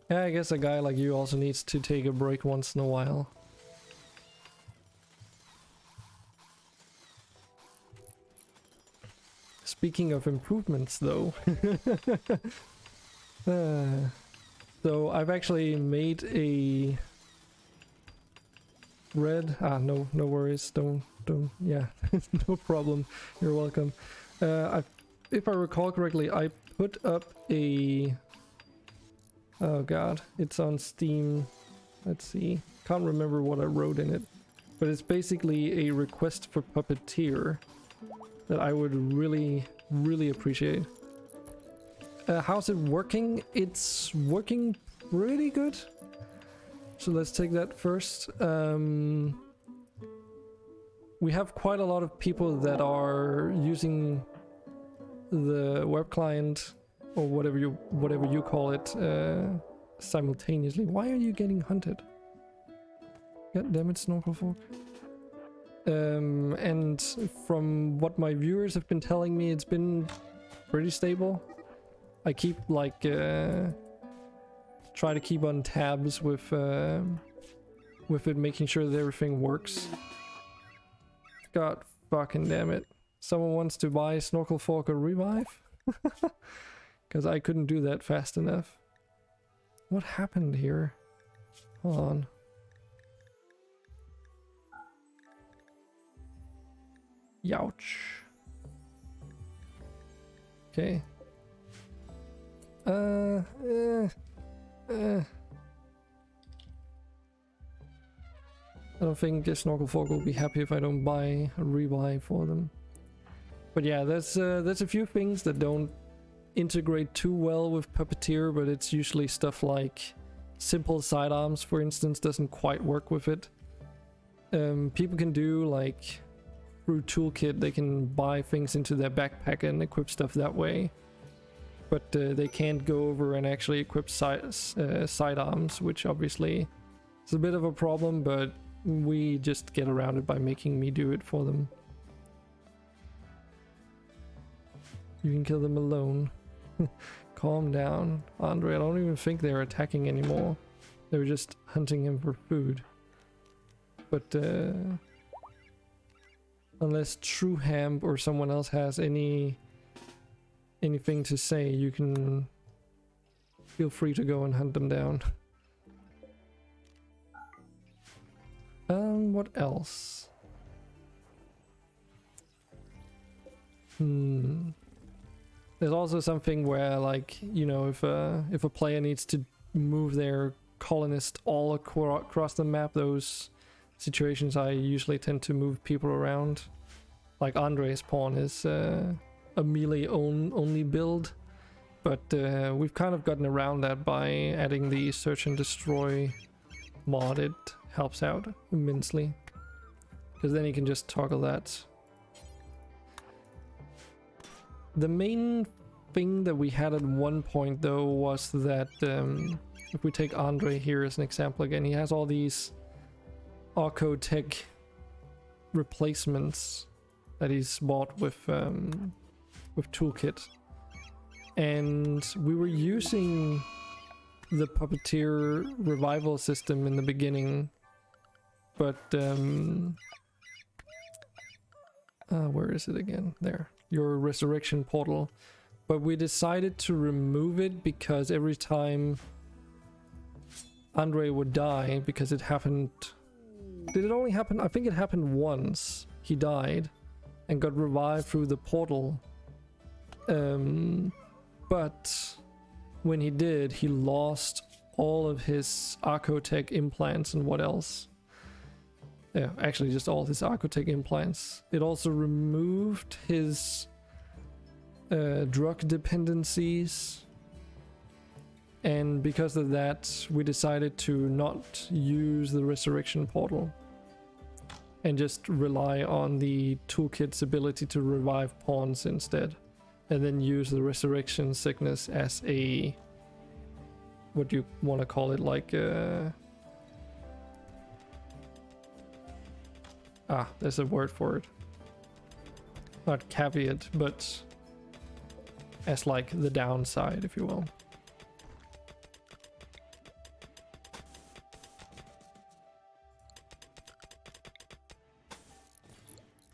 Yeah, I guess a guy like you also needs to take a break once in a while. Speaking of improvements though. So I've actually made a red, no worries, don't, yeah, no problem, you're welcome. If I recall correctly, I put up a, oh god, it's on Steam, let's see, can't remember what I wrote in it, but it's basically a request for Puppeteer that I would really appreciate. How's it working? It's working pretty good. So let's take that first. We have quite a lot of people that are using the web client or whatever you call it simultaneously. Why are you getting hunted? God damn it, Snorkelfolk. And from what my viewers have been telling me, it's been pretty stable. I keep like try to keep on tabs with it, making sure that everything works. God fucking damn it! Someone wants to buy Snorkelfolk a revive, because I couldn't do that fast enough. What happened here? Hold on. Youch. Okay. I don't think this Snorkelfolk will be happy if I don't buy a revive for them. But yeah, there's a few things that don't integrate too well with Puppeteer, but it's usually stuff like simple sidearms, for instance, doesn't quite work with it. People can do like through Toolkit, they can buy things into their backpack and equip stuff that way. But they can't go over and actually equip sidearms, which obviously is a bit of a problem, but we just get around it by making me do it for them. You can kill them alone. Calm down, Andre. I don't even think they're attacking anymore. They were just hunting him for food. But unless Trueham or someone else has anything to say, you can feel free to go and hunt them down. What else? There's also something where, like, you know, if a player needs to move their colonist all across the map, those situations I usually tend to move people around. Like Andre's pawn is a melee only build, but we've kind of gotten around that by adding the search and destroy mod. It helps out immensely, because then you can just toggle that. The main thing that we had at one point though was that if we take Andre here as an example again, he has all these Arco Tech replacements that he's bought with Toolkit, and we were using the Puppeteer revival system in the beginning, but where is it again? There, your resurrection portal. But we decided to remove it because every time Andre would die, because it happened, did it only happen? I think it happened once. He died and got revived through the portal. But when he did, he lost all of his Arcotech implants and what else? Yeah, actually just all his Arcotech implants. It also removed his drug dependencies. And because of that, we decided to not use the resurrection portal and just rely on the toolkit's ability to revive pawns instead, and then use the resurrection sickness as a, what you want to call it, like there's a word for it. not caveat, but as like the downside, if you will.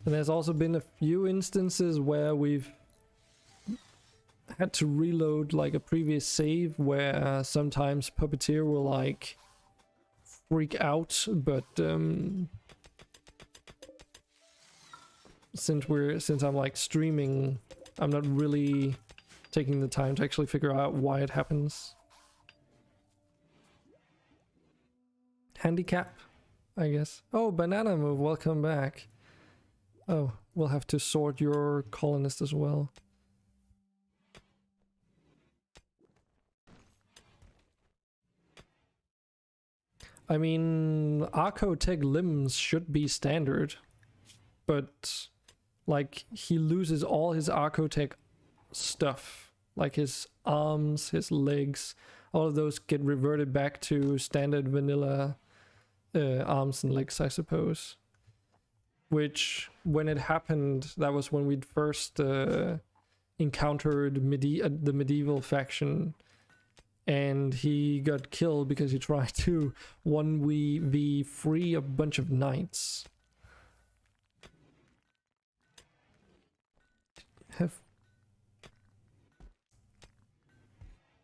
And there's also been a few instances where we've had to reload like a previous save, where sometimes Puppeteer will like freak out, but since I'm like streaming, I'm not really taking the time to actually figure out why it happens. Handicap, I guess. Oh, Banana Move, welcome back. Oh, we'll have to sort your colonist as well. I mean, Archotech limbs should be standard, but like he loses all his Archotech stuff, like his arms, his legs, all of those get reverted back to standard vanilla arms and legs, I suppose. Which, when it happened, that was when we'd first encountered the medieval faction, and he got killed because he tried to 1v free a bunch of knights.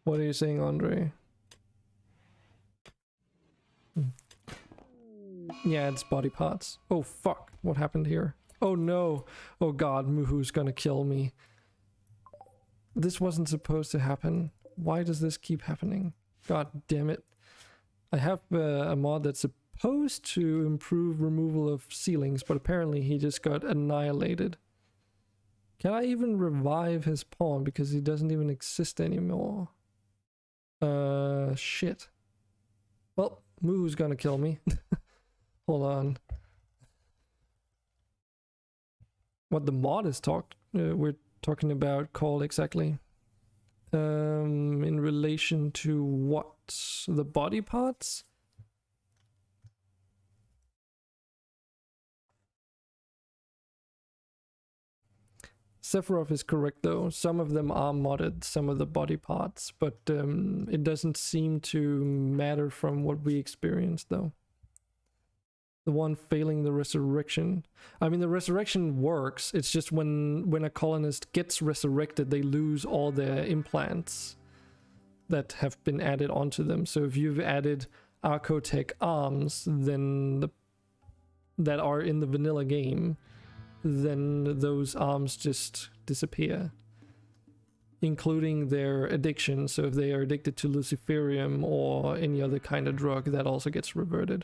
What are you saying, Andre? Yeah, it's body parts. Oh fuck, what happened here? Oh no, oh god, Muhu's gonna kill me. This wasn't supposed to happen. Why does this keep happening? God damn it. I have a mod that's supposed to improve removal of ceilings, but apparently he just got annihilated. Can I even revive his pawn because he doesn't even exist anymore? Shit. Well, Muhu's gonna kill me. Hold on. What the mod is we're talking about called exactly? In relation to what? The body parts? Sephiroth is correct though. Some of them are modded, some of the body parts, but it doesn't seem to matter from what we experienced though. The one failing the resurrection. I mean, the resurrection works. It's just when a colonist gets resurrected, they lose all their implants that have been added onto them. So if you've added Archotech arms, then that are in the vanilla game, then those arms just disappear, including their addiction. So if they are addicted to Luciferium or any other kind of drug, that also gets reverted.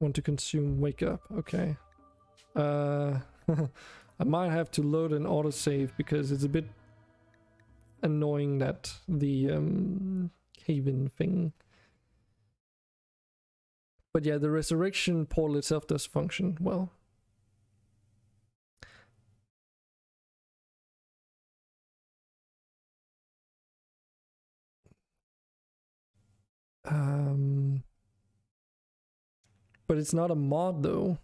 Want to consume wake up, okay. I might have to load an autosave because it's a bit annoying that the cave-in thing. But yeah, the resurrection portal itself does function well. But it's not a mod though.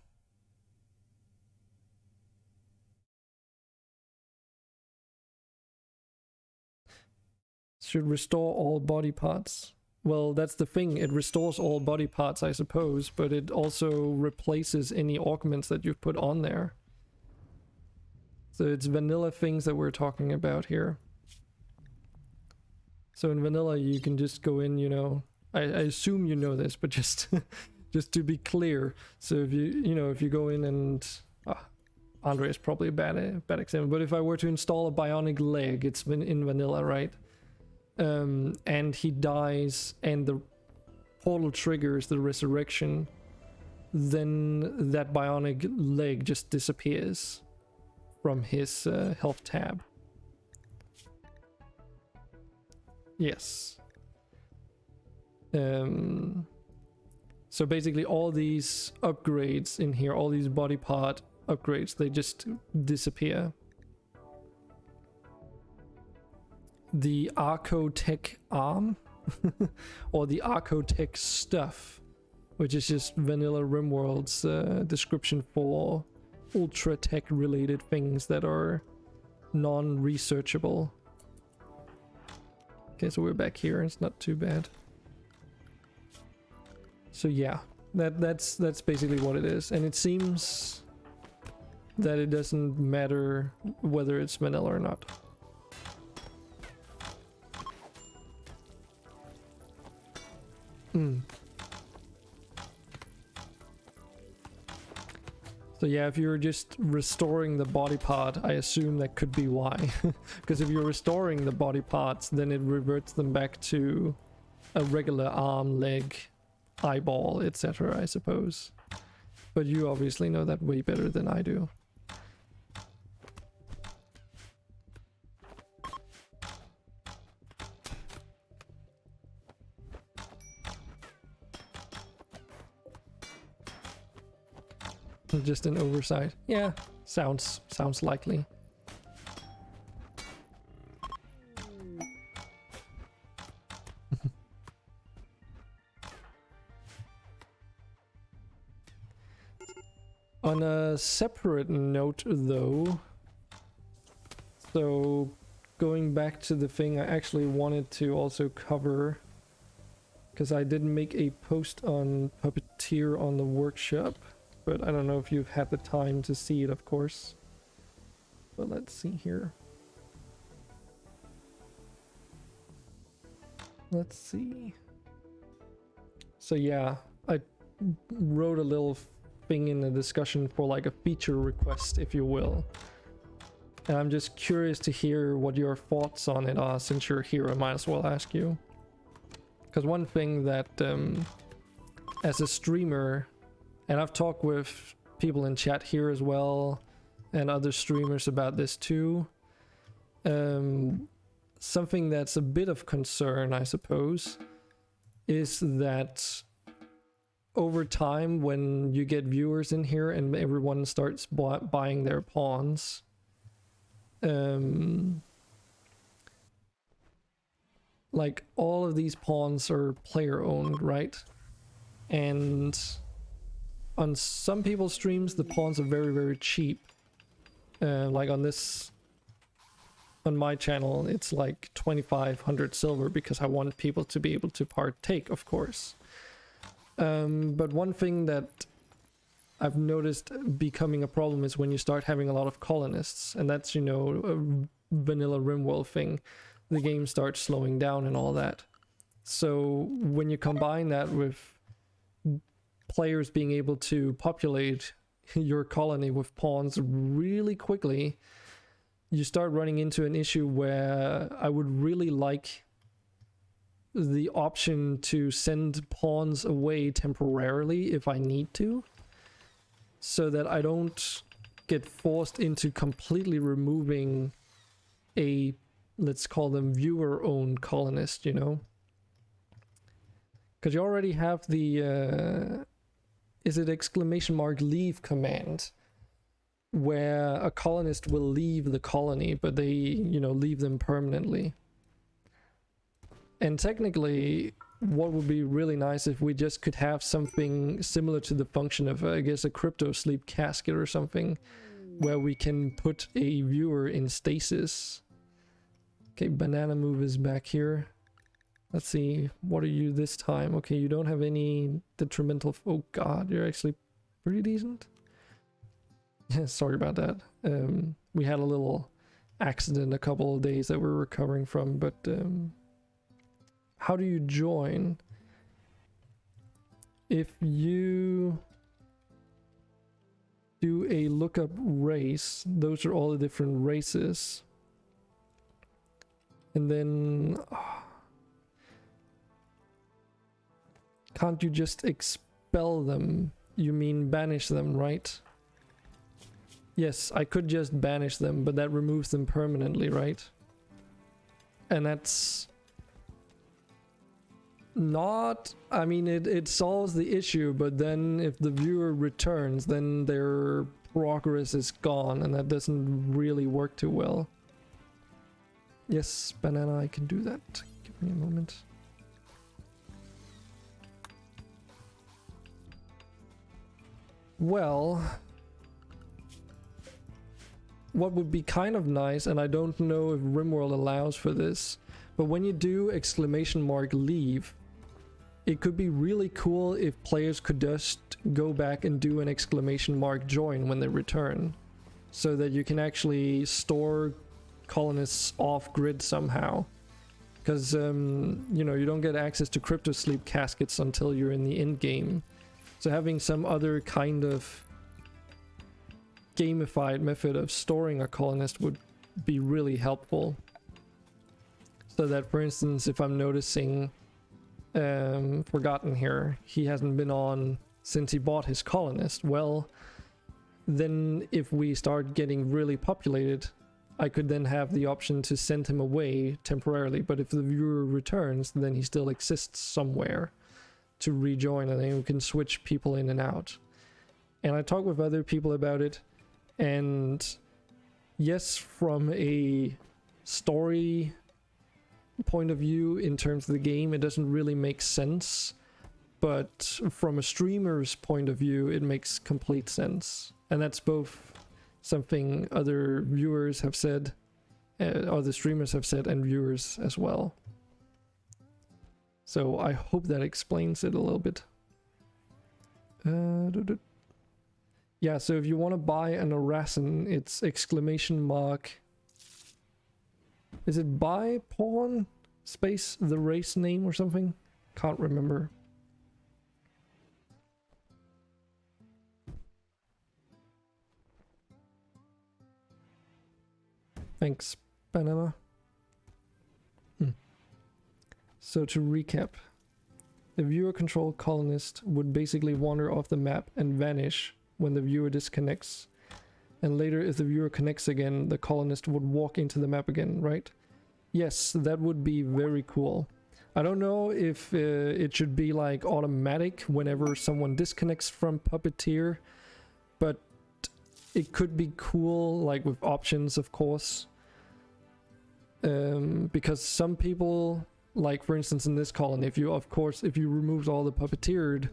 Should restore all body parts. Well, that's the thing. It restores all body parts, I suppose, but it also replaces any augments that you've put on there. So it's vanilla things that we're talking about here. So in vanilla, you can just go in, you know, I assume you know this, but just just to be clear. So if if you go in and Andre is probably a bad example, but if I were to install a bionic leg, it's in vanilla, right? And he dies and the portal triggers the resurrection, then that bionic leg just disappears from his health tab. Yes. So basically all these upgrades in here, all these body part upgrades, they just disappear. The Archotech arm or the Archotech stuff, which is just vanilla Rimworld's description for ultra tech related things that are non-researchable. Okay, so we're back here, it's not too bad. So yeah, that's basically what it is, and it seems that it doesn't matter whether it's vanilla or not. So yeah, if you're just restoring the body part, I assume that could be why. Because if you're restoring the body parts, then it reverts them back to a regular arm, leg, eyeball, etc., I suppose. But you obviously know that way better than I do. Just an oversight. Yeah, sounds likely. On a separate note though, so going back to the thing I actually wanted to also cover, because I didn't make a post on Puppeteer on the workshop, but I don't know if you've had the time to see it, of course. But let's see here. Let's see. So yeah, I wrote a little thing in the discussion for like a feature request, if you will. And I'm just curious to hear what your thoughts on it are. Since you're here, I might as well ask you. Because one thing that, as a streamer, and I've talked with people in chat here as well, and other streamers about this too. Something that's a bit of concern, I suppose, is that over time, when you get viewers in here and everyone starts buying their pawns, like all of these pawns are player owned, right? And on some people's streams, the pawns are very, very cheap. Like on my channel, it's like 2,500 silver because I wanted people to be able to partake, of course. But one thing that I've noticed becoming a problem is when you start having a lot of colonists, and that's, you know, a vanilla Rimworld thing. The game starts slowing down and all that. So when you combine that with players being able to populate your colony with pawns really quickly, you start running into an issue where I would really like the option to send pawns away temporarily if I need to, so that I don't get forced into completely removing a, let's call them viewer-owned colonist, you know? Because you already have the is it exclamation mark leave command, where a colonist will leave the colony, but they, you know, leave them permanently. And technically, what would be really nice if we just could have something similar to the function of, I guess, a crypto sleep casket or something, where we can put a viewer in stasis. Okay, banana move is back here. Let's see, what are you this time? Okay, you don't have any detrimental... Oh god, you're actually pretty decent. Sorry about that. We had a little accident a couple of days that we're recovering from, but how do you join? If you do a lookup race, those are all the different races. And then... can't you just expel them? You mean banish them, right? Yes, I could just banish them, but that removes them permanently, right? And that's not... I mean, it solves the issue, but then if the viewer returns, then their progress is gone, and that doesn't really work too well. Yes, banana, I can do that. Give me a moment. Well, what would be kind of nice, and I don't know if Rimworld allows for this, but when you do !leave, it could be really cool if players could just go back and do an !join when they return, so that you can actually store colonists off grid somehow. Because, you know, you don't get access to crypto sleep caskets until you're in the end game. So having some other kind of gamified method of storing a colonist would be really helpful. So that, for instance, if I'm noticing Forgotten here, he hasn't been on since he bought his colonist, well, then if we start getting really populated, I could then have the option to send him away temporarily, but if the viewer returns, then he still exists somewhere to rejoin, and then we can switch people in and out. And I talked with other people about it, and yes, from a story point of view in terms of the game, it doesn't really make sense, but from a streamer's point of view, it makes complete sense. And that's both something other viewers have said, other streamers have said, and viewers as well. So I hope that explains it a little bit. Yeah, so if you want to buy an Arasan, it's ! Is it buy pawn space the race name or something? Can't remember. Thanks, Banana. So to recap, the viewer controlled colonist would basically wander off the map and vanish when the viewer disconnects. And later, if the viewer connects again, the colonist would walk into the map again, right? Yes, that would be very cool. I don't know if it should be like automatic whenever someone disconnects from Puppeteer, but it could be cool, like with options, of course. Because some people, like for instance in this colony, if you removed all the puppeteered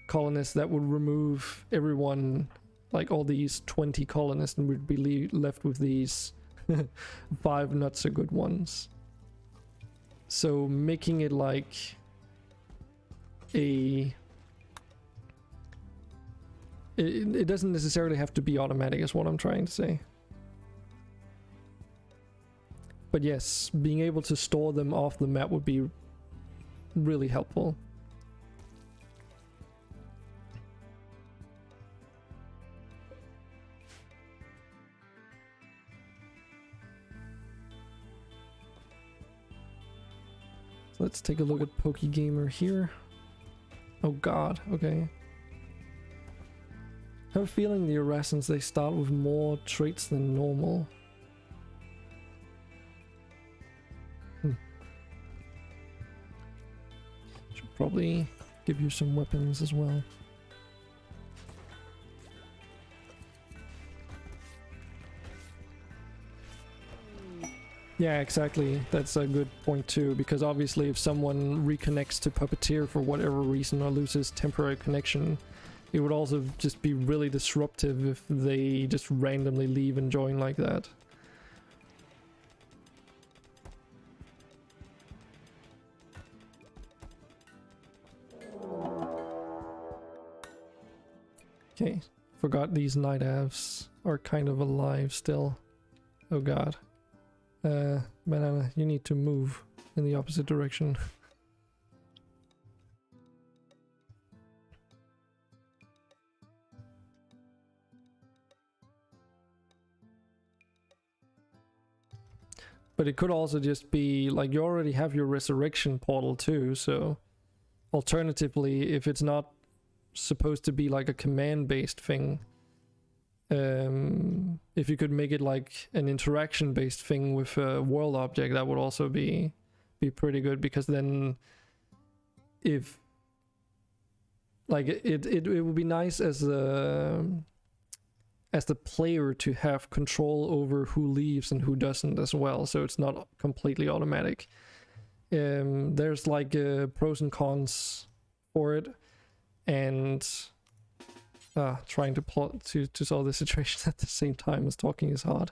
colonists, that would remove everyone, like all these 20 colonists, and we'd be left with these 5 not so good ones. So making it like it doesn't necessarily have to be automatic is what I'm trying to say. But yes, being able to store them off the map would be really helpful. So let's take a look at PokeGamer here. Oh god, okay. I have a feeling the Arasans, they start with more traits than normal. Should probably give you some weapons as well. Yeah, exactly. That's a good point too, because obviously if someone reconnects to Puppeteer for whatever reason or loses temporary connection, it would also just be really disruptive if they just randomly leave and join like that. Okay, forgot these night avs are kind of alive still. Oh god. Banana, you need to move in the opposite direction. But it could also just be like you already have your resurrection portal too, so alternatively, if it's not supposed to be like a command-based thing, if you could make it like an interaction-based thing with a world object, that would also be pretty good, because then if like it would be nice as the player to have control over who leaves and who doesn't as well, so it's not completely automatic. There's like pros and cons for it, and Trying to plot to solve the situation at the same time as talking is hard.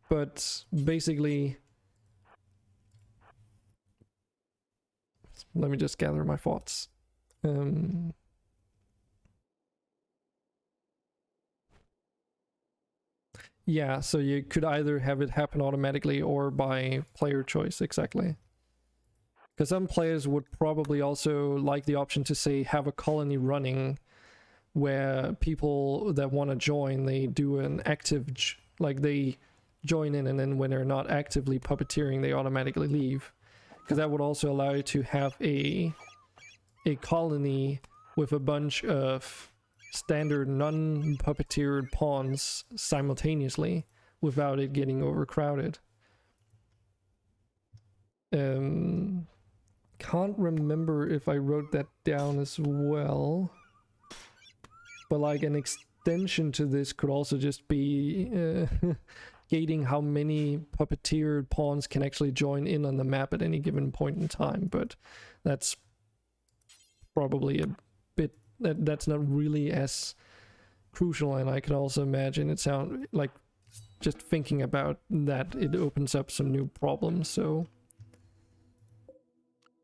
But basically, let me just gather my thoughts. Yeah, so you could either have it happen automatically or by player choice, exactly. Because some players would probably also like the option to say have a colony running where people that want to join, they do an active, like they join in, and then when they're not actively puppeteering, they automatically leave. Because that would also allow you to have a colony with a bunch of standard non-puppeteered pawns simultaneously without it getting overcrowded. Can't remember if I wrote that down as well, but like an extension to this could also just be gating how many puppeteered pawns can actually join in on the map at any given point in time, but that's probably a bit that's not really as crucial. And I can also imagine it sound like, just thinking about that, it opens up some new problems. So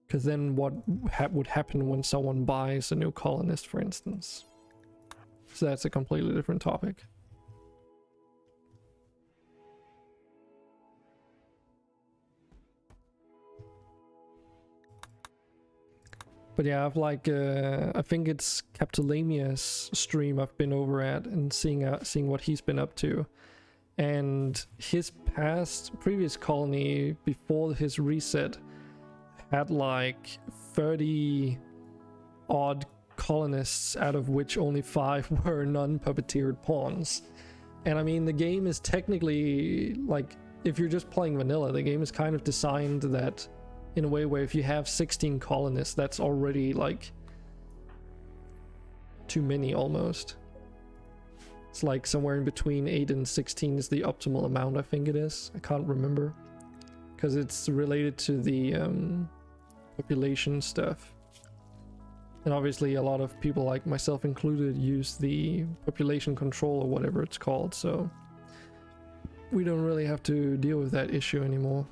because then what would happen when someone buys a new colonist, for instance? So that's a completely different topic. But yeah, I've like I think it's Capitolamia's stream I've been over at and seeing what he's been up to, and his previous colony before his reset had like 30 odd colonists, out of which only 5 were non-puppeteered pawns. And I mean, the game is technically, like, if you're just playing vanilla, the game is kind of designed that in a way where if you have 16 colonists, that's already like too many almost. It's like somewhere in between 8 and 16 is the optimal amount, I think it is. I can't remember, because it's related to the population stuff. And obviously a lot of people, like myself included, use the population control or whatever it's called, so we don't really have to deal with that issue anymore.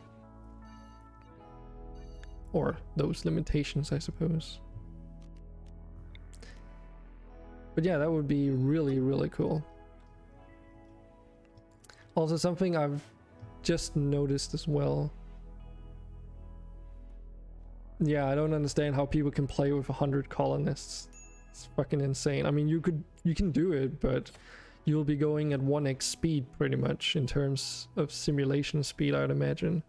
Or those limitations, I suppose. But yeah, that would be really, really cool. Also, something I've just noticed as well. Yeah, I don't understand how people can play with 100 colonists. It's fucking insane. I mean, you can do it, but you'll be going at 1x speed pretty much in terms of simulation speed, I'd imagine.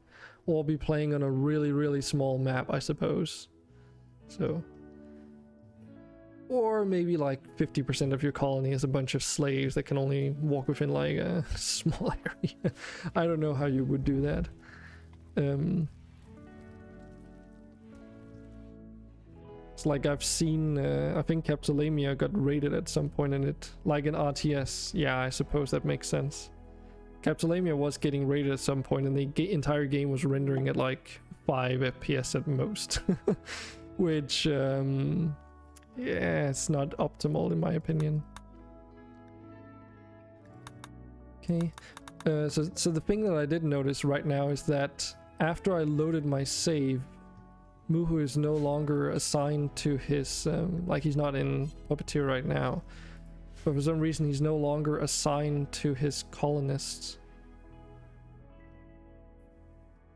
Or be playing on a really, really small map, I suppose. So, or maybe like 50% of your colony is a bunch of slaves that can only walk within like a small area. I don't know how you would do that. It's like I've seen, I think Capitolamia got raided at some point in it, like an RTS. Yeah, I suppose that makes sense. Capitolamia was getting raided at some point, and the entire game was rendering at like 5 FPS at most. Which, yeah, it's not optimal in my opinion. Okay, so the thing that I did notice right now is that after I loaded my save, Muhu is no longer assigned to his, like he's not in Puppeteer right now. But for some reason he's no longer assigned to his colonists.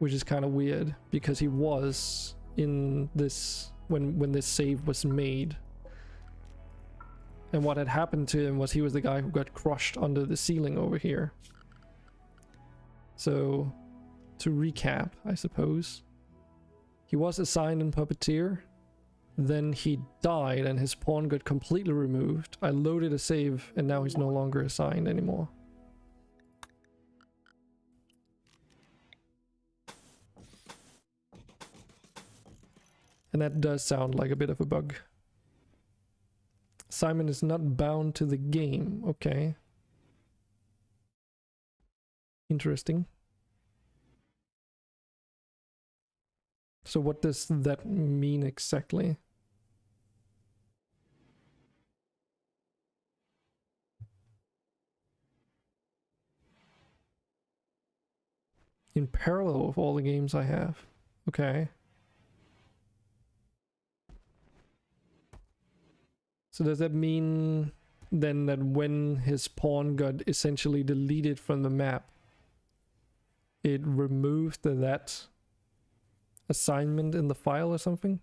Which is kind of weird, because he was in this when this save was made. And what had happened to him was he was the guy who got crushed under the ceiling over here. So, to recap, I suppose. He was assigned in Puppeteer. Then he died and his pawn got completely removed. I loaded a save and now he's no longer assigned anymore. And that does sound like a bit of a bug. Simon is not bound to the game. Okay. Interesting. So what does that mean exactly? In parallel with all the games I have. Okay. So does that mean then that when his pawn got essentially deleted from the map, it removed that assignment in the file or something?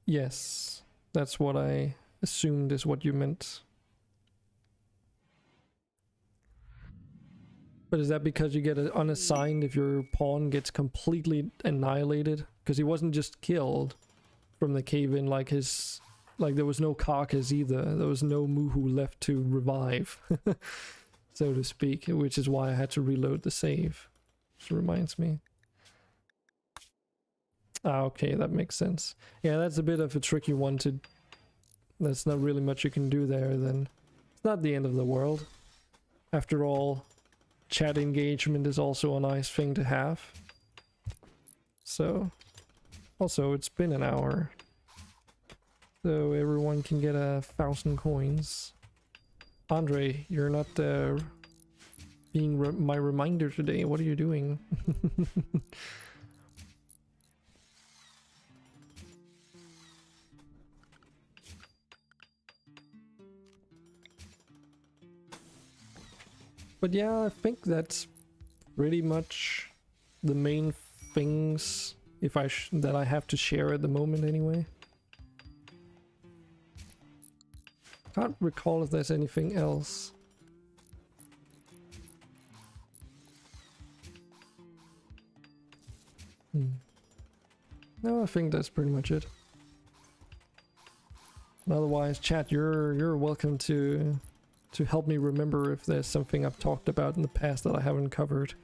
Yes, that's what I assumed is what you meant. But is that because you get unassigned if your pawn gets completely annihilated? Because he wasn't just killed from the cave-in, like his... Like there was no carcass either. There was no Muhu left to revive, so to speak, which is why I had to reload the save. Which reminds me. Ah, okay, that makes sense. Yeah, that's a bit of a tricky one to... There's not really much you can do there then. It's not the end of the world. After all, chat engagement is also a nice thing to have. So... Also, it's been an hour. So everyone can get 1,000 coins. Andre, you're not being my reminder today. What are you doing? But yeah, I think that's pretty much the main things that I have to share at the moment anyway. Can't recall if there's anything else. No, I think that's pretty much it. Otherwise, chat, you're welcome to help me remember if there's something I've talked about in the past that I haven't covered.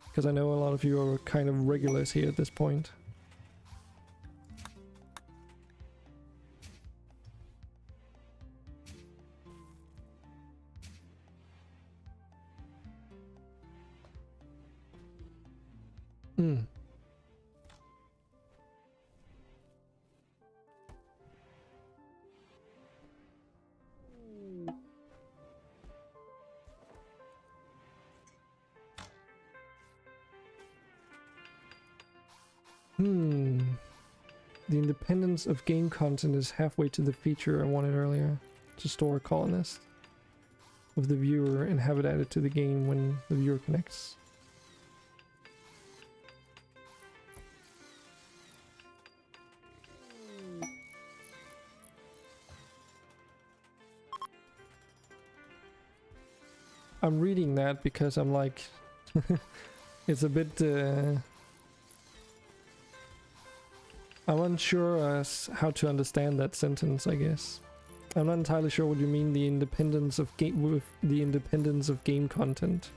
Because I know a lot of you are kind of regulars here at this point. The independence of game content is halfway to the feature I wanted earlier. To store a colonist of the viewer and have it added to the game when the viewer connects. I'm reading that because I'm like... it's a bit... I'm unsure as how to understand that sentence, I guess. I'm not entirely sure what you mean the independence of game with the independence of game content.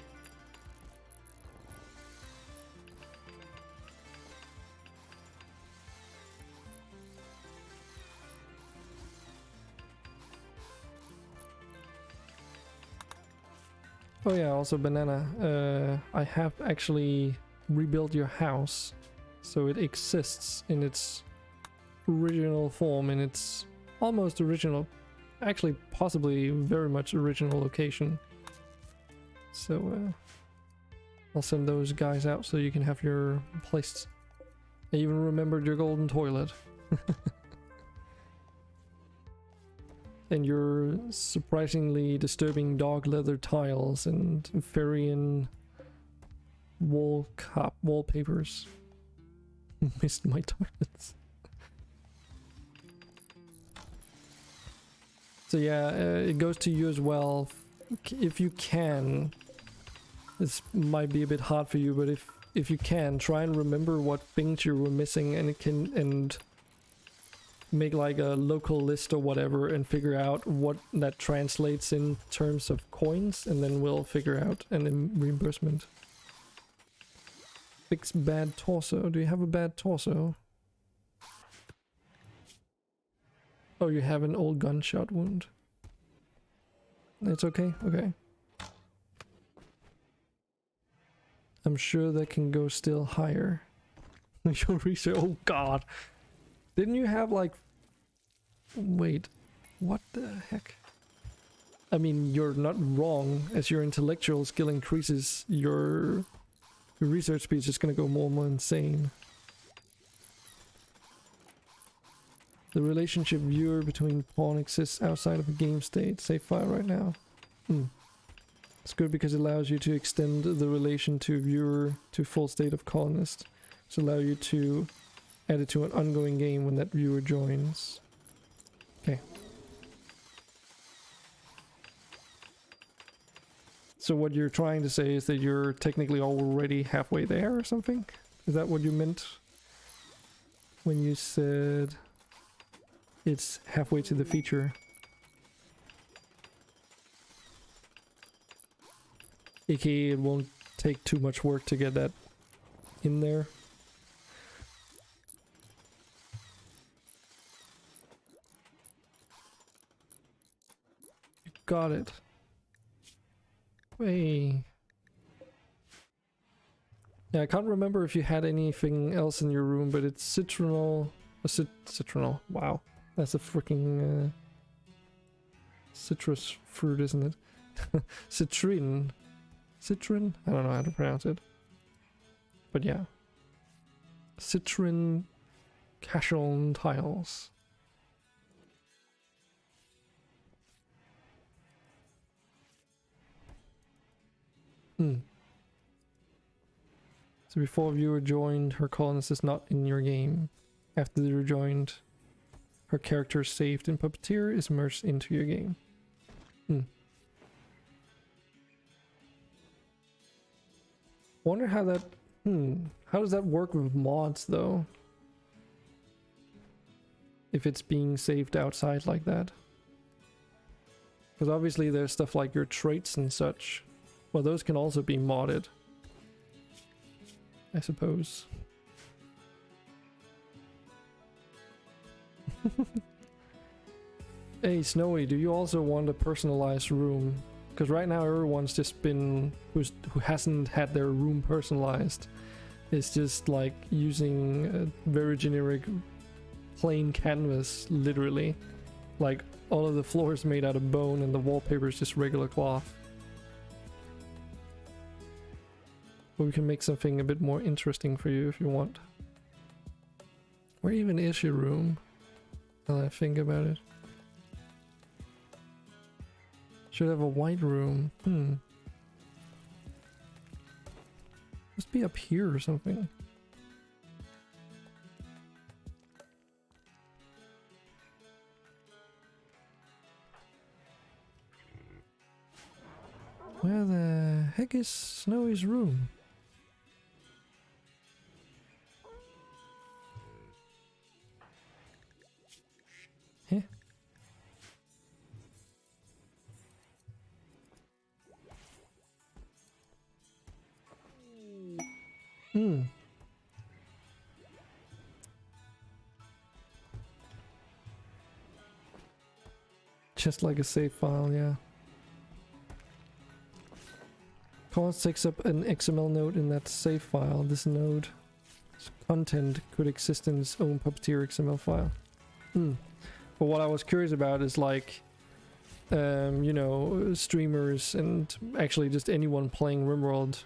Oh yeah, also Banana, I have actually rebuilt your house. So it exists in its original form, in its almost original, actually possibly very much original location. So I'll send those guys out so you can have your place. I even remembered your golden toilet. And your surprisingly disturbing dog leather tiles and Farian wallpapers. Missed my toilets. So yeah, it goes to you as well. If you can, this might be a bit hard for you, but if you can, try and remember what things you were missing, and make like a local list or whatever, and figure out what that translates in terms of coins, and then we'll figure out an reimbursement. Fix bad torso. Do you have a bad torso? Oh, you have an old gunshot wound. It's okay, okay. A I'm sure that can go still higher. Your research, oh god. Didn't you have like... Wait, what the heck? I mean, you're not wrong. As your intellectual skill increases, your research speed is just gonna go more and more insane. The relationship viewer between pawn exists outside of the game state. Save file right now. It's good because it allows you to extend the relation to viewer to full state of colonist. So allow you to add it to an ongoing game when that viewer joins. Okay. So what you're trying to say is that you're technically already halfway there or something? Is that what you meant when you said it's halfway to the feature? AKA it won't take too much work to get that in there. You got it. Hey. Yeah, I can't remember if you had anything else in your room, but it's citronal. Citronal. Wow. That's a freaking citrus fruit, isn't it? Citrin. Citrin? I don't know how to pronounce it. But yeah. Citrin cachon tiles. So before viewer joined, her colonist is not in your game. After the viewer joined, her character saved in Puppeteer is merged into your game. Wonder how that... How does that work with mods, though? If it's being saved outside like that. Because obviously there's stuff like your traits and such. Well, those can also be modded, I suppose. Hey Snowy, do you also want a personalized room? Because right now everyone's just been... who hasn't had their room personalized. It's just like using a very generic plain canvas, literally. Like all of the floors made out of bone and the wallpaper is just regular cloth. But we can make something a bit more interesting for you if you want. Where even is your room? Now that I think about it. Should have a white room. Must be up here or something. Where the heck is Snowy's room? Huh? Just like a save file, yeah. Cause takes up an XML node in that save file. This node's content could exist in its own Puppeteer XML file. But what I was curious about is like, you know, streamers and actually just anyone playing Rimworld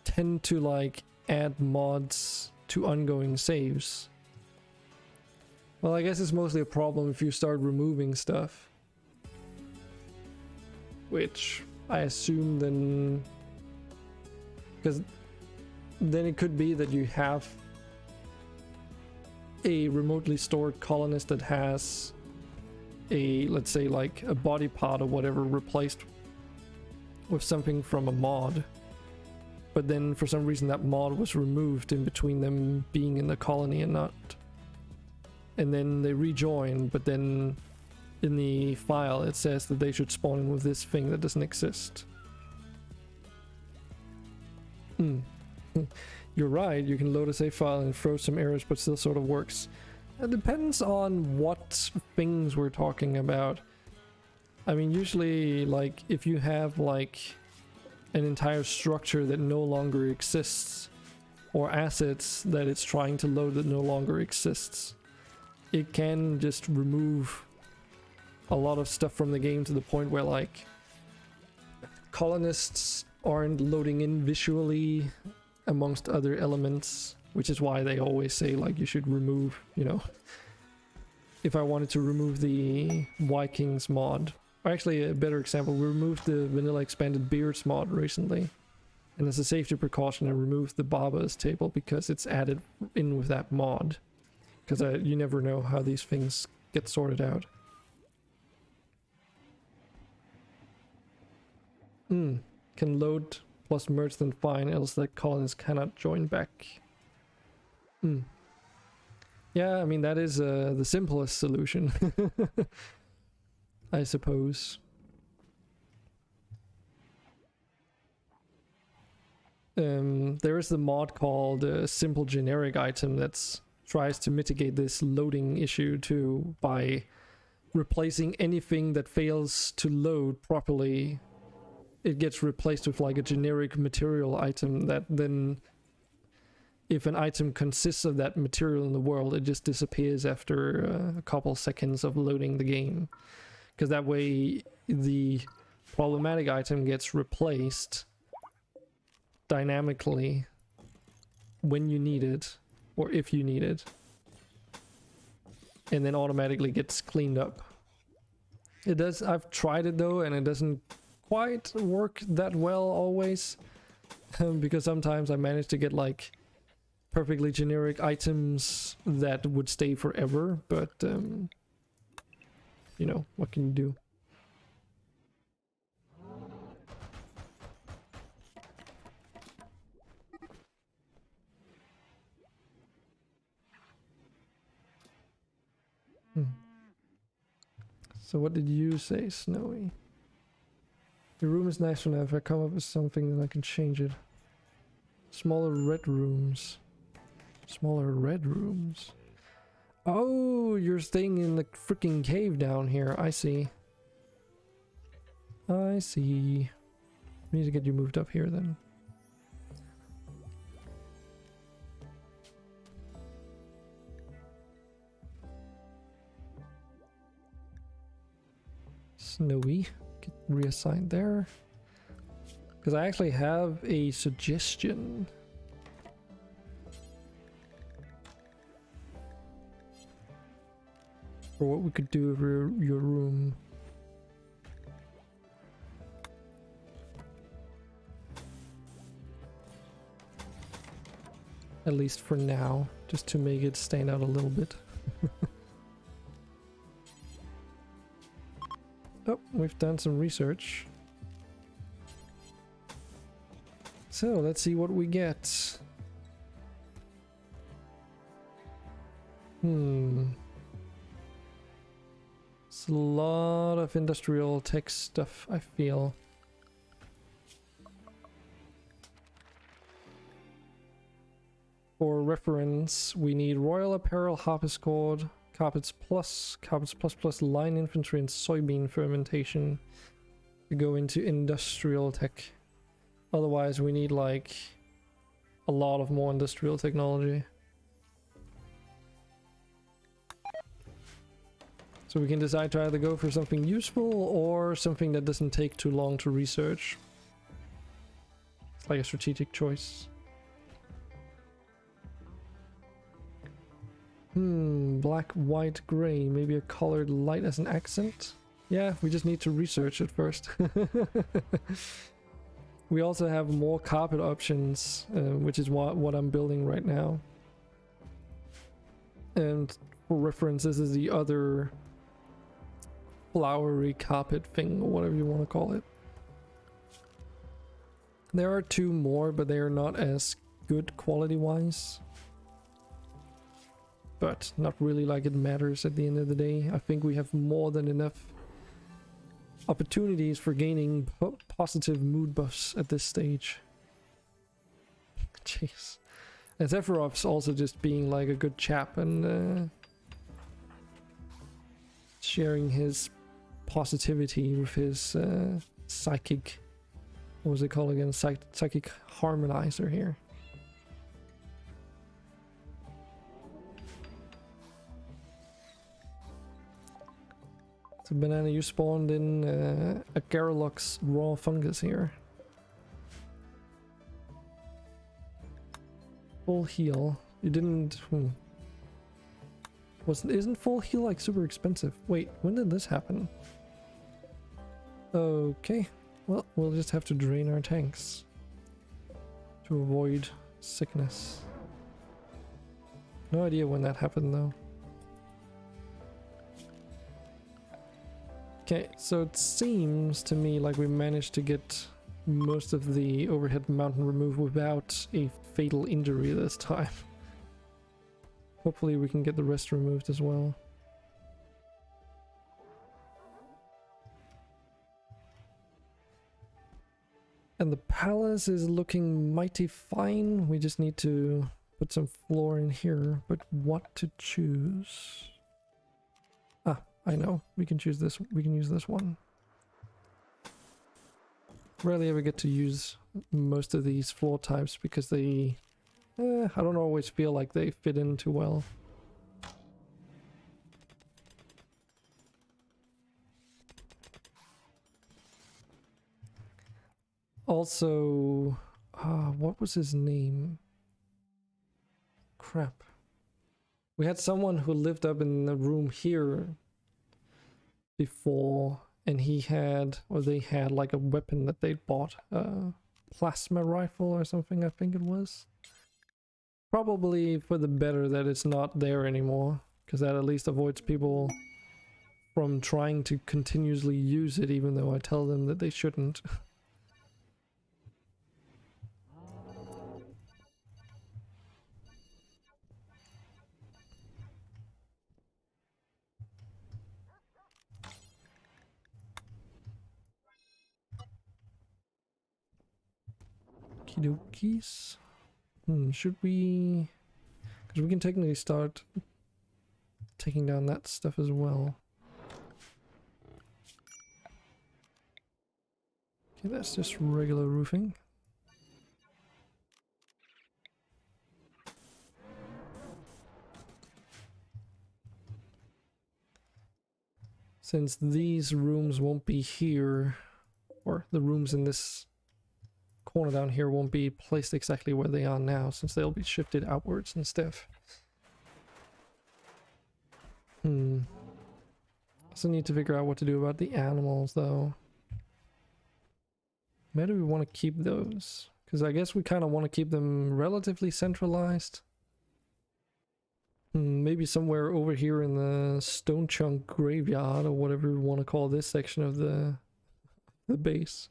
tend to like add mods to ongoing saves. Well, I guess it's mostly a problem if you start removing stuff. Which I assume then... because then it could be that you have a remotely stored colonist that has a, let's say like a body part or whatever replaced with something from a mod. But then for some reason that mod was removed in between them being in the colony and not. And then they rejoin, but then in the file it says that they should spawn in with this thing that doesn't exist. You're right, you can load a save file and throw some errors but still sort of works. It depends on what things we're talking about. I mean, usually like if you have like an entire structure that no longer exists, or assets that it's trying to load that no longer exists. It can just remove a lot of stuff from the game to the point where like colonists aren't loading in visually amongst other elements, which is why they always say like you should remove, you know, if I wanted to remove the Vikings mod, or actually a better example, we removed the vanilla expanded beards mod recently, and as a safety precaution I removed the barbers table because it's added in with that mod, because you never know how these things get sorted out. Can load plus merge then fine, else the colonists cannot join back. Yeah, I mean that is the simplest solution. I suppose. There is the mod called simple generic item that tries to mitigate this loading issue too by replacing anything that fails to load properly. It gets replaced with like a generic material item that then, if an item consists of that material in the world, it just disappears after a couple seconds of loading the game. Because that way the problematic item gets replaced dynamically when you need it, or if you need it, and then automatically gets cleaned up. It does, I've tried it though, and it doesn't quite work that well always, because sometimes I manage to get like perfectly generic items that would stay forever, but you know, what can you do? So what did you say, Snowy? Your room is nice enough. If I come up with something, then I can change it. Smaller red rooms. Smaller red rooms. Oh, you're staying in the freaking cave down here. I see. I see. We need to get you moved up here then. Snowy. Get reassigned there. Because I actually have a suggestion. For what we could do with your room. At least for now, just to make it stand out a little bit. Oh, we've done some research. So let's see what we get. It's a lot of industrial tech stuff, I feel. For reference, we need Royal Apparel, Harpsichord, Carpets Plus, Line Infantry, and Soybean Fermentation to go into industrial tech. Otherwise, we need like a lot of more industrial technology. So we can decide to either go for something useful or something that doesn't take too long to research. It's like a strategic choice. Black, white, gray. Maybe a colored light as an accent? Yeah, we just need to research it first. We also have more carpet options, which is what I'm building right now. And for reference, this is the other flowery carpet thing, or whatever you want to call it. There are two more, but they are not as good quality-wise. But not really like it matters at the end of the day. I think we have more than enough opportunities for gaining positive mood buffs at this stage. Jeez. And Sephiroth's also just being like a good chap and sharing his positivity with his psychic what was it called again? Psychic harmonizer here. So Banana, you spawned in a Garlock's raw fungus here. Full heal. You didn't... Isn't full heal like super expensive? Wait, when did this happen? Okay. Well, we'll just have to drain our tanks to avoid sickness. No idea when that happened though. Okay, so it seems to me like we managed to get most of the overhead mountain removed without a fatal injury this time. Hopefully we can get the rest removed as well. And the palace is looking mighty fine. We just need to put some floor in here, but what to choose? Ah, I know. We can choose this. We can use this one. Rarely ever get to use most of these floor types because they, I don't always feel like they fit in too well. Also, what was his name? Crap. We had someone who lived up in the room here before, and he had, or they had like a weapon that they bought, a plasma rifle or something, I think it was. Probably for the better that it's not there anymore, because that at least avoids people from trying to continuously use it, even though I tell them that they shouldn't. Okey-dokies. Should we... Because we can technically start taking down that stuff as well. Okay, that's just regular roofing. Since these rooms won't be here, or the rooms in this corner down here won't be placed exactly where they are now, since they'll be shifted outwards and stuff. Also need to figure out what to do about the animals though. Where do we want to keep those? Because I guess we kind of want to keep them relatively centralized. Maybe somewhere over here in the Stone Chunk Graveyard, or whatever we want to call this section of the base.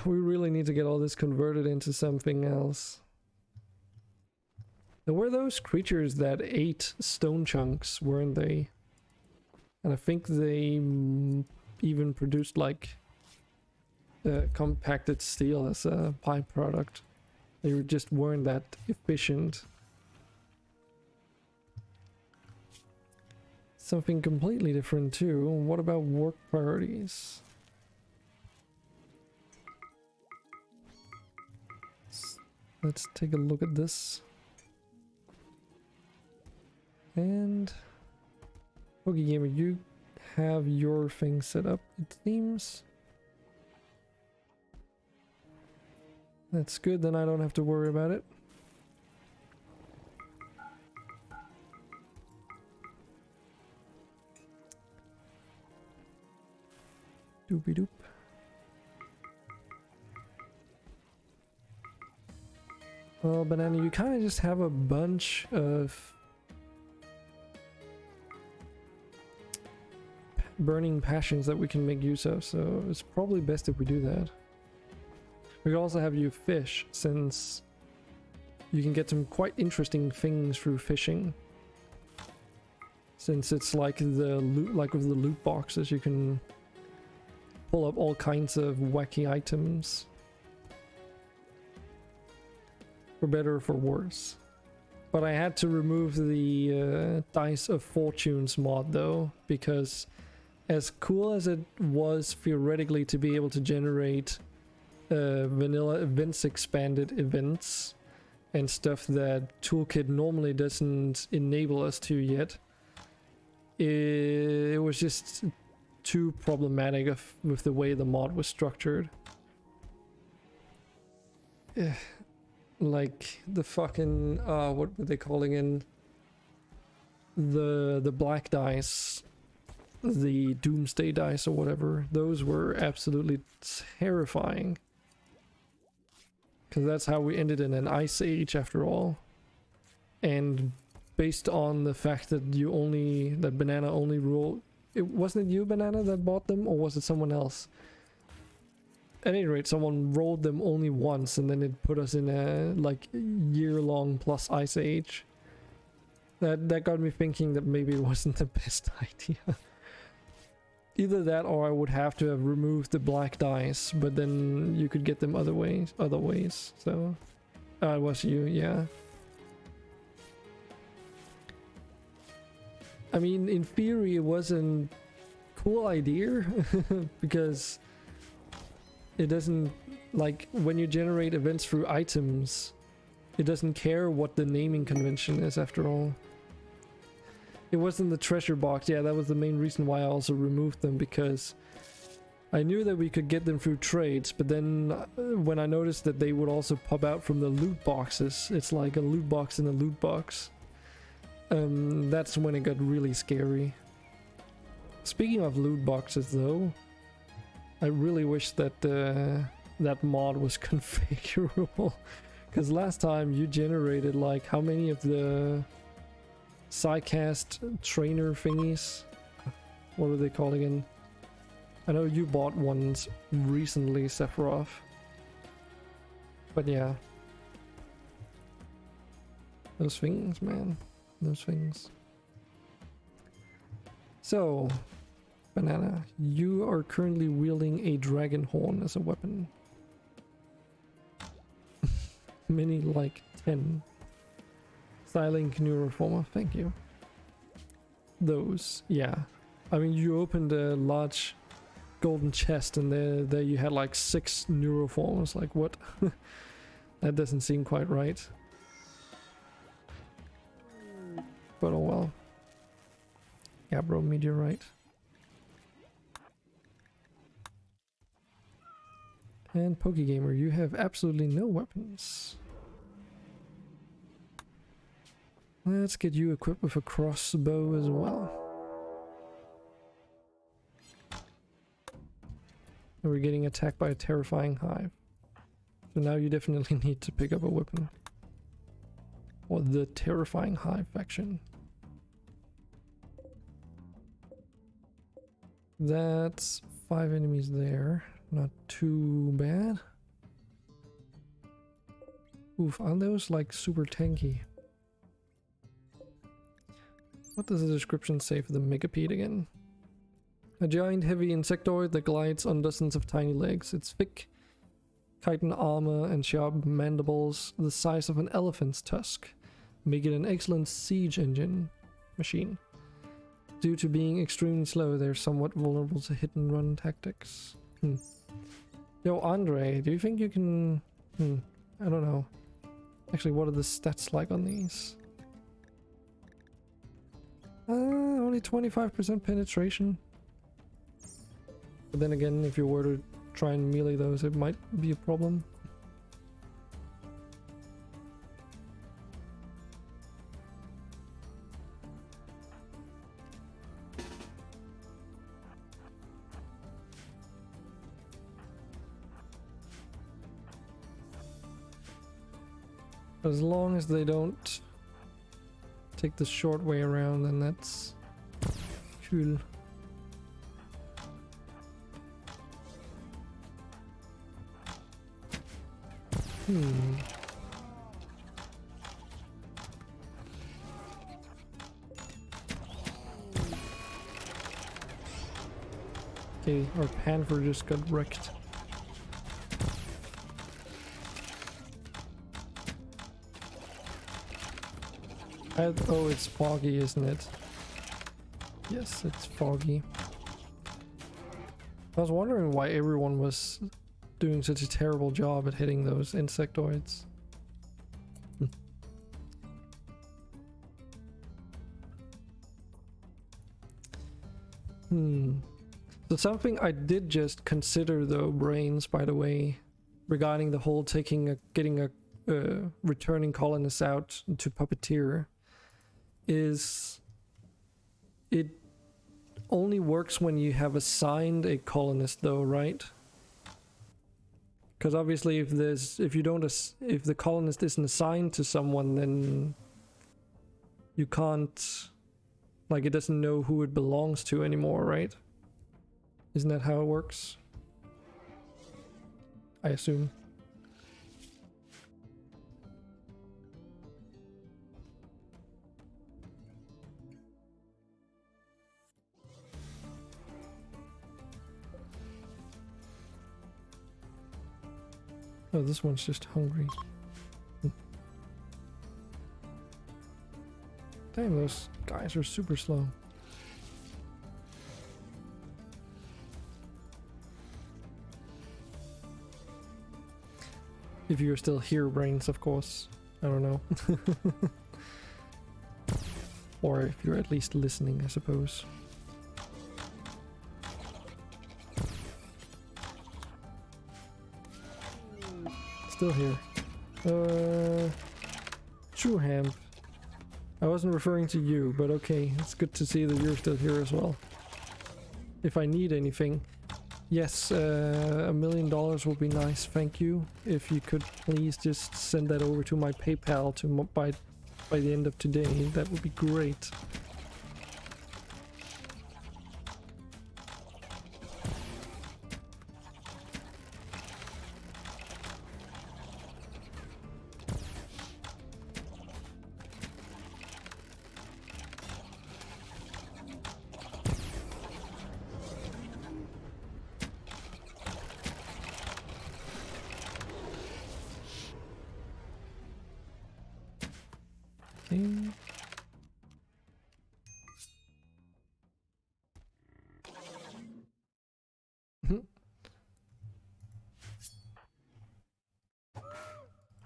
We really need to get all this converted into something else. There were those creatures that ate stone chunks, weren't they? And I think they even produced like compacted steel as a byproduct. They just weren't that efficient. Something completely different too. What about work priorities? Let's take a look at this. And okay, Gamer, you have your thing set up, it seems. That's good, then I don't have to worry about it. Doopy doop. Well, Banana, you kind of just have a bunch of burning passions that we can make use of, so it's probably best if we do that. We can also have you fish, since you can get some quite interesting things through fishing. Since it's like the loot, like with the loot boxes, you can pull up all kinds of wacky items. For better or for worse. But I had to remove the Dice of Fortunes mod though, because as cool as it was theoretically to be able to generate vanilla events expanded events and stuff that Toolkit normally doesn't enable us to yet. It was just too problematic with the way the mod was structured. Like the fucking what were they calling in the black dice, the doomsday dice or whatever. Those were absolutely terrifying, because that's how we ended in an ice age after all. And based on the fact that Banana only rolled, wasn't it you, Banana, that bought them, or was it someone else? At any rate, someone rolled them only once, and then it put us in a like year-long plus ice age. That got me thinking that maybe it wasn't the best idea. Either that, or I would have to have removed the black dice, but then you could get them other ways. So, it was you, yeah. I mean, in theory, it was a cool idea because it doesn't, like, when you generate events through items, it doesn't care what the naming convention is after all. It wasn't the treasure box. Yeah, that was the main reason why I also removed them, because I knew that we could get them through trades, but then when I noticed that they would also pop out from the loot boxes, it's like a loot box in a loot box. That's when it got really scary. Speaking of loot boxes though, I really wish that that mod was configurable, because last time you generated like how many of the Psycast trainer thingies? What were they called again? I know you bought ones recently, Sephiroth. But yeah. Those things, man. Those things. So, Banana, you are currently wielding a dragon horn as a weapon. Many like 10. Styling Canoe Reformer, thank you. Those, yeah. I mean, you opened a large golden chest and there you had like 6 neuroformers. Like, what? That doesn't seem quite right. But oh well. Yeah, bro, meteorite. And Pokegamer, you have absolutely no weapons. Let's get you equipped with a crossbow as well. And we're getting attacked by a terrifying hive. So now you definitely need to pick up a weapon. Or the terrifying hive faction. That's 5 enemies there. Not too bad. Oof, aren't those like super tanky? What does the description say for the Megapede again? A giant heavy insectoid that glides on dozens of tiny legs. Its thick chitin armor and sharp mandibles the size of an elephant's tusk make it an excellent siege engine machine. Due to being extremely slow, they're somewhat vulnerable to hit and run tactics. Yo, Andre, do you think you can... I don't know. Actually, what are the stats like on these? Only 25% penetration. But then again, if you were to try and melee those, it might be a problem. As long as they don't take the short way around, then that's cool. Okay, our Panther just got wrecked. Oh, it's foggy, isn't it? Yes, it's foggy. I was wondering why everyone was doing such a terrible job at hitting those insectoids. So something I did just consider though, Brains, by the way, regarding the whole getting a returning colonists out to Puppeteer, is it only works when you have assigned a colonist though, right? Because obviously if the colonist isn't assigned to someone, then you can't, like, it doesn't know who it belongs to anymore, right? Isn't that how it works? I assume. Oh, this one's just hungry. Damn, those guys are super slow. If you're still here, Brains, of course. I don't know. Or if you're at least listening, I suppose. Still here. True Ham. I wasn't referring to you, but okay, it's good to see that you're still here as well. If I need anything, yes, $1 million would be nice, thank you. If you could please just send that over to my PayPal by the end of today, that would be great.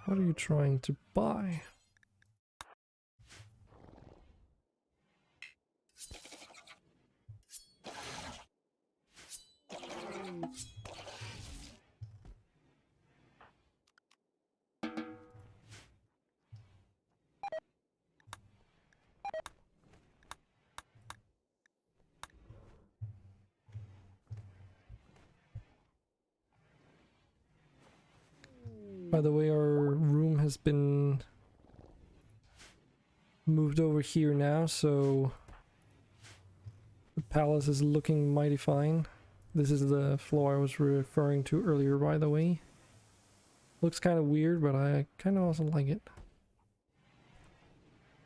What are you trying to buy? By the way, our room has been moved over here now, so the palace is looking mighty fine. This is the floor I was referring to earlier, by the way. Looks kind of weird, but I kind of also like it.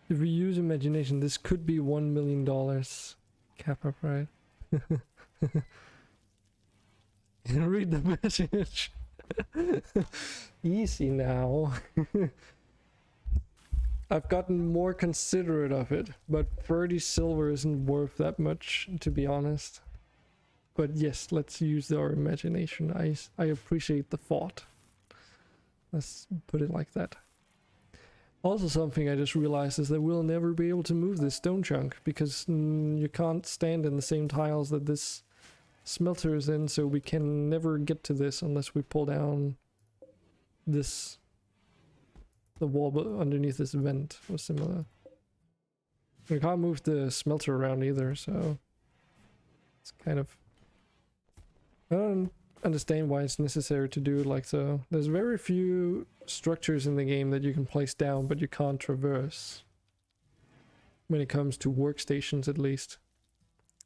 If we use imagination, this could be $1 million. Cap up, right? Read the message. Easy now. I've gotten more considerate of it, but 30 silver isn't worth that much, to be honest. But yes, let's use our imagination. I appreciate the thought. Let's put it like that. Also, something I just realized is that we'll never be able to move this stone chunk because you can't stand in the same tiles that this smelter is in, so we can never get to this unless we pull down this, the wall underneath this vent or similar. We can't move the smelter around either, so it's kind of, I don't understand why it's necessary to do it like so. There's very few structures in the game that you can place down but you can't traverse, when it comes to workstations at least.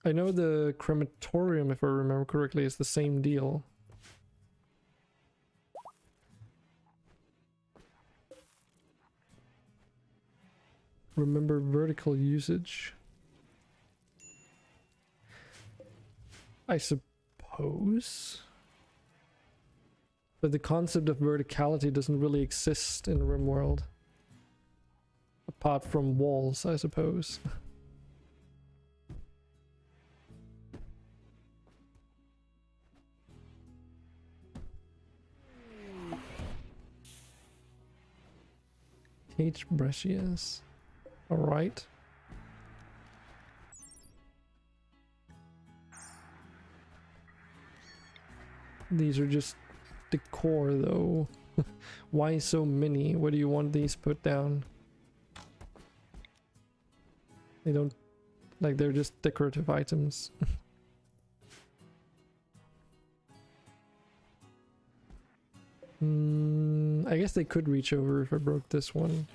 I know the crematorium, if I remember correctly, is the same deal. Remember vertical usage. I suppose. But the concept of verticality doesn't really exist in Rimworld. Apart from walls, I suppose. Cage brushes. Alright. These are just decor though. Why so many? What do you want these put down? They don't, like, they're just decorative items. I guess they could reach over if I broke this one.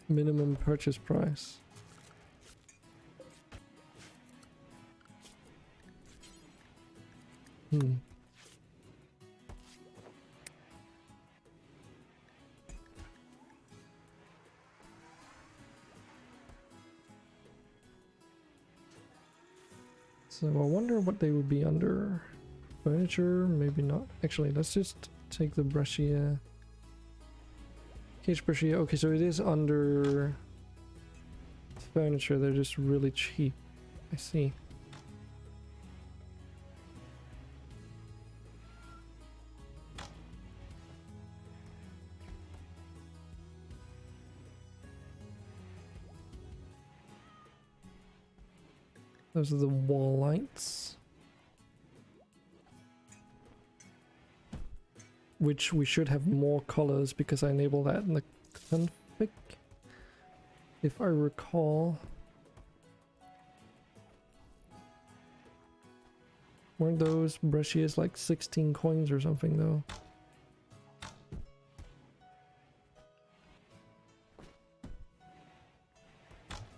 Minimum purchase price. So I wonder what they would be under. Furniture, maybe not. Actually, let's just take the brushier. Cage brushier. Okay, so it is under furniture. They're just really cheap. I see. Those are the wall lights. Which we should have more colors because I enabled that in the config. If I recall. Weren't those brushes like 16 coins or something though?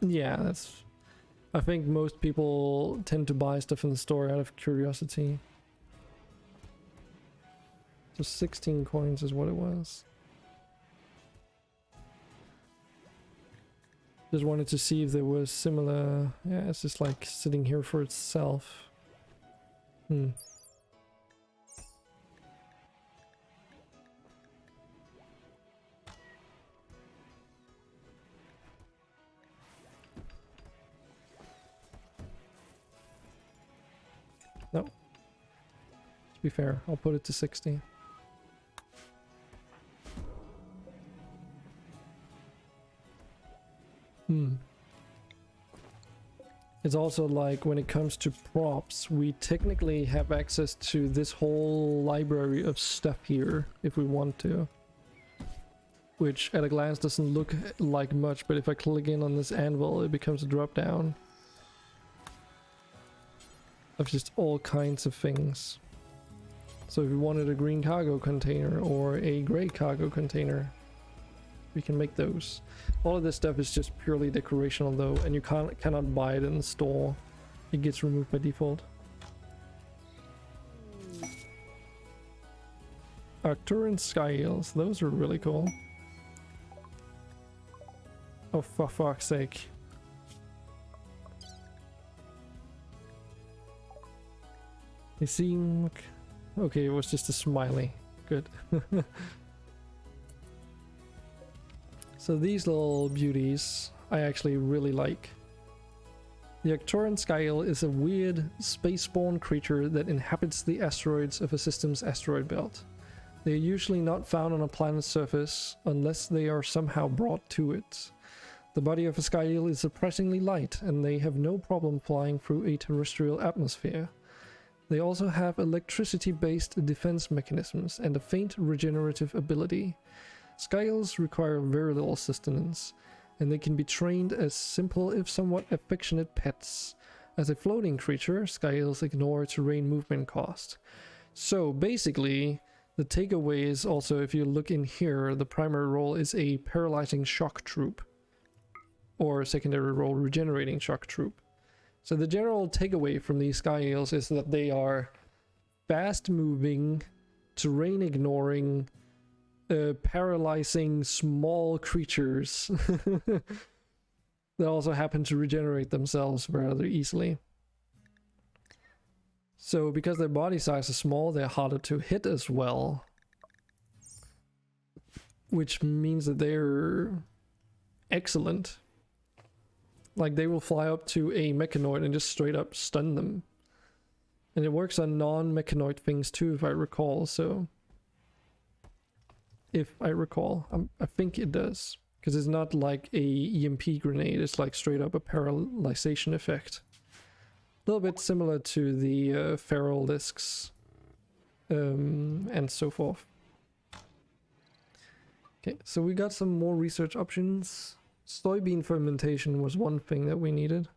Yeah, that's... I think most people tend to buy stuff in the store out of curiosity. So 16 coins is what it was. Just wanted to see if there was similar... Yeah, it's just like sitting here for itself. No. To be fair, I'll put it to 60. It's also like when it comes to props, we technically have access to this whole library of stuff here if we want to. Which at a glance doesn't look like much, but if I click in on this anvil, it becomes a drop down of just all kinds of things. So if we wanted a green cargo container or a gray cargo container, we can make those. All of this stuff is just purely decorational though, and you cannot buy it in the store. It gets removed by default. Arcturian scales, those are really cool. Oh, for fuck's sake. They seem... Okay, it was just a smiley. Good. So these little beauties I actually really like. The Arcturian scale is a weird space-born creature that inhabits the asteroids of a system's asteroid belt. They are usually not found on a planet's surface unless they are somehow brought to it. The body of a scale is surprisingly light, and they have no problem flying through a terrestrial atmosphere. They also have electricity-based defense mechanisms and a faint regenerative ability. Scales require very little sustenance, and they can be trained as simple if somewhat affectionate pets. As a floating creature, scales ignore terrain movement cost. So basically, the takeaway is also, if you look in here, the primary role is a paralyzing shock troop, or secondary role regenerating shock troop. So the general takeaway from these scales is that they are fast moving, terrain ignoring, paralyzing small creatures that also happen to regenerate themselves rather easily. So because their body size is small, they're harder to hit as well, which means that they're excellent. Like, they will fly up to a mechanoid and just straight up stun them. And it works on non-mechanoid things too, if I recall, so... If I recall. I think it does. Because it's not like a EMP grenade, it's like straight up a paralyzation effect. A little bit similar to the feral discs. And so forth. Okay, so we got some more research options. Soybean fermentation was one thing that we needed.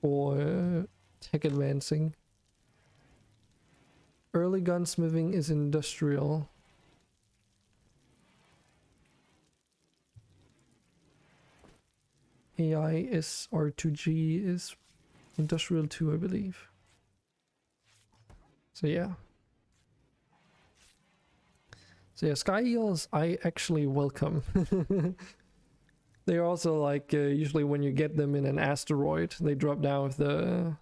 For tech advancing. Early gunsmithing is industrial. AI is R2G is industrial 2, I believe. So yeah. So yeah, sky eels I actually welcome. They're also like, usually when you get them in an asteroid, they drop down with the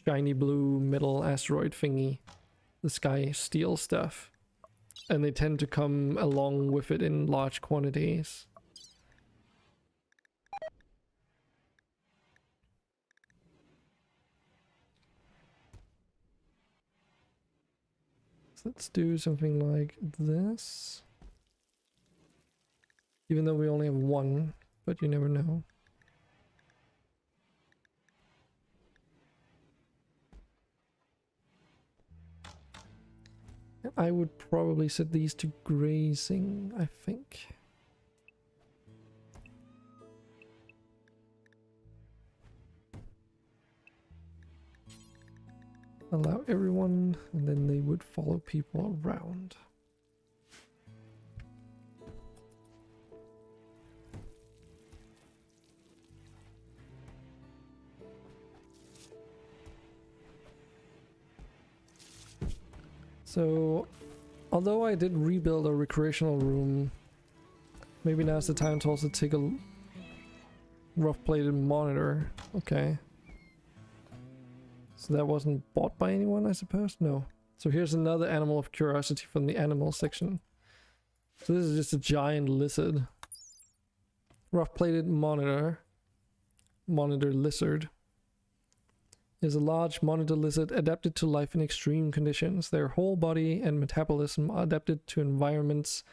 shiny blue metal asteroid thingy. The sky steel stuff. And they tend to come along with it in large quantities. So let's do something like this. Even though we only have one, but you never know. I would probably set these to grazing, I think. Allow everyone, and then they would follow people around. So, although I did rebuild a recreational room, maybe now's the time to also take a rough-plated monitor. Okay. So that wasn't bought by anyone, I suppose? No. So here's another animal of curiosity from the animal section. So this is just a giant lizard. Rough-plated monitor. Monitor lizard. Is a large monitor lizard adapted to life in extreme conditions. Their whole body and metabolism are adapted to environments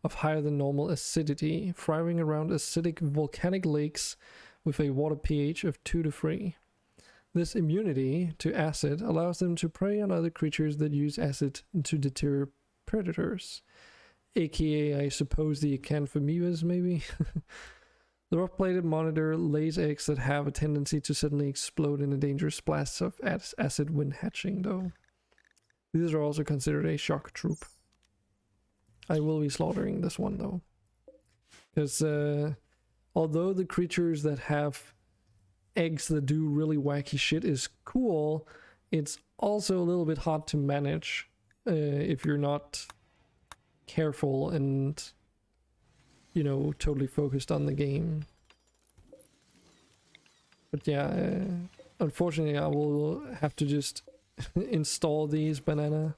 of higher than normal acidity, thriving around acidic volcanic lakes with a water pH of 2 to 3. This immunity to acid allows them to prey on other creatures that use acid to deter predators. AKA, I suppose, the acanthamoebas, maybe? The rough-plated monitor lays eggs that have a tendency to suddenly explode in a dangerous blast of acid when hatching, though. These are also considered a shock troop. I will be slaughtering this one, though. Because although the creatures that have eggs that do really wacky shit is cool, it's also a little bit hard to manage if you're not careful and, you know, totally focused on the game. But yeah, unfortunately I will have to just install these banana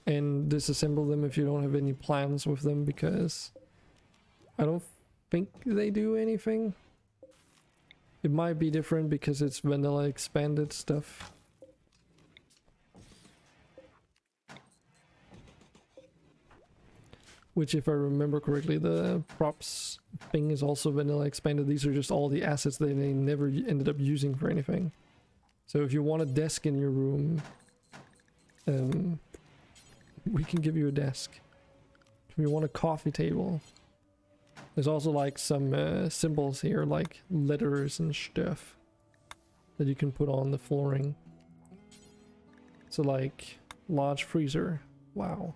and disassemble them if you don't have any plans with them, because I don't think they do anything. It might be different because it's vanilla expanded stuff. Which, if I remember correctly, the props thing is also vanilla expanded. These are just all the assets that they never ended up using for anything. So if you want a desk in your room, we can give you a desk. If you want a coffee table, there's also like some symbols here, like letters and stuff that you can put on the flooring. So like large freezer. Wow.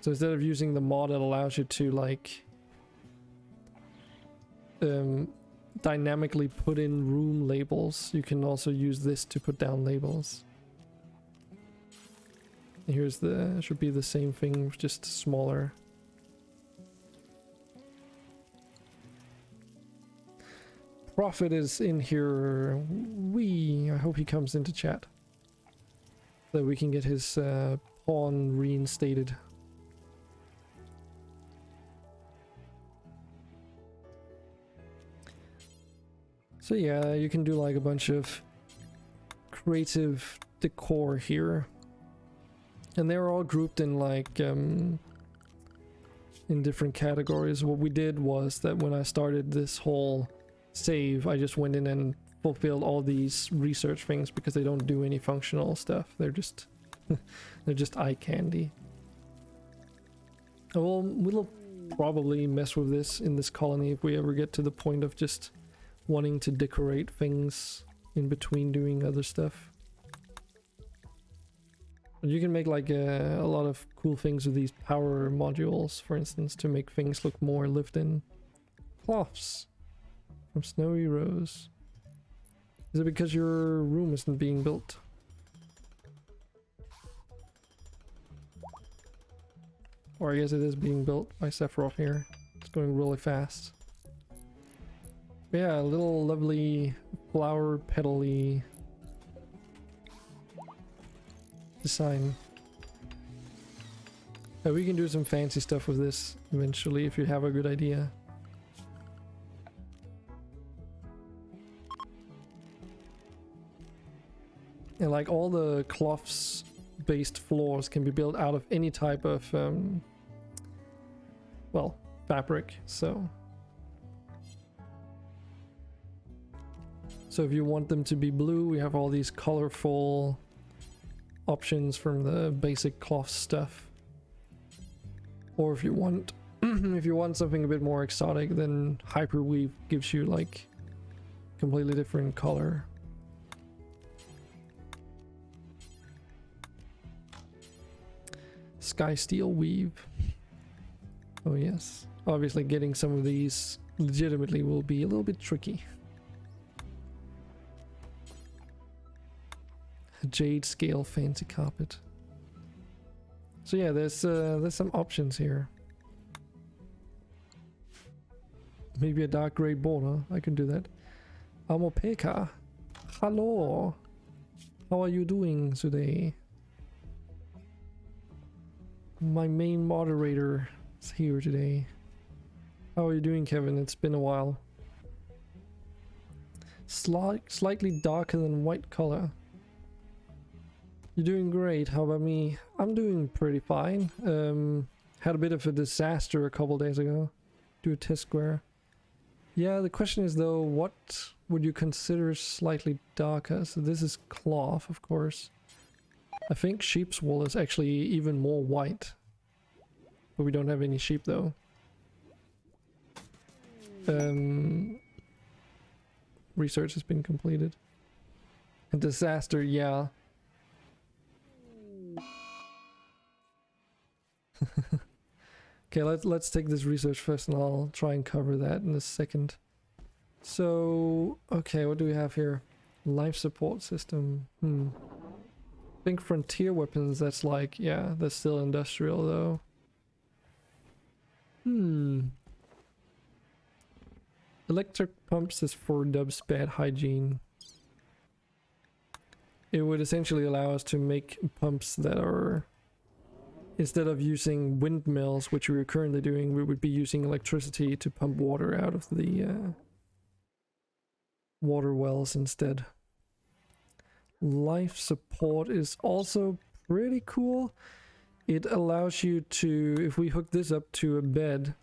So instead of using the mod that allows you to like dynamically put in room labels, you can also use this to put down labels. And here's the, should be the same thing, just smaller. Prophet is in here. I hope he comes into chat so that we can get his pawn reinstated. So yeah, you can do like a bunch of creative decor here, and they're all grouped in like in different categories. What we did was that when I started this whole save, I just went in and fulfilled all these research things because they don't do any functional stuff. They're just they're just eye candy. Well, we'll probably mess with this in this colony if we ever get to the point of just wanting to decorate things in between doing other stuff. But you can make like a lot of cool things with these power modules, for instance, to make things look more lived in. Cloths from Snowy Rose. Is it because your room isn't being built? Or I guess it is being built by Sephiroth here. It's going really fast. But yeah, a little lovely flower petal-y design. We can do some fancy stuff with this eventually if you have a good idea. And like all the cloths based floors can be built out of any type of well, fabric. So if you want them to be blue, we have all these colorful options from the basic cloth stuff. Or if you want if you want something a bit more exotic, then Hyperweave gives you like completely different color. Sky Steel Weave. Oh yes. Obviously getting some of these legitimately will be a little bit tricky. Jade Scale Fancy Carpet. So yeah, there's some options here. Maybe a dark gray border. I can do that. Amopeka. Hello. How are you doing today? My main moderator is here today. How are you doing, Kevin? It's been a while. Slightly darker than white color. You're doing great. How about me? I'm doing pretty fine. Had a bit of a disaster a couple days ago. Do a test square. Yeah, the question is though, what would you consider slightly darker? So this is cloth, of course. I think sheep's wool is actually even more white. But we don't have any sheep though. Research has been completed. A disaster, yeah. Okay, let's take this research first and I'll try and cover that in a second. So, okay, what do we have here? Life support system. I think frontier weapons, that's like, yeah, that's still industrial though. Electric pumps is for Dub's bad hygiene. It would essentially allow us to make pumps that are, instead of using windmills, which we are currently doing, we would be using electricity to pump water out of the water wells instead. Life support is also pretty cool. It allows you to, if we hook this up to a bed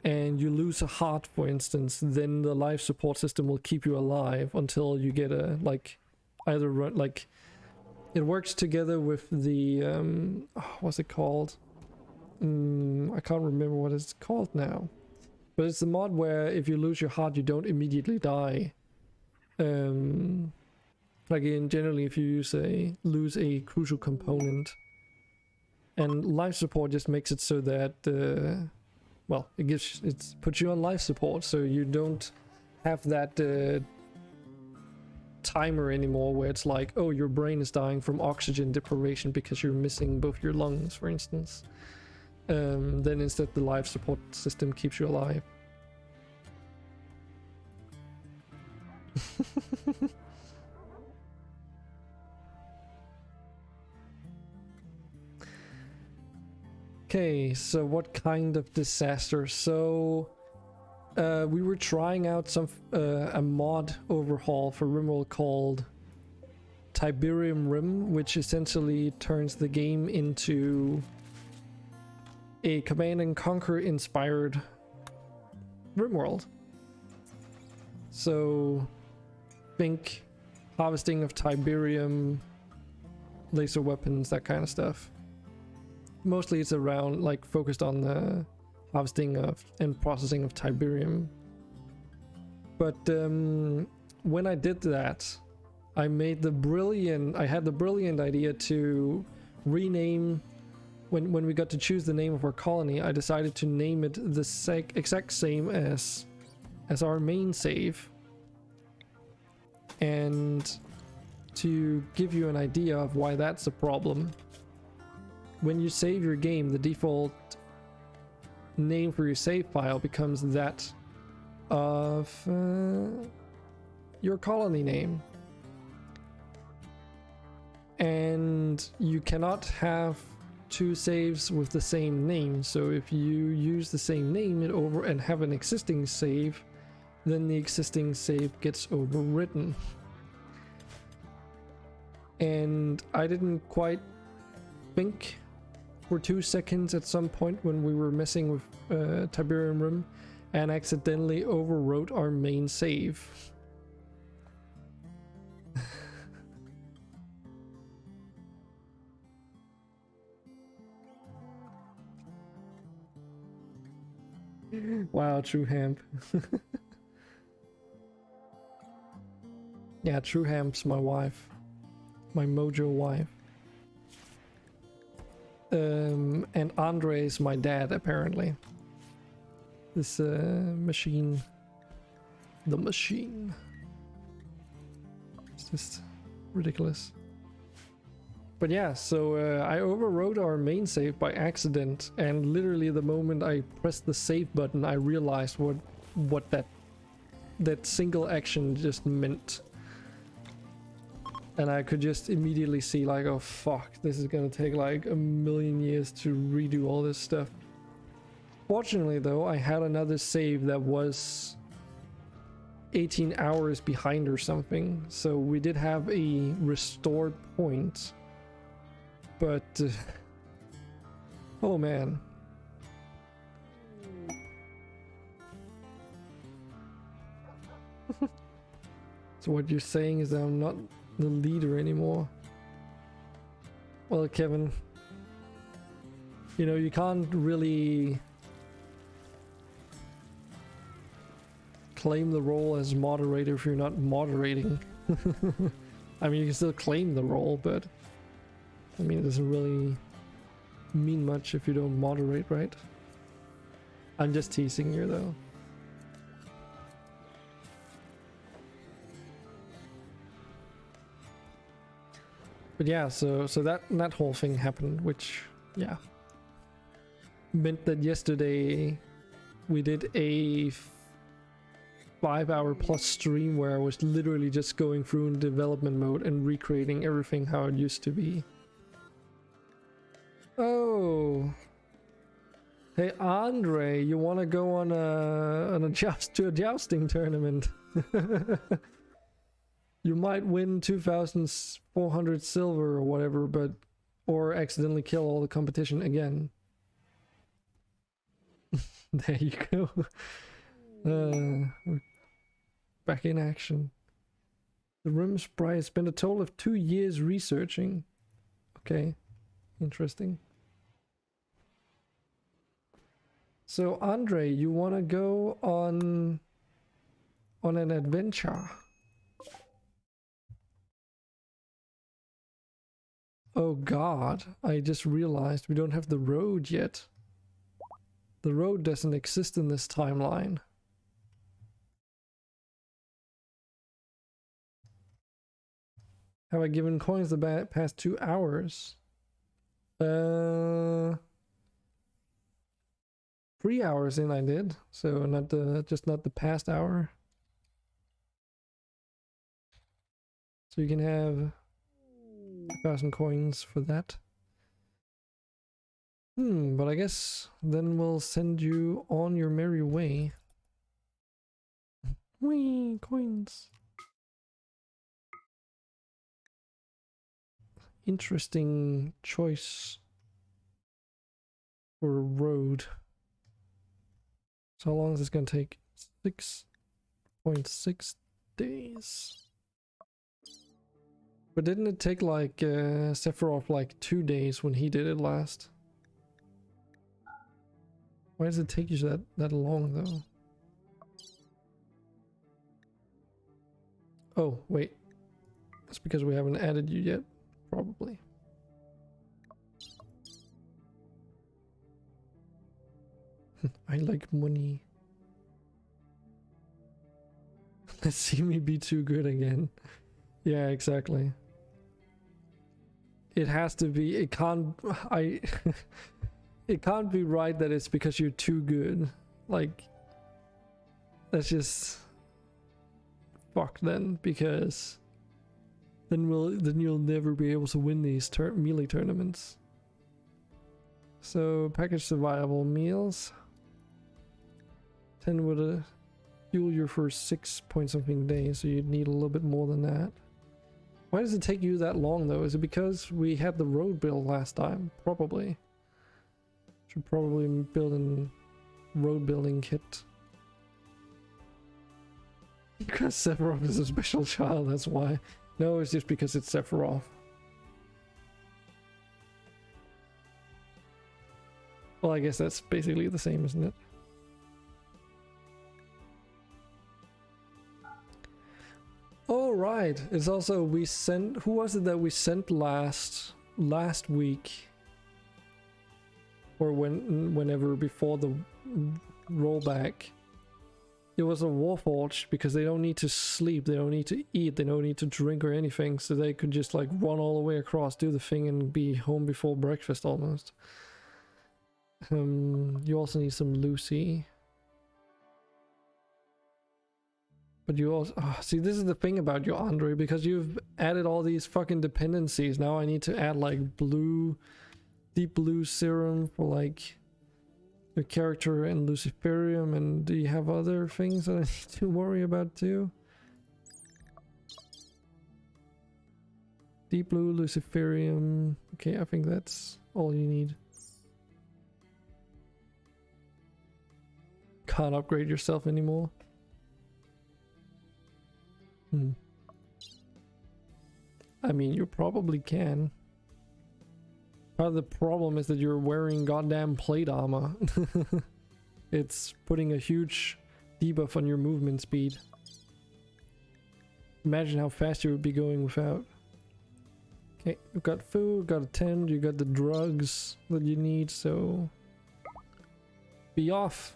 and you lose a heart, for instance, then the life support system will keep you alive until you get a, like, either run, like, it works together with the, what's it called? I can't remember what it's called now. But it's the mod where if you lose your heart, you don't immediately die. Like in generally, if you lose a crucial component, and life support just makes it so that, well, it puts you on life support, so you don't have that timer anymore where it's like, oh, your brain is dying from oxygen deprivation because you're missing both your lungs, for instance. Then instead the life support system keeps you alive. Okay, so what kind of disaster? So we were trying out a mod overhaul for Rimworld called Tiberium Rim, which essentially turns the game into a Command and Conquer inspired Rimworld. So think harvesting of Tiberium, laser weapons, that kind of stuff. Mostly it's around, like, focused on the harvesting of and processing of Tiberium. But when I did that, I had the brilliant idea to rename. When we got to choose the name of our colony, I decided to name it the exact same as our main save. And to give you an idea of why that's a problem, when you save your game, the default name for your save file becomes that of your colony name. And you cannot have two saves with the same name. So if you use the same name and have an existing save, then the existing save gets overwritten. And I didn't quite think for 2 seconds at some point when we were messing with Tiberium Rim and accidentally overwrote our main save. Wow, True Hamp. Yeah, True Hamp's my wife. My mojo wife. And Andre is my dad, apparently. This machine. The machine. It's just ridiculous. But yeah, so I overwrote our main save by accident, and literally the moment I pressed the save button, I realized what that single action just meant. And I could just immediately see, like, oh fuck, this is gonna take like a million years to redo all this stuff. Fortunately though, I had another save that was 18 hours behind or something, so we did have a restored point. But oh man. So what you're saying is that I'm not the leader anymore. Well, Kevin, you know, you can't really claim the role as moderator if you're not moderating. I mean, you can still claim the role, but I mean, it doesn't really mean much if you don't moderate, right? I'm just teasing you though. But yeah, so that whole thing happened, which, yeah, meant that yesterday we did a 5-hour plus stream where I was literally just going through in development mode and recreating everything how it used to be. Oh, hey Andre, you want to go on a jousting tournament? You might win 2,400 silver or whatever, or accidentally kill all the competition again. There you go. We're back in action. The Rim Sprite spent a total of 2 years researching. Okay, interesting. So Andre, you want to go on an adventure? Oh god, I just realized we don't have the road yet. The road doesn't exist in this timeline. Have I given coins the past 2 hours? 3 hours in I did, so not the past hour. So you can have 1,000 coins for that. But I guess then we'll send you on your merry way. Whee, coins. interesting choice for a road. So how long is this gonna take? 6.6 days. But didn't it take like Sephiroth like 2 days when he did it last? Why does it take you that long though? Oh, wait. That's because we haven't added you yet, probably. I like money. Let's see me be too good again. Yeah, exactly. It has to be, it can't, it can't be right that it's because you're too good. Like, that's just fucked then, because then you'll never be able to win these melee tournaments. So package survivable meals. 10 would fuel you for 6 point something days, so you'd need a little bit more than that. Why does it take you that long though? Is it because we had the road build last time? Probably. Should probably build a road building kit. Because Sephiroth is a special child, that's why. No, it's just because it's Sephiroth. Well, I guess that's basically the same, isn't it? Oh right, it's also we sent. Who was it that we sent last week, or whenever before the rollback? It was a Warforged because they don't need to sleep, they don't need to eat, they don't need to drink or anything, so they could just like run all the way across, do the thing, and be home before breakfast almost. You also need some Lucy. But you also, see, this is the thing about you, Andre, because you've added all these fucking dependencies. Now I need to add like deep blue serum for like your character and Luciferium, and do you have other things that I need to worry about too? Deep blue, Luciferium. Okay, I think that's all you need. Can't upgrade yourself anymore. I mean, you probably can. Part of the problem is that you're wearing goddamn plate armor. It's putting a huge debuff on your movement speed. Imagine how fast you would be going without. Okay, you've got food, got a tent, you got the drugs that you need, so be off.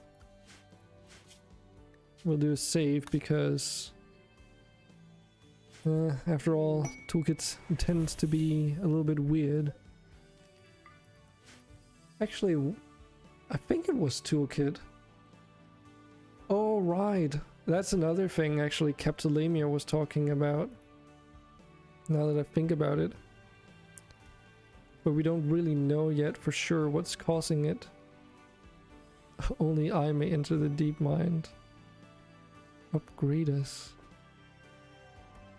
We'll do a save because after all, Toolkit tends to be a little bit weird. Actually, I think it was Toolkit. Oh right, that's another thing actually Captalemia was talking about, now that I think about it. But we don't really know yet for sure what's causing it. Only I may enter the deep mind. Upgrade us.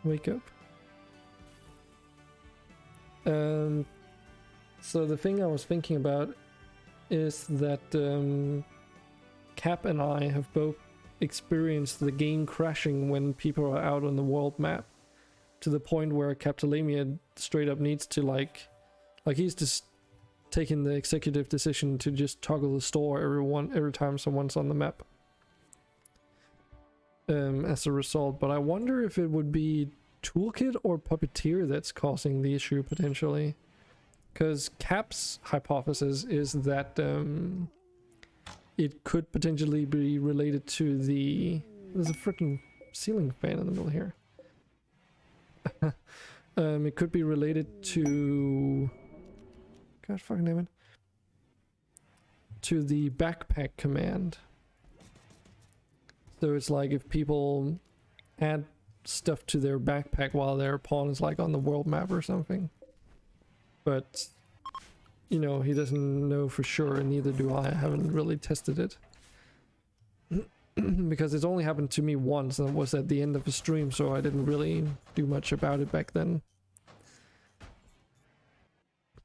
Wake up. So the thing I was thinking about is that Cap and I have both experienced the game crashing when people are out on the world map, to the point where Captalemia straight up needs to like he's just taking the executive decision to just toggle the store every time someone's on the map. As a result, but I wonder if it would be Toolkit or Puppeteer that's causing the issue potentially, because Cap's hypothesis is that it could potentially be related to there's a freaking ceiling fan in the middle here. It could be related to, gosh fucking damn it, to the backpack command. So it's like if people add stuff to their backpack while their pawn is like on the world map or something. But, you know, he doesn't know for sure, and neither do I. I haven't really tested it. Because it's only happened to me once, and it was at the end of the stream, so I didn't really do much about it back then.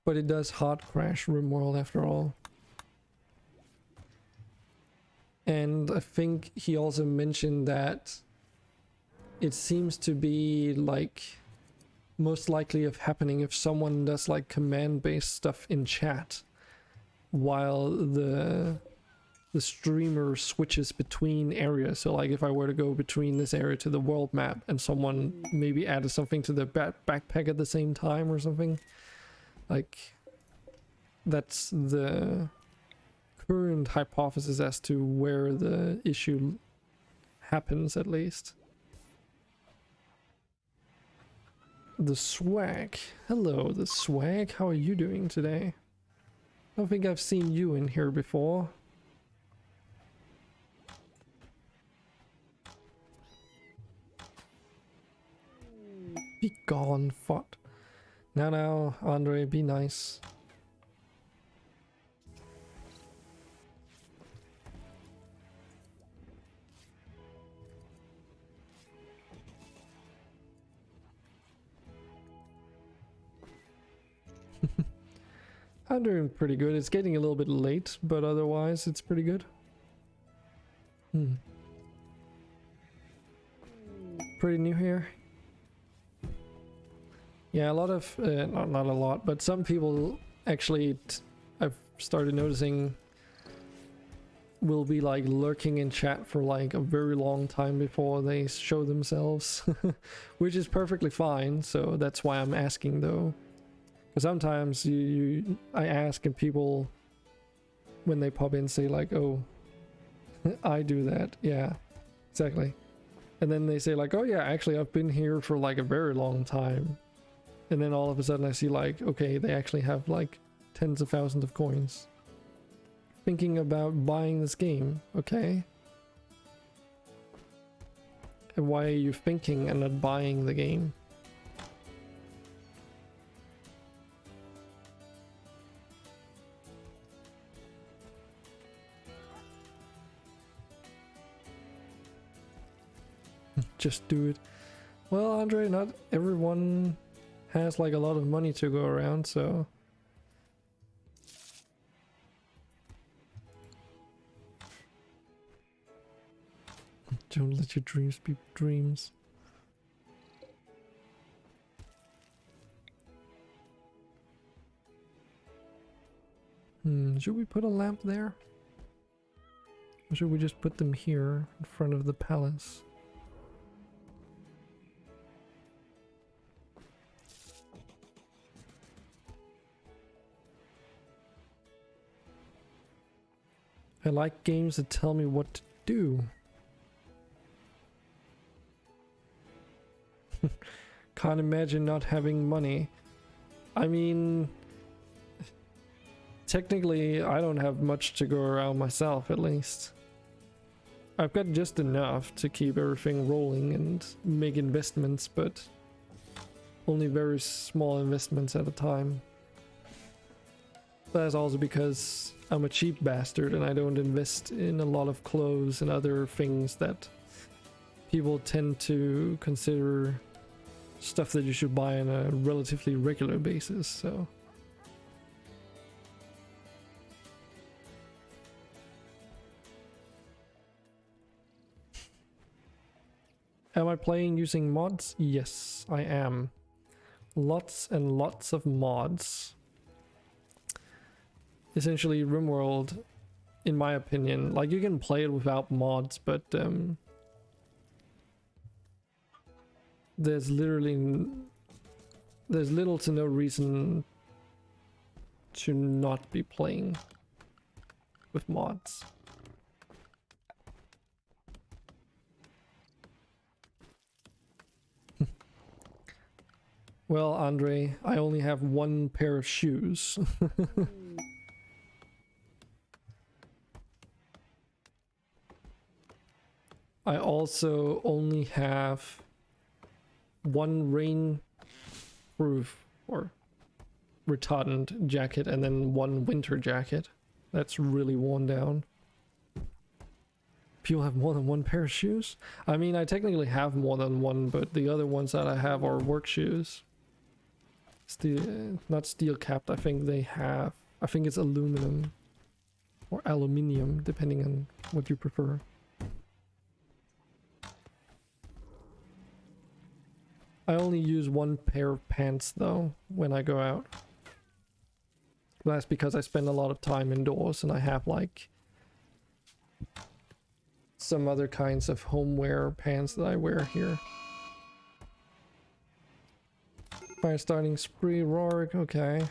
But it does hard crash Rimworld after all. And I think he also mentioned that it seems to be like most likely of happening if someone does like command-based stuff in chat while the streamer switches between areas. So like if I were to go between this area to the world map and someone maybe added something to the backpack at the same time or something, like that's the current hypothesis as to where the issue happens, at least. The Swag. Hello, the Swag. How are you doing today? I don't think I've seen you in here before. Be gone, fuck. Now, Andre, be nice. I'm doing pretty good. It's getting a little bit late, but otherwise it's pretty good. Pretty new here. Yeah, a lot of, not a lot, but some people actually, I've started noticing, will be like lurking in chat for like a very long time before they show themselves, which is perfectly fine. So that's why I'm asking though. Because sometimes I ask and people, when they pop in, say like, oh, I do that. Yeah, exactly. And then they say like, oh yeah, actually I've been here for like a very long time. And then all of a sudden I see like, okay, they actually have like tens of thousands of coins. Thinking about buying this game, okay? And why are you thinking and not buying the game? Just do it. Well, Andre, not everyone has like a lot of money to go around, so don't let your dreams be dreams. Should we put a lamp there? Or should we just put them here in front of the palace? I like games that tell me what to do. Can't imagine not having money. I mean, technically I don't have much to go around myself, at least. I've got just enough to keep everything rolling and make investments, but only very small investments at a time. That's also because I'm a cheap bastard and I don't invest in a lot of clothes and other things that people tend to consider stuff that you should buy on a relatively regular basis, so. Am I playing using mods? Yes, I am. Lots and lots of mods. Essentially, Rimworld, in my opinion, like you can play it without mods, but there's little to no reason to not be playing with mods. Well, Andre, I only have one pair of shoes. I also only have one rain-proof or retardant jacket and then one winter jacket. That's really worn down. People have more than one pair of shoes? I mean, I technically have more than one, but the other ones that I have are work shoes. Steel, not steel capped. I think they have. I think it's aluminum or aluminium, depending on what you prefer. I only use one pair of pants though when I go out. That's because I spend a lot of time indoors and I have like some other kinds of homeware pants that I wear here. Fire starting spree, Rourke, okay.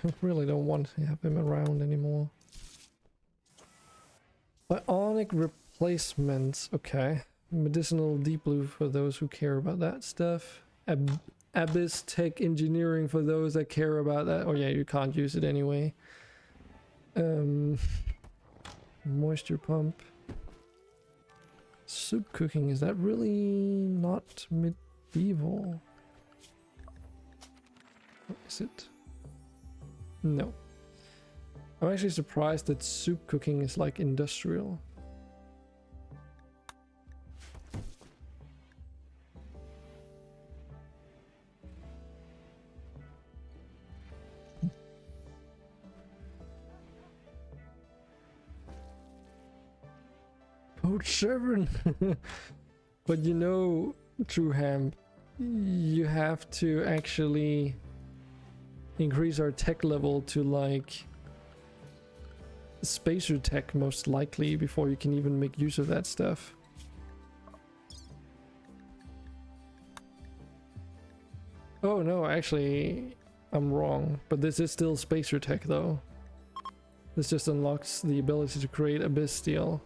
I really don't want to have him around anymore. Bionic replacements, okay. Medicinal deep blue for those who care about that stuff. Abyss tech engineering for those that care about that. Oh yeah, you can't use it anyway. Moisture pump. Soup cooking, is that really not medieval? What is it? No. I'm actually surprised that soup cooking is like industrial. Code 7! But you know, Trueham, you have to actually increase our tech level to like spacer tech most likely before you can even make use of that stuff. Oh no, actually I'm wrong, but this is still spacer tech though. This just unlocks the ability to create abyss steel.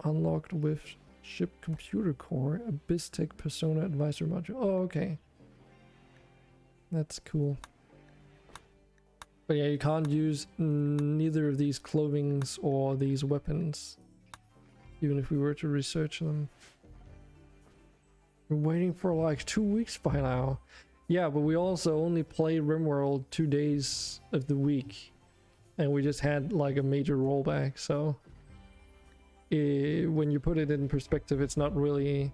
Unlocked with ship computer core, abyss tech persona advisor module. Oh, okay. That's cool. But yeah, you can't use neither of these clothings or these weapons, even if we were to research them. We're waiting for like 2 weeks by now. Yeah, but we also only play Rimworld 2 days of the week, and we just had like a major rollback, so when you put it in perspective, it's not really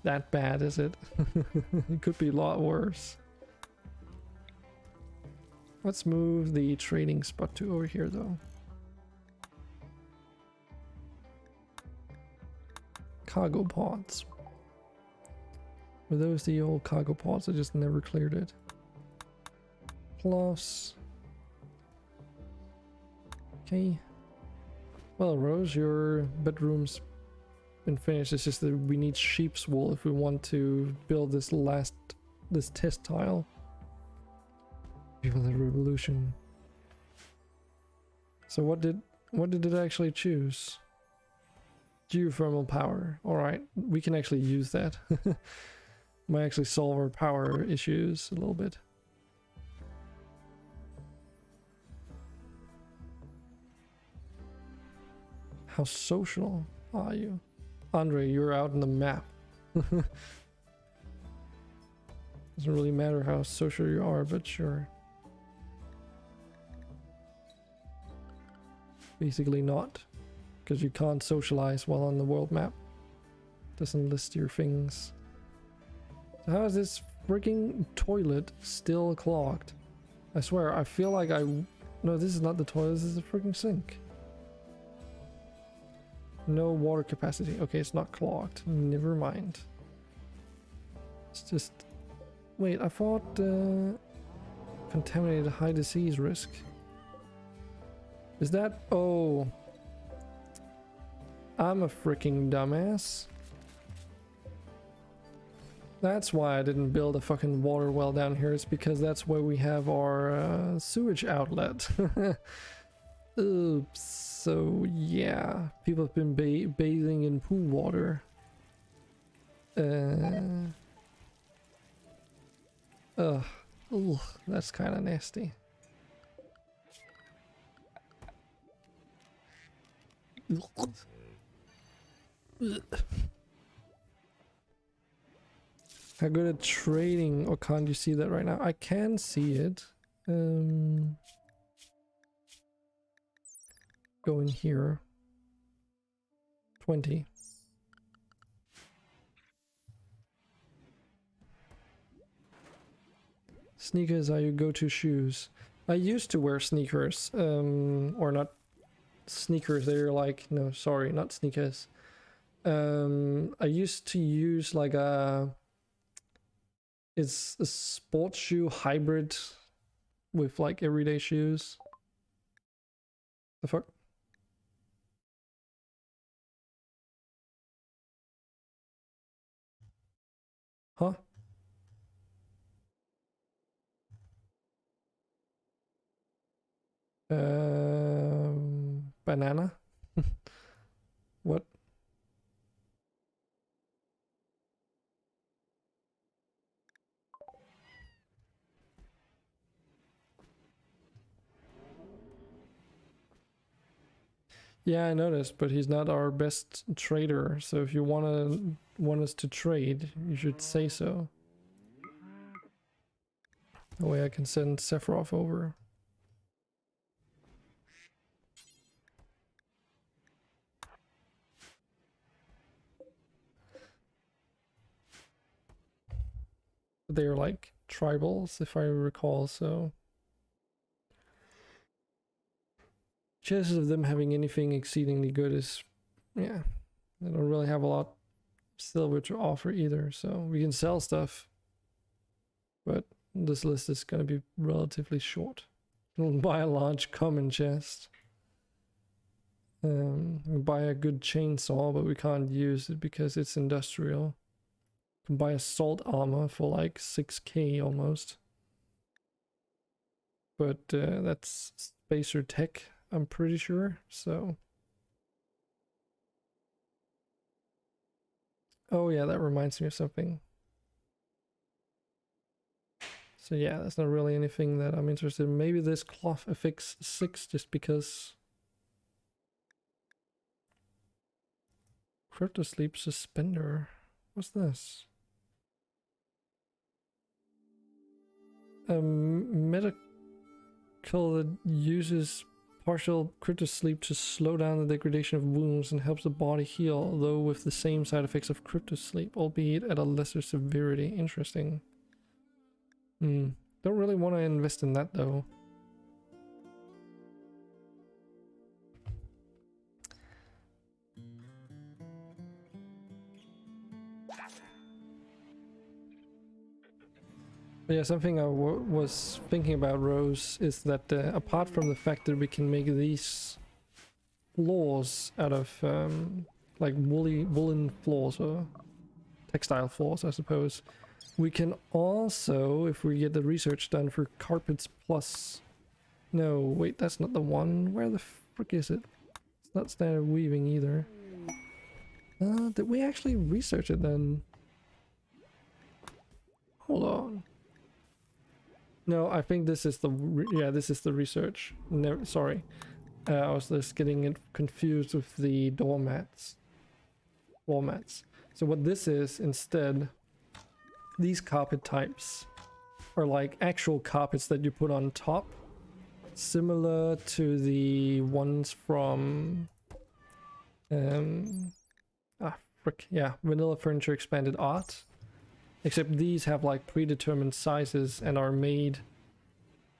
that bad, is it? It could be a lot worse. Let's move the trading spot to over here though. Cargo pods. Were those the old cargo pods? I just never cleared it. Plus. Okay. Well, Rose, your bedroom's been finished. It's just that we need sheep's wool if we want to build this test tile. People the revolution. So what did it actually choose? Geothermal power. Alright, we can actually use that. Might actually solve our power issues a little bit. How social are you? Andre, you're out on the map. Doesn't really matter how social you are, but sure. Basically not, because you can't socialize while on the world map. Doesn't list your things. So how is this freaking toilet still clogged? I swear, I feel like no, this is not the toilet, this is the freaking sink. No water capacity. Okay, it's not clogged. Never mind. It's just... Wait, I thought contaminated high disease risk. Is that... Oh. I'm a freaking dumbass. That's why I didn't build a fucking water well down here. It's because that's where we have our sewage outlet. Oops. So yeah, people have been bathing in pool water. Ugh, that's kind of nasty. How good at trading, or can't you see that right now? I can see it. Go in here. 20. Sneakers are your go-to shoes. I used to wear sneakers, or not sneakers, they're like, no, sorry, not sneakers. I used to use like it's a sports shoe hybrid with like everyday shoes. The fuck? Huh? Banana? What? Yeah, I noticed, but he's not our best trader, so if you want us to trade, you should say so. That way I can send Sephiroth over. They're like tribals, if I recall, so chances of them having anything exceedingly good is, yeah, they don't really have a lot of silver to offer either, so we can sell stuff, but this list is going to be relatively short. We'll buy a large common chest. We buy a good chainsaw, but we can't use it because it's industrial. We can buy assault armor for like 6k almost. But that's spacer tech, I'm pretty sure, so. Oh yeah, that reminds me of something. So yeah, that's not really anything that I'm interested in. Maybe this cloth affix 6 just because. Crypto sleep suspender. What's this? Medical that uses partial crypto sleep to slow down the degradation of wounds and helps the body heal, though with the same side effects of crypto sleep, albeit at a lesser severity. Interesting. Don't really want to invest in that though. But yeah, something I was thinking about, Rose, is that apart from the fact that we can make these floors out of like woolen floors or textile floors, I suppose, we can also, if we get the research done for carpets plus... No, wait, that's not the one. Where the frick is it? It's not standard weaving either. Did we actually research it then? Hold on. No, I think this is the... yeah, this is the research. No, sorry. I was just getting it confused with the doormats. Wall mats. So what this is instead... These carpet types are like actual carpets that you put on top, similar to the ones from Vanilla Furniture Expanded Art, except these have like predetermined sizes and are made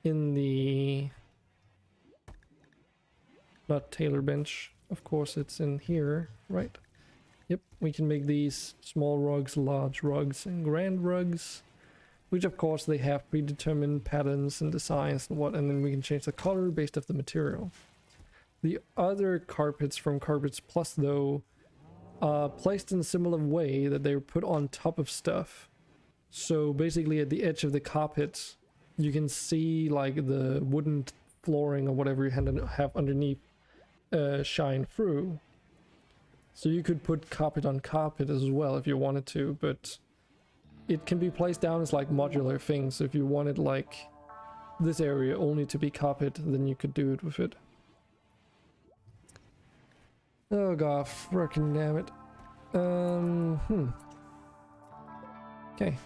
in the not tailor bench, of course it's in here, right? Yep, we can make these small rugs, large rugs, and grand rugs, which of course they have predetermined patterns and designs and what, and then we can change the color based off the material. The other carpets from Carpets Plus though are placed in a similar way that they're put on top of stuff. So basically at the edge of the carpet you can see like the wooden flooring or whatever you have underneath shine through. So you could put carpet on carpet as well if you wanted to, but it can be placed down as like modular things. So if you wanted like this area only to be carpet, then you could do it with it. Oh god, freaking damn it. Okay.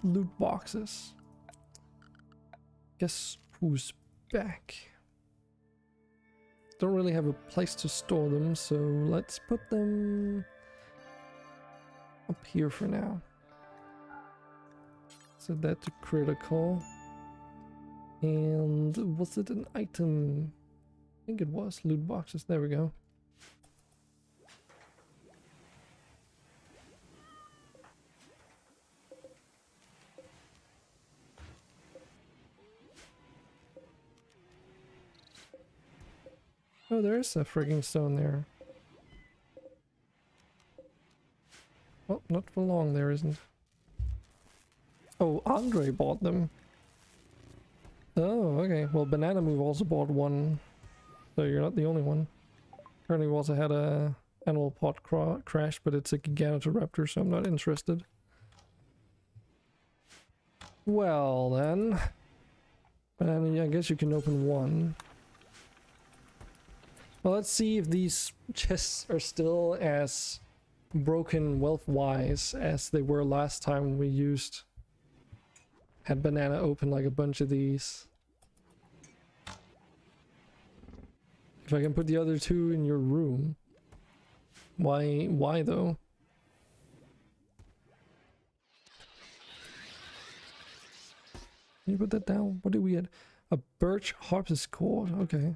Loot boxes. Guess who's back? Don't really have a place to store them, so let's put them up here for now. Set that to critical. And was it an item? I think it was. Loot boxes. There we go. Oh, there is a frigging stone there. Well, not for long there isn't. Oh, Andre bought them. Oh, okay. Well, Banana Move also bought one. So you're not the only one. Apparently we also had a animal pot crash, but it's a Gigantoraptor, so I'm not interested. Well then. Banana, I guess you can open one. Well, let's see if these chests are still as broken wealth-wise as they were last time we had Banana open like a bunch of these. If I can put the other two in your room. Why though? Can you put that down? What did we get? A birch harpsichord, okay.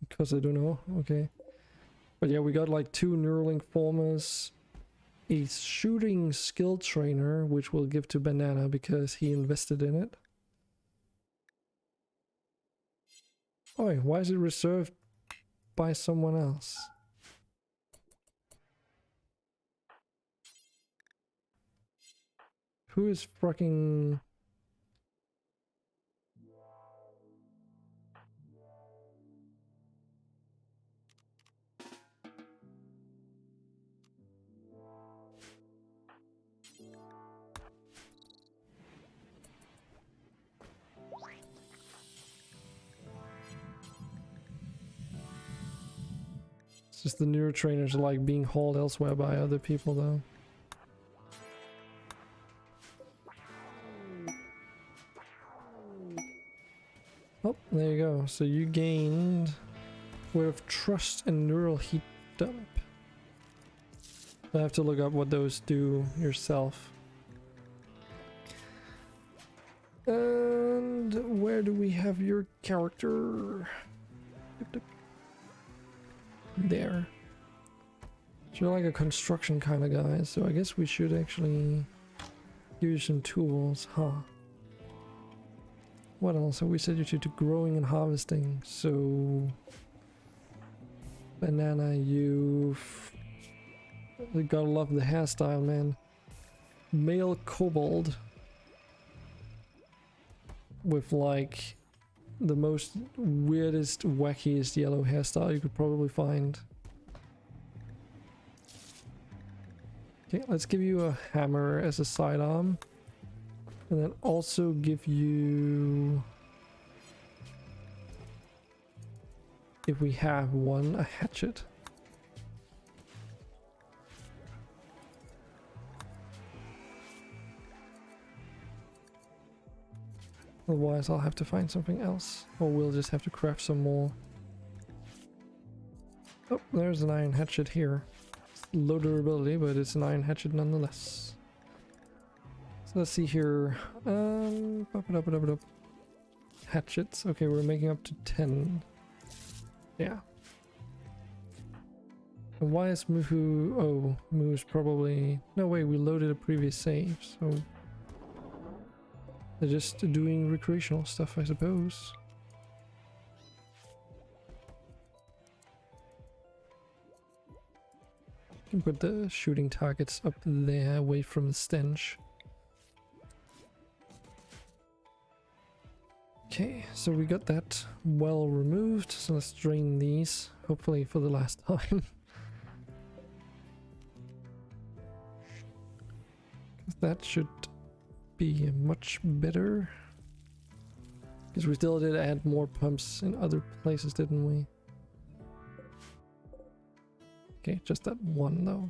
Because I don't know, okay. But yeah, we got like 2 Neuralink formers, a shooting skill trainer, which we'll give to Banana because he invested in it. Oh, why is it reserved by someone else? Who is fucking... It's just the neurotrainers are like being hauled elsewhere by other people though. Oh, there you go. So you gained Word of Trust and Neural Heat Dump. I have to look up what those do yourself. And where do we have your character? There. So you're like a construction kind of guy, so I guess we should actually give you some tools, huh? What else have we set you to growing and harvesting? So Banana, you gotta love the hairstyle, man. Male kobold with like the most weirdest, wackiest yellow hairstyle you could probably find. Okay, let's give you a hammer as a sidearm. And then also give you, if we have one, a hatchet. Otherwise I'll have to find something else, or we'll just have to craft some more. Oh, there's an iron hatchet here. It's low durability, but it's an iron hatchet nonetheless. So let's see here. Hatchets. Okay, we're making up to 10. Yeah. And why is Muhu? Oh, Muhu's probably... No, wait, we loaded a previous save, so... They're just doing recreational stuff, I suppose. You can put the shooting targets up there, away from the stench. Okay, so we got that well removed, so let's drain these, hopefully for the last time. That should be much better. Because we still did add more pumps in other places, didn't we? Okay, just that one though.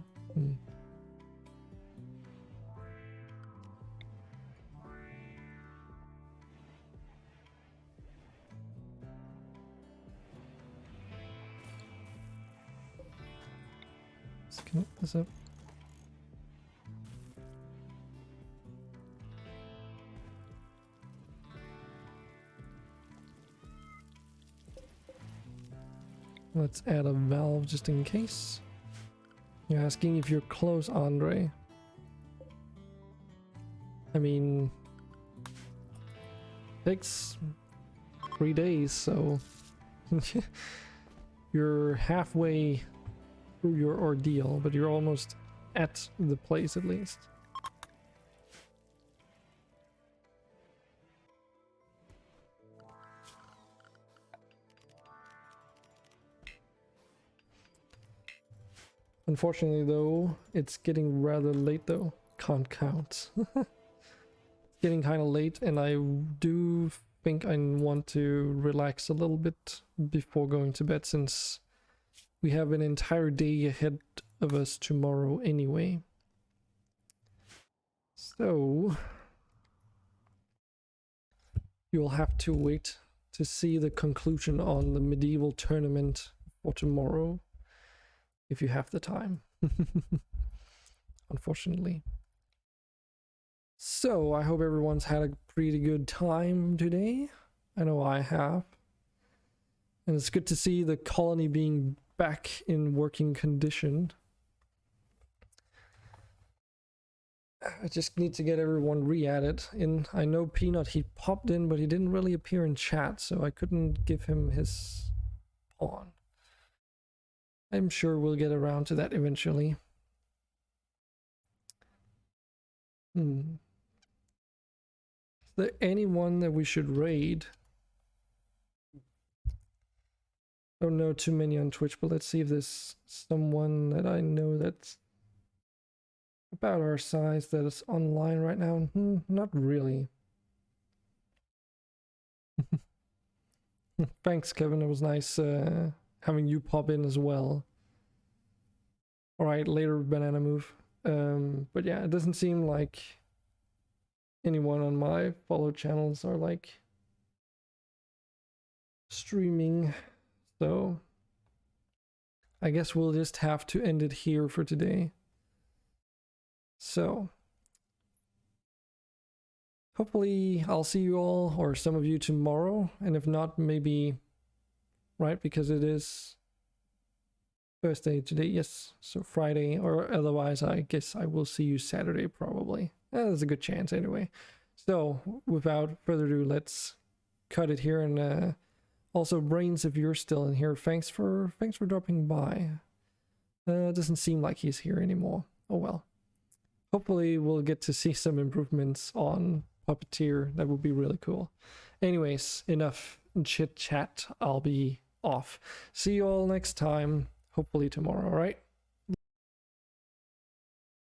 Let's connect this up. Let's add a valve just in case. You're asking if you're close, Andre. I mean, takes 3 days, so you're halfway through your ordeal, but you're almost at the place at least. Unfortunately though, it's getting rather late though. Can't count. It's getting kind of late, and I do think I want to relax a little bit before going to bed, since we have an entire day ahead of us tomorrow anyway. So you'll have to wait to see the conclusion on the medieval tournament for tomorrow, if you have the time. Unfortunately. So I hope everyone's had a pretty good time today. I know I have. And it's good to see the colony being back in working condition. I just need to get everyone re-added in. I know Peanut, he popped in, but he didn't really appear in chat, so I couldn't give him his pawn. I'm sure we'll get around to that eventually. Is there anyone that we should raid? Don't know too many on Twitch, but let's see if there's someone that I know that's about our size that is online right now. Not really. Thanks, Kevin. It was nice having you pop in as well. Alright, later banana move. But yeah, it doesn't seem like anyone on my follow channels are like streaming, so I guess we'll just have to end it here for today. So hopefully I'll see you all, or some of you, tomorrow, and if not, maybe, right, because it is Thursday today, yes, so Friday, or otherwise I guess I will see you Saturday probably. There's a good chance anyway. So without further ado, let's cut it here. And also, Brains, if you're still in here, thanks for dropping by. Doesn't seem like he's here anymore. Oh well. Hopefully we'll get to see some improvements on Puppeteer. That would be really cool. Anyways, enough chit chat. I'll be off. See you all next time. Hopefully tomorrow, all right?